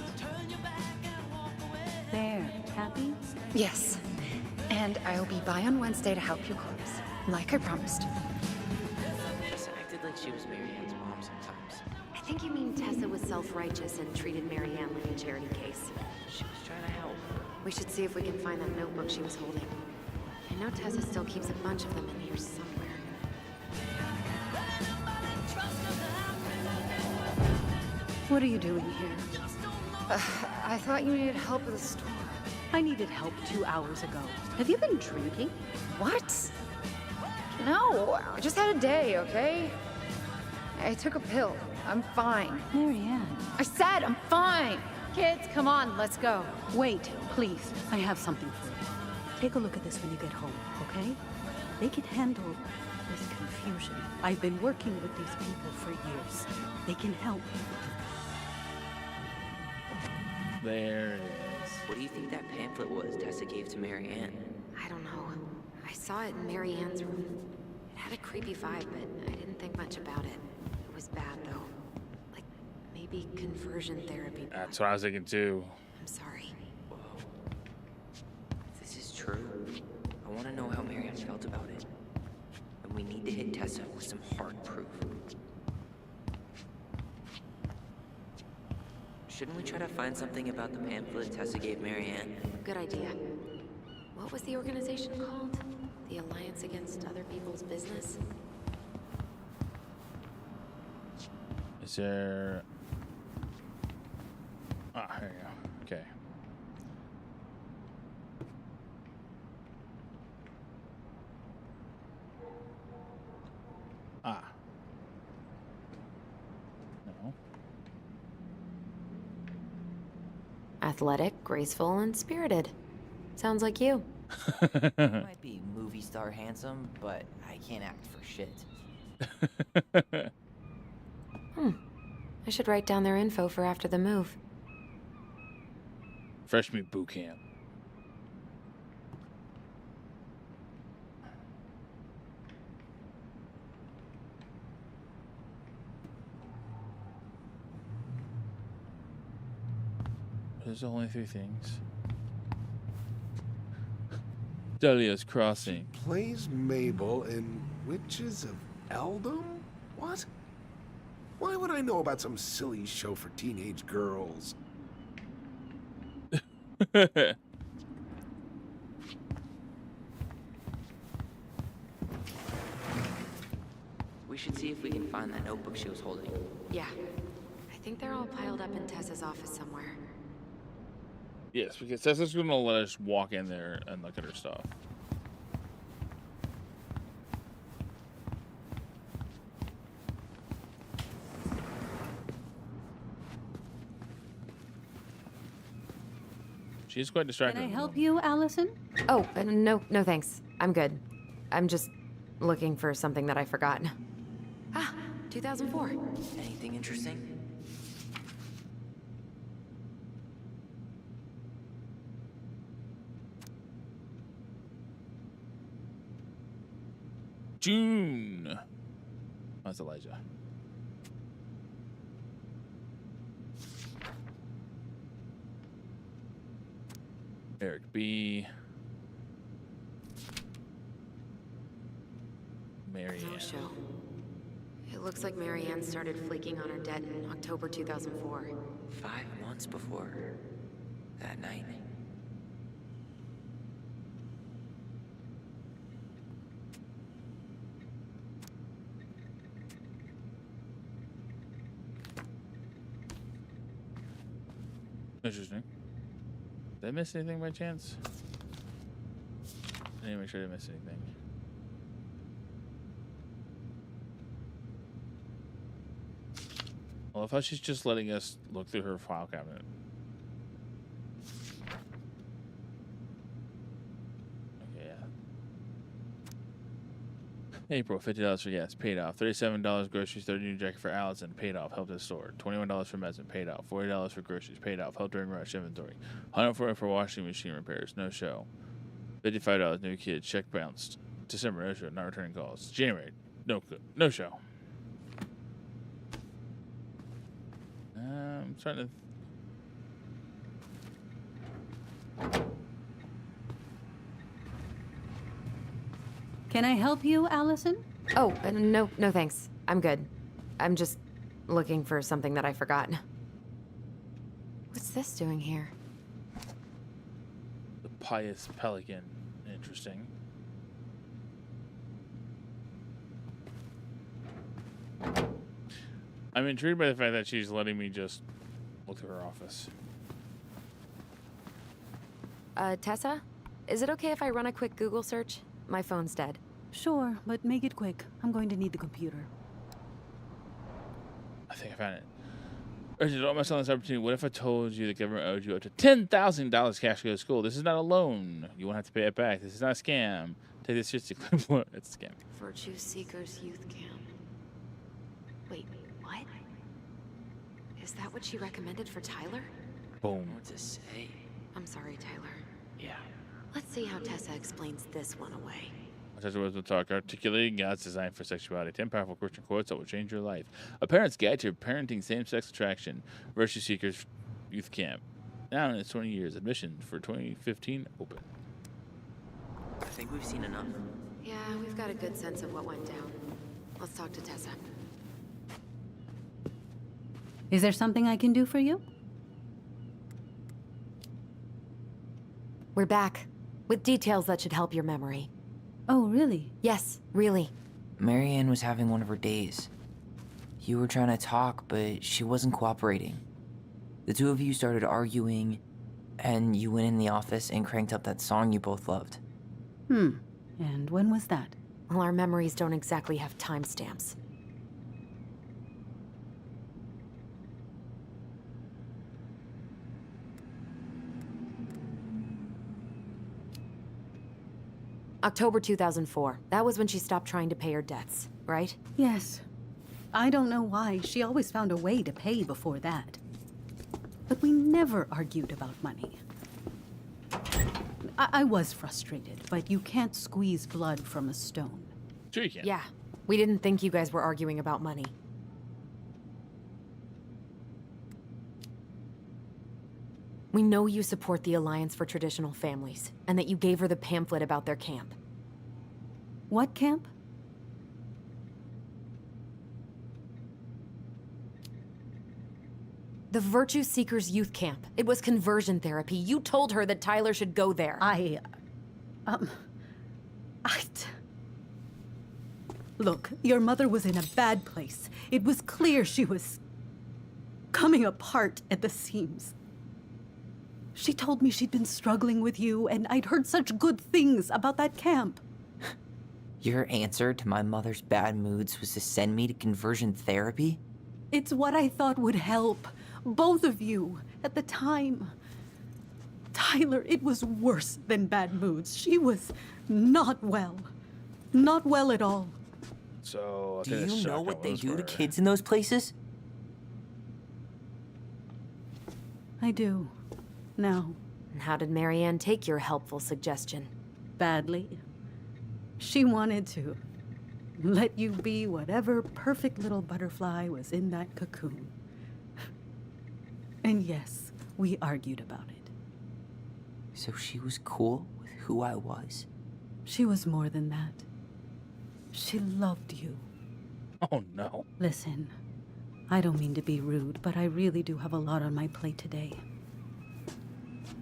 There. Happy? Yes. And I'll be by on Wednesday to help you close. Like I promised. Tessa acted like she was Marianne's mom sometimes. I think you mean Tessa was self-righteous and treated Marianne like a charity case. She was trying to help. We should see if we can find that notebook she was holding. I know Tessa still keeps a bunch of them in here somewhere. What are you doing here? I thought you needed help with the store. I needed help 2 hours ago. Have you been drinking? What? No, I just had a day, okay? I took a pill. I'm fine. Marianne. I said I'm fine. Kids, come on, let's go. Wait, please. I have something for you. Take a look at this when you get home, okay? They can handle this confusion. I've been working with these people for years. They can help. There it is. What do you think that pamphlet was Tessa gave to Marianne? I don't know. I saw it in Marianne's room. It had a creepy vibe, but I didn't think much about it. It was bad, though. Like, maybe conversion therapy. That's what I was thinking too. I'm sorry. Whoa. If this is true, I want to know how Marianne felt about it. And we need to hit Tessa with some hard proof. Shouldn't we try to find something about the pamphlet Tessa gave Marianne? Good idea. What was the organization called? The Alliance Against Other People's Business? Is there... Ah, here you go. Okay. Ah. No. Athletic, graceful, and spirited. Sounds like you. I might be movie star handsome, but I can't act for shit. I should write down their info for after the move. Fresh meat boot camp. There's only 3 things. Delia's Crossing. Plays Mabel in Witches of Eldom? What? Why would I know about some silly show for teenage girls? We should see if we can find that notebook she was holding. Yeah. I think they're all piled up in Tessa's office somewhere. Yes, because Tessa's gonna let us walk in there and look at her stuff. She's quite distracted. Can I help you, Allison? Oh, no thanks. I'm good. I'm just looking for something that I forgot. Ah, 2004. Anything interesting? June. That's Elijah. Eric B. Marianne. No show. It looks like Marianne started flaking on her debt in October 2004. 5 months before that night. Interesting. Did I miss anything by chance? I need to make sure I didn't miss anything. I love how she's just letting us look through her file cabinet. Okay, yeah. April, $50 for gas, paid off. $37 groceries, 30 new jacket for Allison, paid off, helped at the store. $21 for medicine, paid off. $40 for groceries, paid off, helped during rush inventory. $140 for washing machine repairs, no show. $55 new kid, check bounced. December, no show, not returning calls. January, no show. I'm starting to. Can I help you, Allison? Oh, no thanks. I'm good. I'm just looking for something that I forgot. What's this doing here? The pious pelican. Interesting. I'm intrigued by the fact that she's letting me just look through her office. Tessa? Is it okay if I run a quick Google search? My phone's dead. Sure, but make it quick. I'm going to need the computer. I think I found it. Urgent, don't miss on this opportunity. What if I told you the government owed you up to $10,000 cash to go to school? This is not a loan. You won't have to pay it back. This is not a scam. Take this seriously. It's a scam. Virtue Seekers Youth Camp. Wait, what? Is that what she recommended for Tyler? Boom. What to say? I'm sorry, Tyler. Yeah. Let's see how Tessa explains this one away. Tessa Wisdom Talk, articulating God's design for sexuality. 10 powerful Christian quotes that will change your life. A Parent's Guide to Parenting Same-Sex Attraction. Virtue Seekers Youth Camp. Now in its 20 years. Admission for 2015 open. I think we've seen enough. Yeah, we've got a good sense of what went down. Let's talk to Tessa. Is there something I can do for you? We're back. With details that should help your memory. Oh, really? Yes, really. Marianne was having one of her days. You were trying to talk, but she wasn't cooperating. The two of you started arguing, and you went in the office and cranked up that song you both loved. And when was that? Well, our memories don't exactly have timestamps. October 2004. That was when she stopped trying to pay her debts, right? Yes. I don't know why. She always found a way to pay before that. But we never argued about money. I was frustrated, but you can't squeeze blood from a stone. Sure you can. Yeah. We didn't think you guys were arguing about money. We know you support the Alliance for Traditional Families, and that you gave her the pamphlet about their camp. What camp? The Virtue Seekers Youth Camp. It was conversion therapy. You told her that Tyler should go there. Look, your mother was in a bad place. It was clear she was coming apart at the seams. She told me she'd been struggling with you, and I'd heard such good things about that camp. Your answer to my mother's bad moods was to send me to conversion therapy? It's what I thought would help both of you at the time. Tyler, it was worse than bad moods. She was not well. Not well at all. So, do you know what they do to kids in those places? I do. Now. And how did Marianne take your helpful suggestion? Badly. She wanted to let you be whatever perfect little butterfly was in that cocoon. And yes, we argued about it. So she was cool with who I was? She was more than that. She loved you. Oh, no. Listen, I don't mean to be rude, but I really do have a lot on my plate today.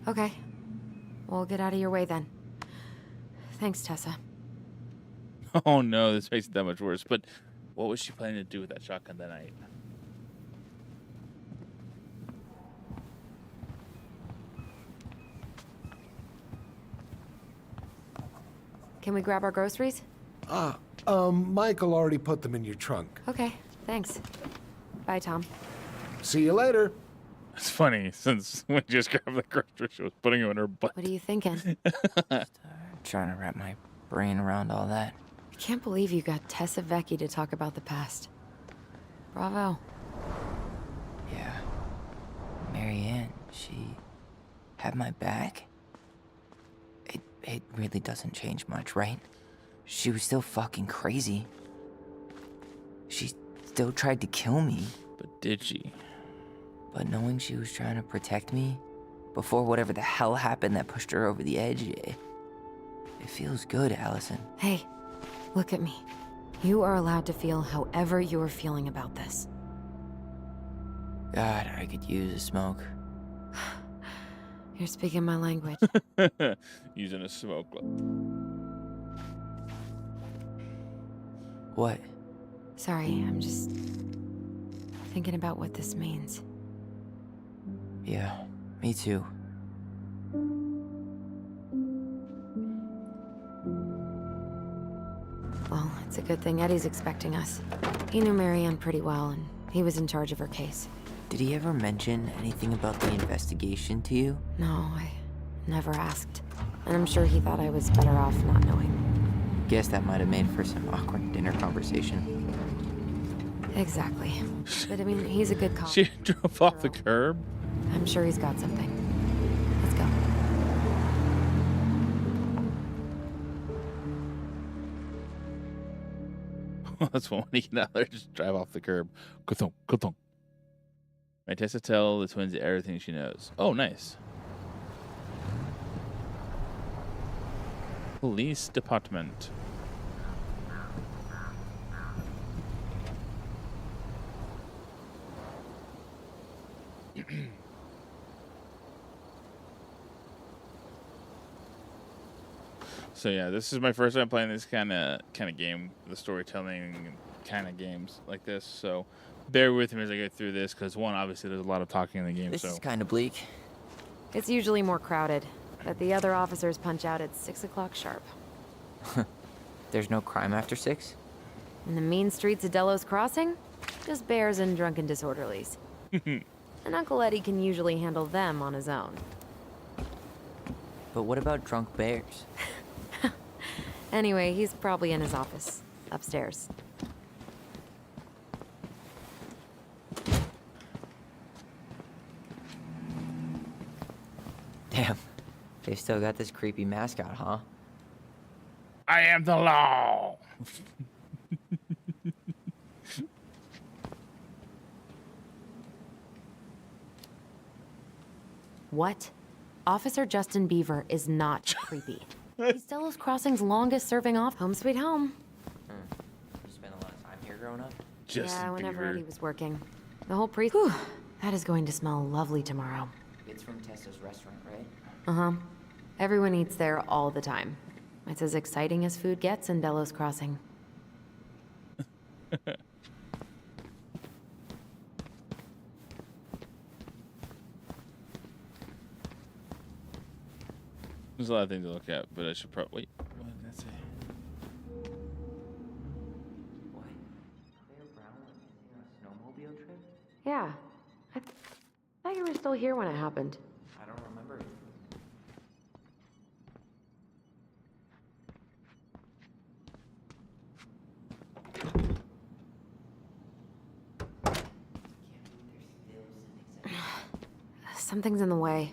Okay. We'll get out of your way then. Thanks, Tessa. Oh, no, this makes it that much worse. But what was she planning to do with that shotgun that night? Can we grab our groceries? Michael already put them in your trunk. Okay, thanks. Bye, Tom. See you later. It's funny, since when she just grabbed the groceries, she was putting them in her butt. What are you thinking? Trying to wrap my brain around all that. I can't believe you got Tessa Vecchi to talk about the past. Bravo. Yeah. Marianne, she had my back. It really doesn't change much, right? She was still fucking crazy. She still tried to kill me. But did she? But knowing she was trying to protect me before whatever the hell happened that pushed her over the edge, it feels good, Allison. Hey, look at me. You are allowed to feel however you're feeling about this. God, I could use a smoke. You're speaking my language. Using a smoke. What? Sorry, I'm just thinking about what this means. Yeah, me too. Well, it's a good thing Eddie's expecting us. He knew Marianne pretty well, and he was in charge of her case. Did he ever mention anything about the investigation to you? No, I never asked. And I'm sure he thought I was better off not knowing. Guess that might have made for some awkward dinner conversation. Exactly. But I mean, he's a good cop. She drove off the curb? I'm sure he's got something. Let's go. That's one when you get out there, just drive off the curb. Ka-thunk, ka-thunk. May Tessa tell the twins everything she knows. Oh, nice. Police department. So yeah, this is my first time playing this kind of game, the storytelling kind of games like this. So bear with me as I go through this, because one, obviously there's a lot of talking in the game. This so is kind of bleak. It's usually more crowded, but the other officers punch out at 6 o'clock sharp. There's no crime after 6? In the mean streets of Delos Crossing, just bears and drunken disorderlies. And Uncle Eddie can usually handle them on his own. But what about drunk bears? Anyway, he's probably in his office, upstairs. Damn, they've still got this creepy mascot, huh? I am the law. What? Officer Justin Beaver is not creepy. He's Delos Crossing's longest-serving home sweet home. You spent a lot of time here growing up? Yeah, whenever Eddie was working. The whole Whew, that is going to smell lovely tomorrow. It's from Tessa's restaurant, right? Uh-huh. Everyone eats there all the time. It's as exciting as food gets in Delos Crossing. There's a lot of things to look at, but I should probably wait. What did that say? What? Claire Brown went missing on a snowmobile trip? Yeah. I thought you were still here when it happened. I don't remember it. Something's in the way.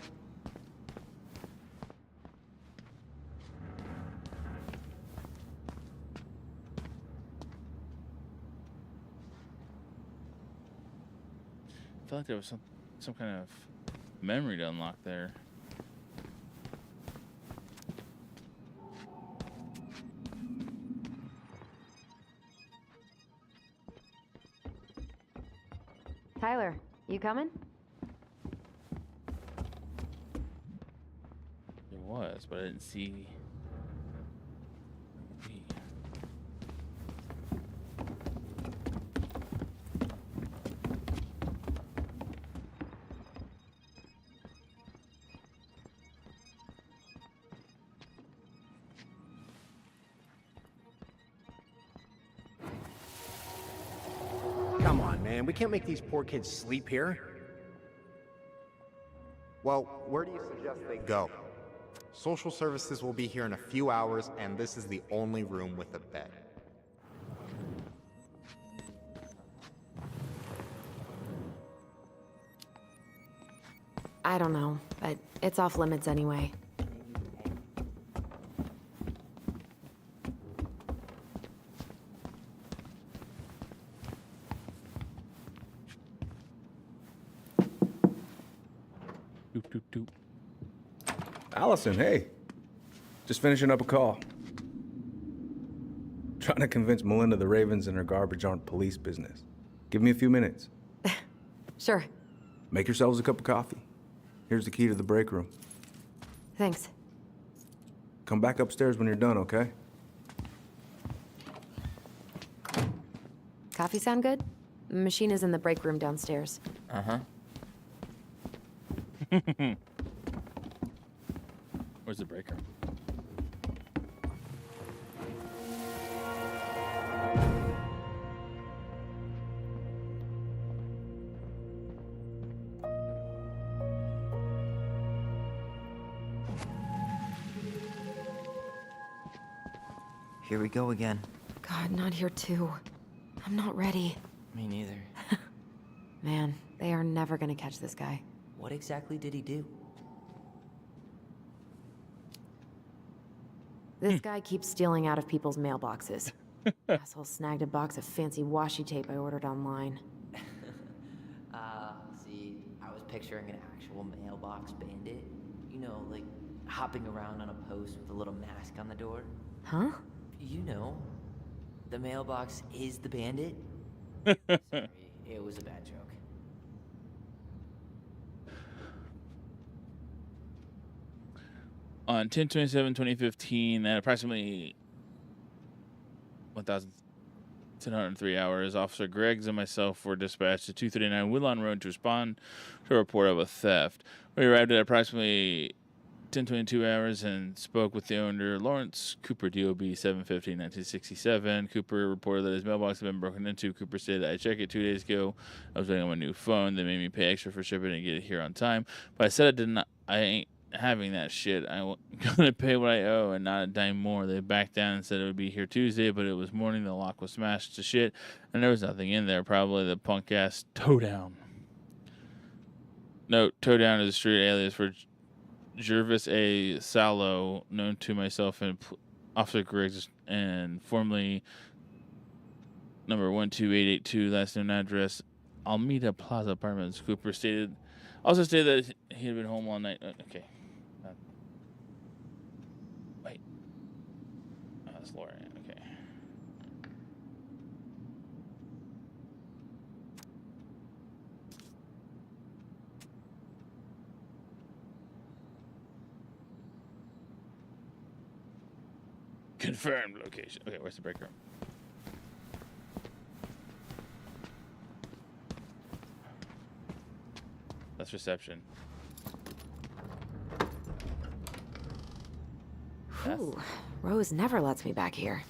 I felt like there was some kind of memory to unlock there. Tyler, you coming? It was, but I didn't see. Come on, man. We can't make these poor kids sleep here. Well, where do you suggest they go? Social services will be here in a few hours, and this is the only room with a bed. I don't know, but it's off limits anyway. Doop, doop, doop. Allison, hey. Just finishing up a call. Trying to convince Melinda the Ravens and her garbage aren't police business. Give me a few minutes. Sure. Make yourselves a cup of coffee. Here's the key to the break room. Thanks. Come back upstairs when you're done, okay? Coffee sound good? The machine is in the break room downstairs. Uh-huh. Where's the break room? Here we go again. God, not here too. I'm not ready. Me neither. Man, they are never gonna catch this guy. What exactly did he do? This guy keeps stealing out of people's mailboxes. Asshole snagged a box of fancy washi tape I ordered online. See, I was picturing an actual mailbox bandit. You know, like hopping around on a post with a little mask on the door. Huh? You know, the mailbox is the bandit. Sorry, it was a bad joke. On 10/27/2015, at approximately 1,703 hours, Officer Greggs and myself were dispatched to 239 Woodlawn Road to respond to a report of a theft. We arrived at approximately 10:22 hours and spoke with the owner, Lawrence Cooper, DOB 7/15/1967. Cooper reported that his mailbox had been broken into. Cooper stated, "I checked it 2 days ago. I was waiting on my new phone. They made me pay extra for shipping and get it here on time. But I said I did not. I ain't having that shit. I'm gonna pay what I owe and not a dime more." They backed down and said it would be here Tuesday, but it was morning. The lock was smashed to shit, and there was nothing in there. Probably the punk ass Towdown. Note: Towdown is a street alias for Jervis A. Salo, known to myself and Officer Griggs, and formerly number 12882, last known address Almeida Plaza Apartments. Cooper stated Also stated that he had been home all night. Okay. Wait. Oh, that's Laura. Okay. Confirmed location. Okay, where's the break room? That's reception. Whew. Rose never lets me back here.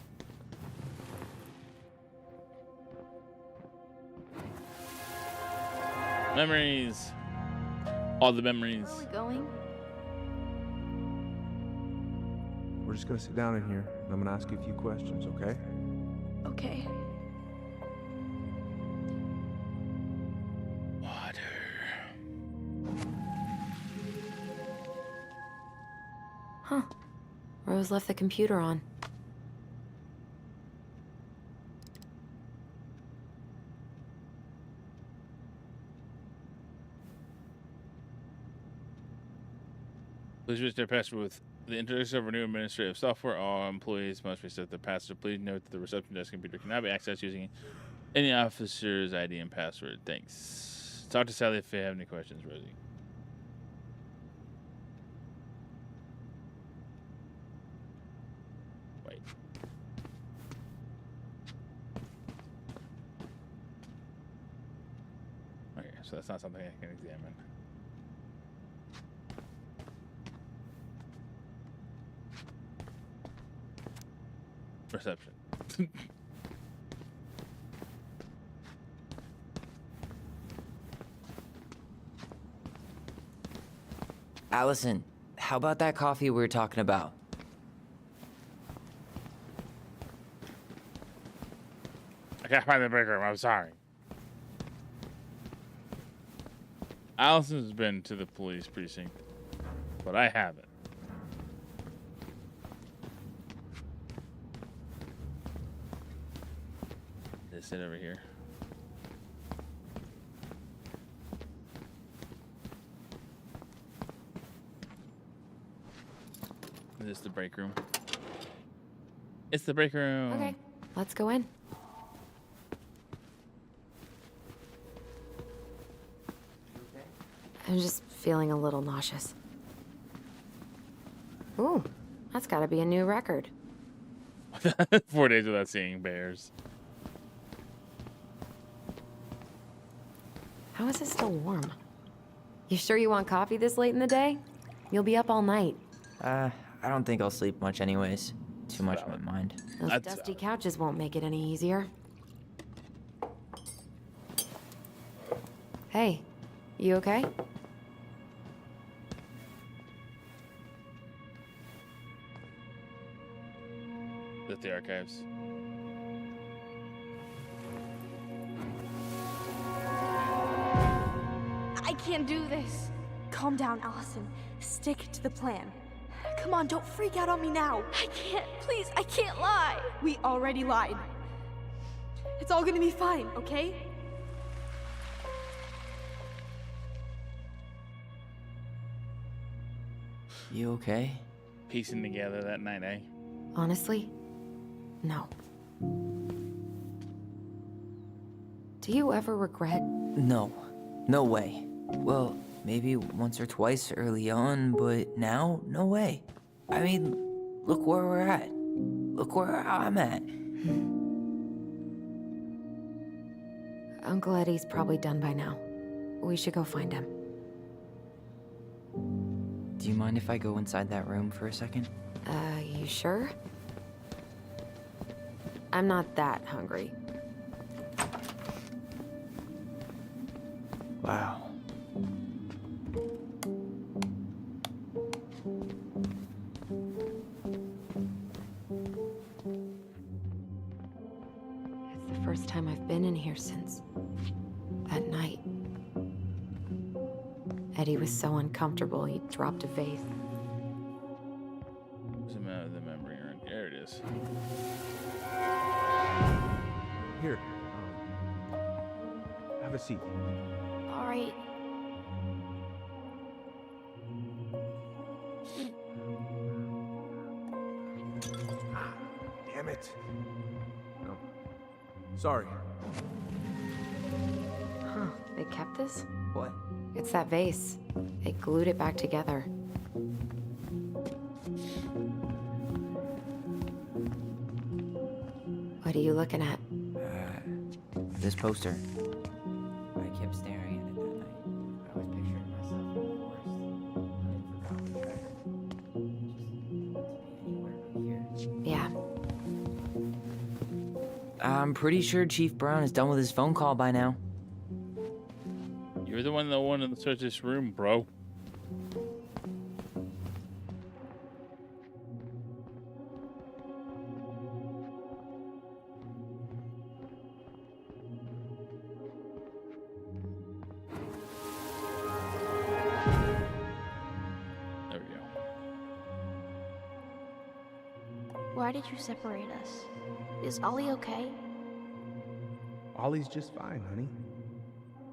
Memories. All the memories. Where are we going? We're just gonna sit down in here, and I'm gonna ask you a few questions, okay? Okay. Huh. Rose left the computer on. Please reach their password with the introduction of our new administrative software. All employees must reset their password. Please note that the reception desk computer cannot be accessed using any officer's ID and password. Thanks. Talk to Sally if you have any questions, Rosie. Wait. Okay, so that's not something I can examine. Reception. Allison, how about that coffee we were talking about? I can't find the break room. I'm sorry. Allison's been to the police precinct, but I haven't. Just sit over here. Is this the break room? It's the break room. Okay, let's go in. I'm just feeling a little nauseous. Ooh, that's gotta be a new record. 4 days without seeing bears. How is it still warm? You sure you want coffee this late in the day? You'll be up all night. I don't think I'll sleep much anyways. Too much on my mind. Those dusty couches won't make it any easier. Hey, you okay? At the archives. I can't do this. Calm down, Allison. Stick to the plan. Come on, don't freak out on me now. I can't. Please, I can't lie. We already lied. It's all gonna be fine, okay? You okay? Piecing together that night, eh? Honestly, no. Do you ever regret? No. No way. Well, maybe once or twice early on, but now, no way. I mean, look where we're at. Look where I'm at. Uncle Eddie's probably done by now. We should go find him. Do you mind if I go inside that room for a second? You sure? I'm not that hungry. Wow. It's the first time I've been in here since that night. Eddie was so uncomfortable, he dropped a vase. Where's the memory room? There it is. Here, have a seat. All right. it! No. Sorry. Huh, they kept this? What? It's that vase. They glued it back together. What are you looking at? This poster. I kept staring at it that night. I was picturing myself in the forest. Yeah. I'm pretty sure Chief Brown is done with his phone call by now. You're the one that wanted to search this room, bro. There we go. Why did you separate us? Is Ollie okay? Ollie's just fine, honey.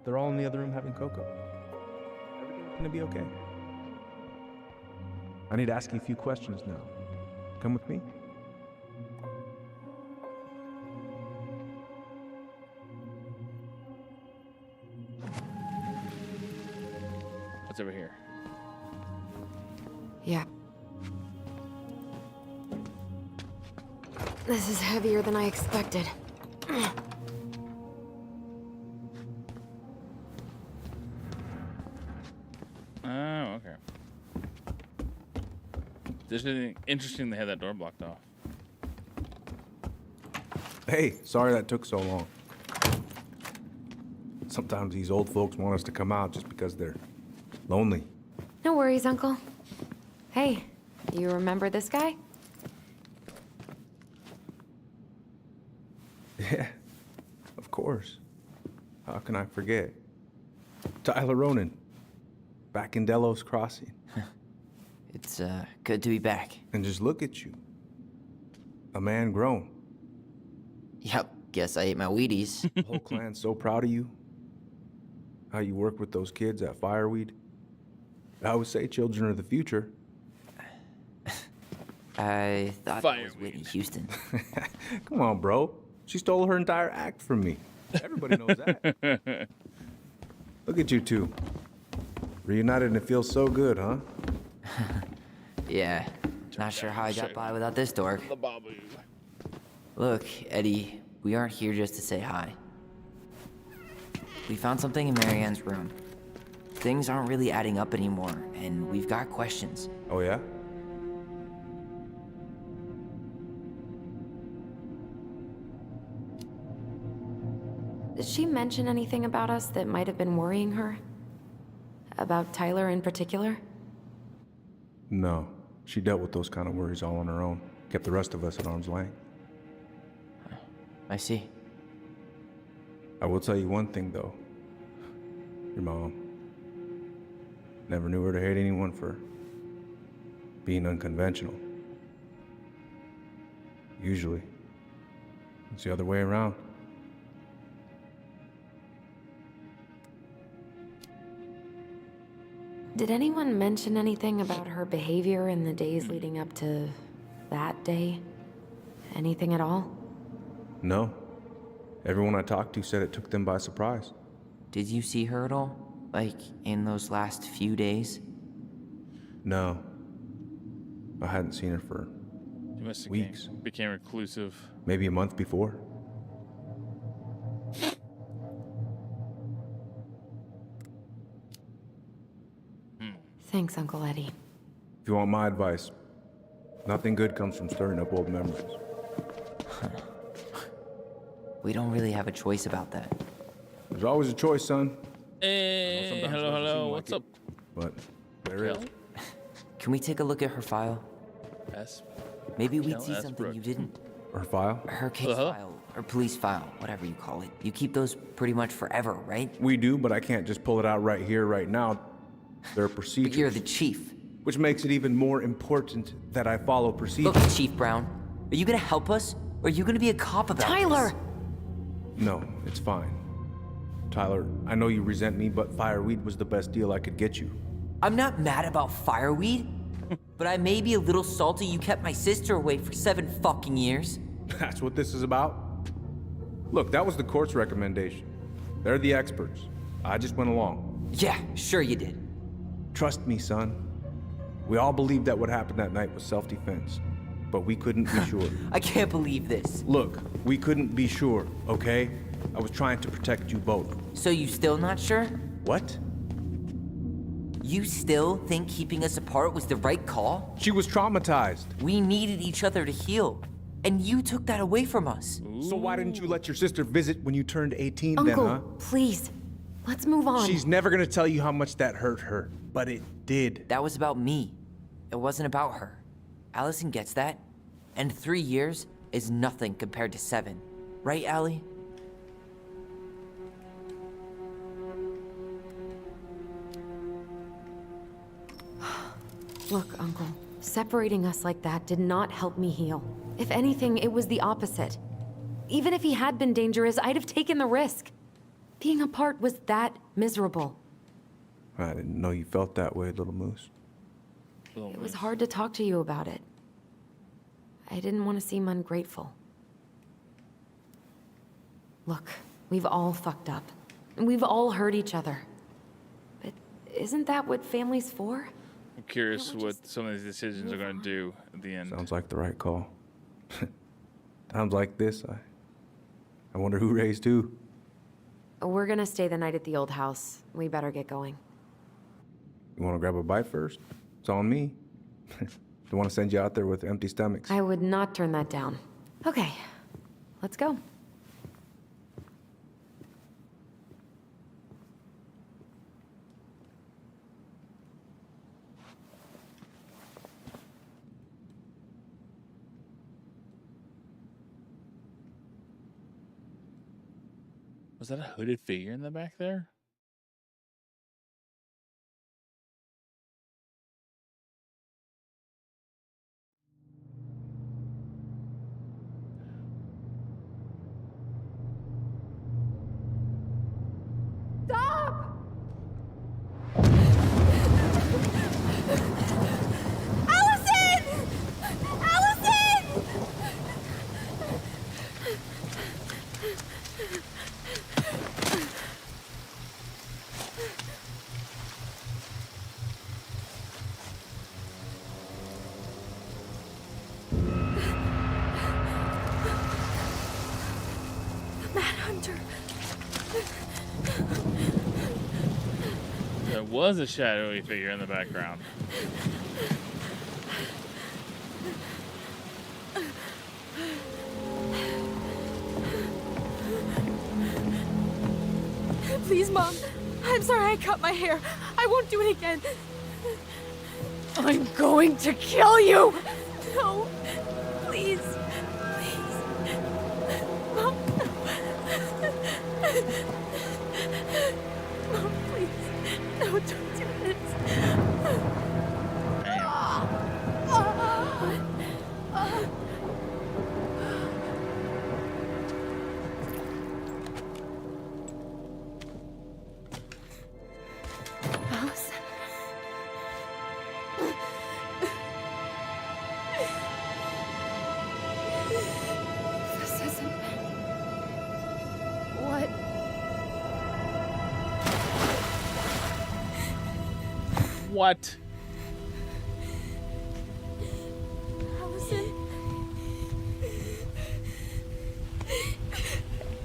They're all in the other room having cocoa. Everything's gonna be okay. I need to ask you a few questions now. Come with me? What's over here? Yeah. This is heavier than I expected. Oh, okay. This is interesting they had that door blocked off. Hey, sorry that took so long. Sometimes these old folks want us to come out just because they're lonely. No worries, Uncle. Hey, you remember this guy? Yeah, of course. How can I forget? Tyler Ronan, back in Delos Crossing. It's good to be back. And just look at you. A man grown. Yep, guess I ate my Wheaties. The whole clan's so proud of you. How you work with those kids at Fireweed. I would say children are the future. I thought that was Whitney Houston. Come on, bro. She stole her entire act from me. Everybody knows that. Look at you two. Reunited and it feels so good, huh? Yeah, not sure how I got by without this dork. Look, Eddie, we aren't here just to say hi. We found something in Marianne's room. Things aren't really adding up anymore, and we've got questions. Oh, yeah? Did she mention anything about us that might have been worrying her? About Tyler in particular? No. She dealt with those kind of worries all on her own. Kept the rest of us at arm's length. I see. I will tell you one thing, though. Your mom. Never knew her to hate anyone for being unconventional. Usually, it's the other way around. Did anyone mention anything about her behavior in the days leading up to that day? Anything at all? No. Everyone I talked to said it took them by surprise. Did you see her at all? Like, in those last few days? No. I hadn't seen her for She must have weeks. became reclusive. Maybe a month before. Thanks, Uncle Eddie. If you want my advice, nothing good comes from stirring up old memories. We don't really have a choice about that. There's always a choice, son. Hey, hello, what's up? But there is. Can we take a look at her file? Yes. Maybe we'd Kel see S. something Brooks. you didn't. Her file? Her case file, or police file, whatever you call it. You keep those pretty much forever, right? We do, but I can't just pull it out right here, right now. There are procedures. But you're the chief. Which makes it even more important that I follow procedures. Look, Chief Brown, are you gonna help us? Or are you gonna be a cop about Tyler! this? No, it's fine. Tyler, I know you resent me, but Fireweed was the best deal I could get you. I'm not mad about Fireweed, but I may be a little salty you kept my sister away for 7 fucking years. That's what this is about? Look, that was the court's recommendation. They're the experts. I just went along. Yeah, sure you did. Trust me, son. We all believed that what happened that night was self-defense, but we couldn't be sure. I can't believe this. Look, we couldn't be sure, okay? I was trying to protect you both. So you still not sure? What? You still think keeping us apart was the right call? She was traumatized. We needed each other to heal, and you took that away from us. So why didn't you let your sister visit when you turned 18 Uncle, then, huh? please. Let's move on. She's never gonna tell you how much that hurt her, but it did. That was about me. It wasn't about her. Allison gets that, and 3 years is nothing compared to 7. Right, Allie? Look, Uncle, separating us like that did not help me heal. If anything, it was the opposite. Even if he had been dangerous, I'd have taken the risk. Being apart was that miserable. I didn't know you felt that way, Little Moose. It was hard to talk to you about it. I didn't want to seem ungrateful. Look, we've all fucked up. And we've all hurt each other. But isn't that what family's for? I'm curious what some of these decisions are going to do at the end. Sounds like the right call. Times like this, I wonder who raised who. We're gonna stay the night at the old house. We better get going. You want to grab a bite first? It's on me. Don't want to send you out there with empty stomachs. I would not turn that down. Okay, let's go. Was that a hooded figure in the back there? Stop! Allison! Allison! Mad Hunter. There was a shadowy figure in the background. Please, Mom. I'm sorry I cut my hair. I won't do it again. I'm going to kill you! No. Please. Please. Mom. Mom, please. No, don't do this. Allison. This isn't... What? What? Allison.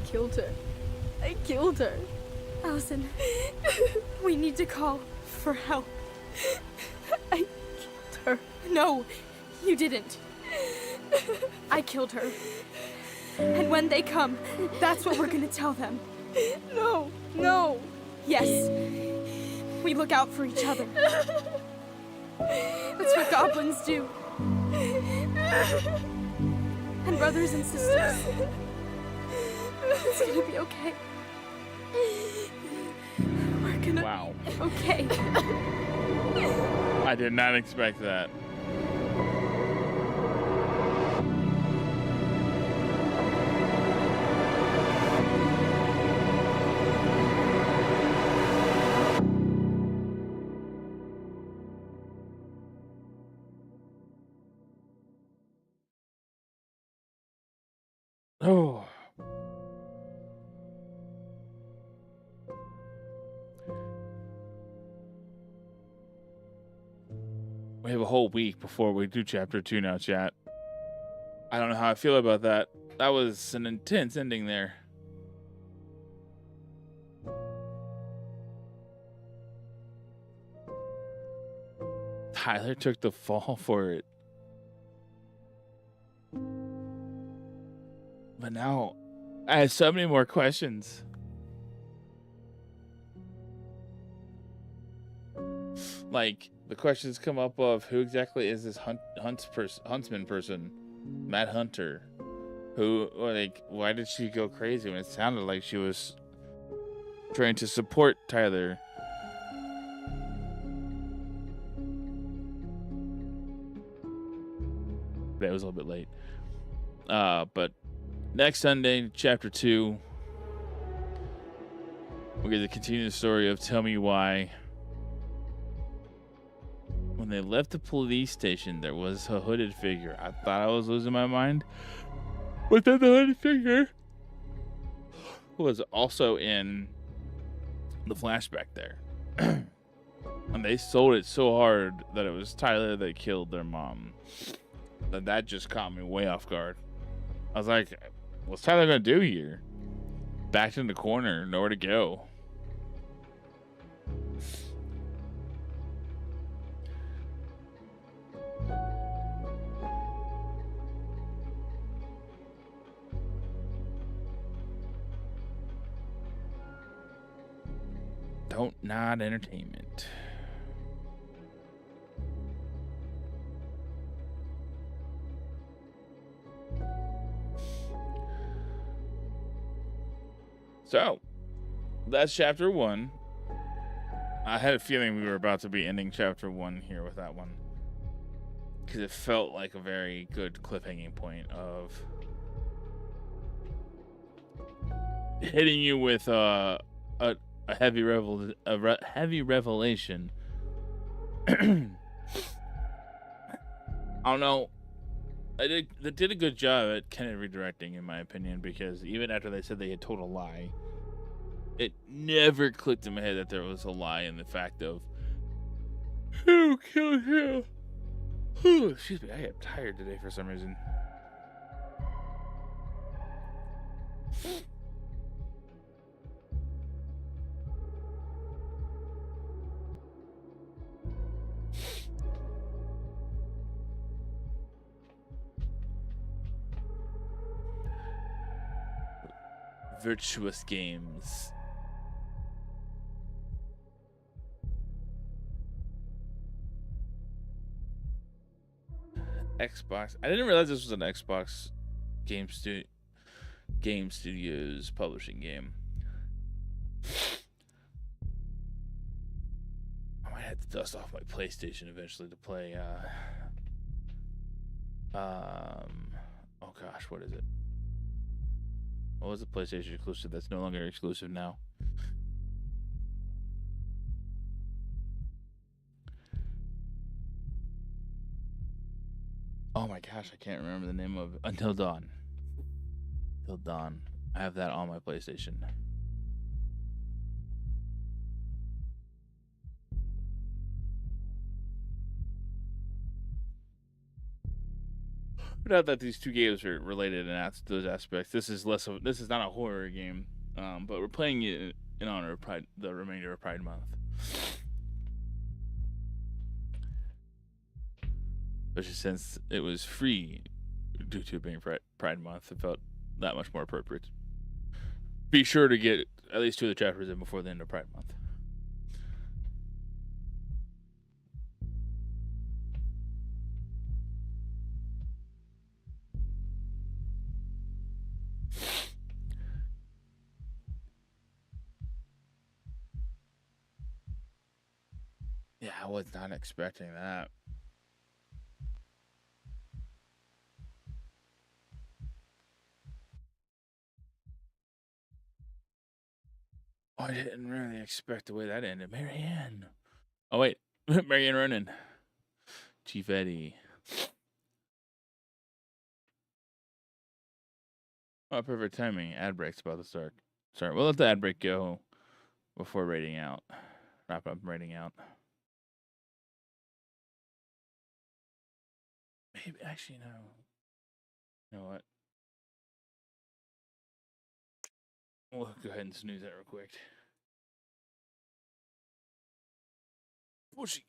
Killed her. I killed her. Allison, we need to call for help. I killed her. No, you didn't. I killed her. And when they come, that's what we're gonna tell them. No, no. Yes. We look out for each other. That's what goblins do. And brothers and sisters. It's gonna be okay. We're gonna Wow. be okay. I did not expect that. Oh. We have a whole week before we do chapter 2 now, chat. I don't know how I feel about that. That was an intense ending there. Tyler took the fall for it. But now, I have so many more questions. Like, the questions come up of who exactly is this huntsman person? Matt Hunter. Who, like, why did she go crazy when it sounded like she was trying to support Tyler? That was a little bit late. But next Sunday, chapter 2, we're going to continue the story of Tell Me Why. When they left the police station, there was a hooded figure. I thought I was losing my mind. But then the hooded figure was also in the flashback there. And they sold it so hard that it was Tyler that killed their mom. That just caught me way off guard. I was like, what's Tyler going to do here? Backed in the corner, nowhere to go. Don't Nod Entertainment. So, that's chapter 1. I had a feeling we were about to be ending chapter 1 here with that one, because it felt like a very good cliffhanging point of hitting you with a heavy revelation. I don't know. They did a good job at kind of redirecting, in my opinion, because even after they said they had told a lie, it never clicked in my head that there was a lie in the fact of who killed him. Excuse me, I am tired today for some reason. Virtuous Games. Xbox. I didn't realize this was an Xbox Game Studios publishing game. I might have to dust off my PlayStation eventually to play oh gosh, what is it? What was the PlayStation exclusive that's no longer exclusive now? Oh my gosh, I can't remember the name of it. Until Dawn. Until Dawn. I have that on my PlayStation. Not that these two games are related in those aspects. This is not a horror game, but we're playing it in honor of Pride, the remainder of Pride Month. Especially since it was free due to it being Pride Month, it felt that much more appropriate. Be sure to get at least 2 of the chapters in before the end of Pride Month. Yeah, I was not expecting that. I didn't really expect the way that ended. Marianne. Oh, wait. Marianne Ronan. Chief Eddie. Oh, perfect timing. Ad break's about to start. Sorry, we'll let the ad break go before rating out. Wrap up rating out. Maybe actually no. You know what? We'll go ahead and snooze that real quick. Portuguese.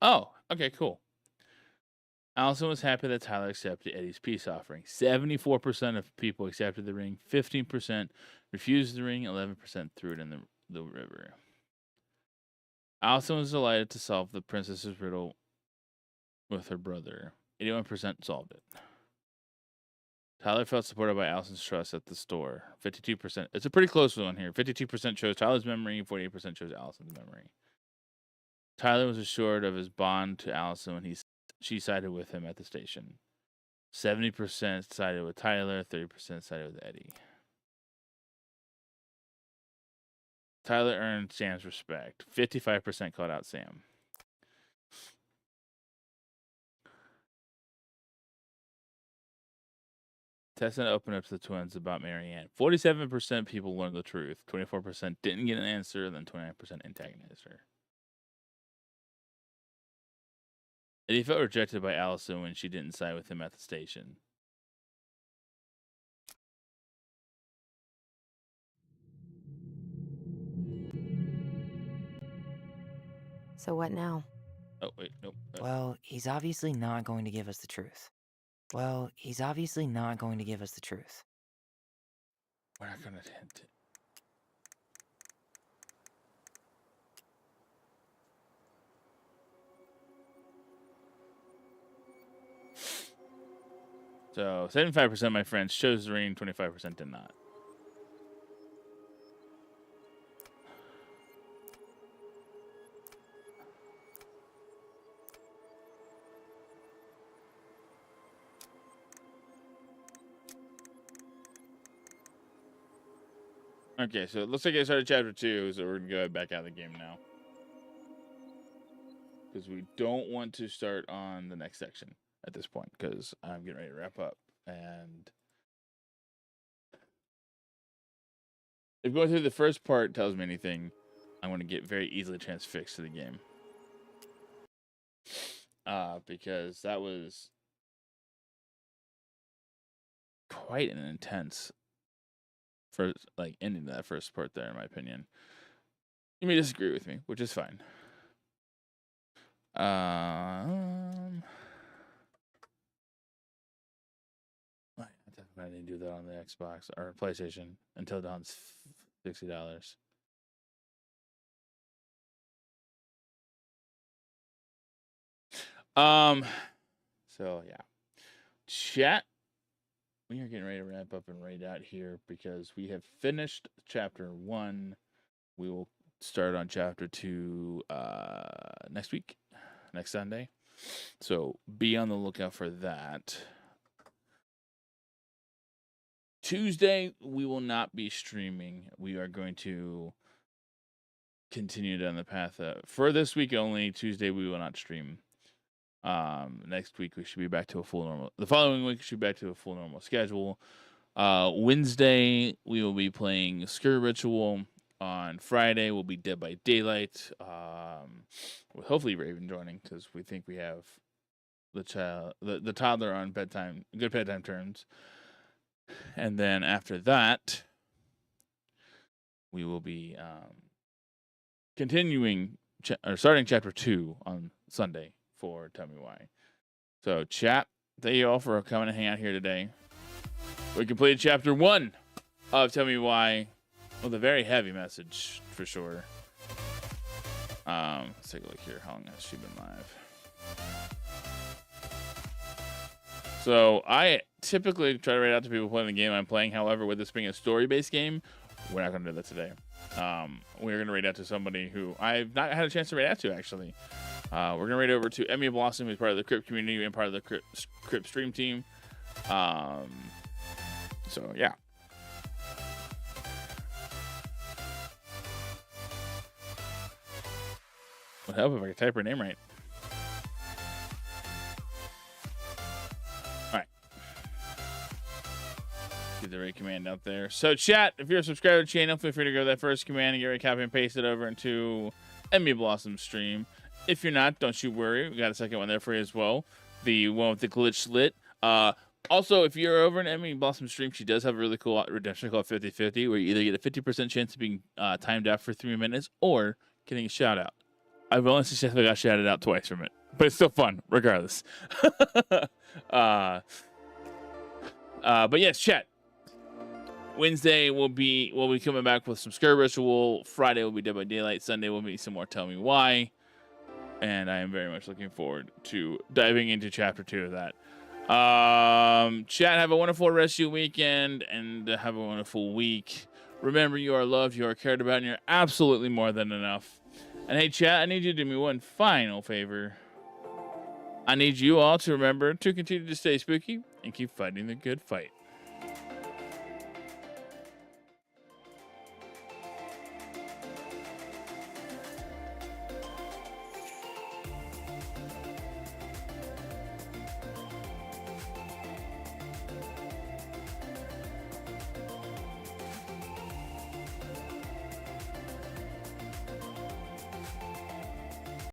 Oh, okay, cool. Allison was happy that Tyler accepted Eddie's peace offering. 74% of people accepted the ring, 15% refused the ring, 11% threw it in the river. Allison was delighted to solve the princess's riddle with her brother. 81% solved it. Tyler felt supported by Allison's trust at the store. 52%. It's a pretty close one here. 52% chose Tyler's memory, 48% chose Allison's memory. Tyler was assured of his bond to Allison when she sided with him at the station. 70% sided with Tyler, 30% sided with Eddie. Tyler earned Sam's respect. 55% called out Sam. Tessa opened up to the twins about Marianne. 47% people learned the truth. 24% didn't get an answer. Then 29% antagonized her. Eddie felt rejected by Allison when she didn't side with him at the station. So what now? Oh, wait, nope. Well, he's obviously not going to give us the truth. Well, he's obviously not going to give us the truth. We're not going to hint it. So 75% of my friends chose the ring, 25% did not. Okay, so it looks like I started chapter 2, so we're going to go back out of the game now. Because we don't want to start on the next section at this point, because I'm getting ready to wrap up. And if going through the first part tells me anything, I'm going to get very easily transfixed to the game. Because that was quite an intense first, like, ending to that first part there, in my opinion. You may disagree with me, which is fine. I didn't do that on the Xbox or PlayStation until Dawn's $60. So yeah, chat. We are getting ready to wrap up and raid out here because we have finished chapter 1. We will start on chapter 2 next week, next Sunday. So be on the lookout for that. Tuesday, we will not be streaming. We are going to continue down the path. For this week only, Tuesday, we will not stream. Next week, we should be back to a full normal. The following week, we should be back to a full normal schedule. Wednesday, we will be playing Scare Ritual. On Friday, we'll be Dead by Daylight. With hopefully Raven joining, because we think we have the toddler on good bedtime terms. And then after that, we will be continuing starting chapter 2 on Sunday for Tell Me Why. So, chat, thank you all for coming and hang out here today. We completed chapter 1 of Tell Me Why with a very heavy message for sure. Let's take a look here. How long has she been live? So I typically try to rate out to people playing the game I'm playing. However, with this being a story-based game, we're not going to do that today. We're going to rate out to somebody who I've not had a chance to rate out to, actually. We're going to rate over to Emmy Blossom, who's part of the Crypt community and part of the Crypt stream team. So, yeah. would help if I could type her name right. All right. Get the right command out there. So, chat, if you're a subscriber to the channel, feel free to go to that first command and get ready to copy and paste it over into Emmy Blossom stream. If you're not, don't you worry. We got a second one there for you as well. The one with the glitch lit. Also, if you're over in Emmy Blossom stream, she does have a really cool redemption called 50/50, where you either get a 50% chance of being timed out for 3 minutes or getting a shout out. I've only successfully got shouted out twice from it, but it's still fun regardless. But yes, chat. Wednesday we'll be coming back with some Scare Ritual. Friday will be Dead by Daylight. Sunday will be some more Tell Me Why. And I am very much looking forward to diving into chapter 2 of that. Chat, have a wonderful rest of your weekend and have a wonderful week. Remember, you are loved, you are cared about, and you're absolutely more than enough. And hey, chat, I need you to do me one final favor. I need you all to remember to continue to stay spooky and keep fighting the good fight.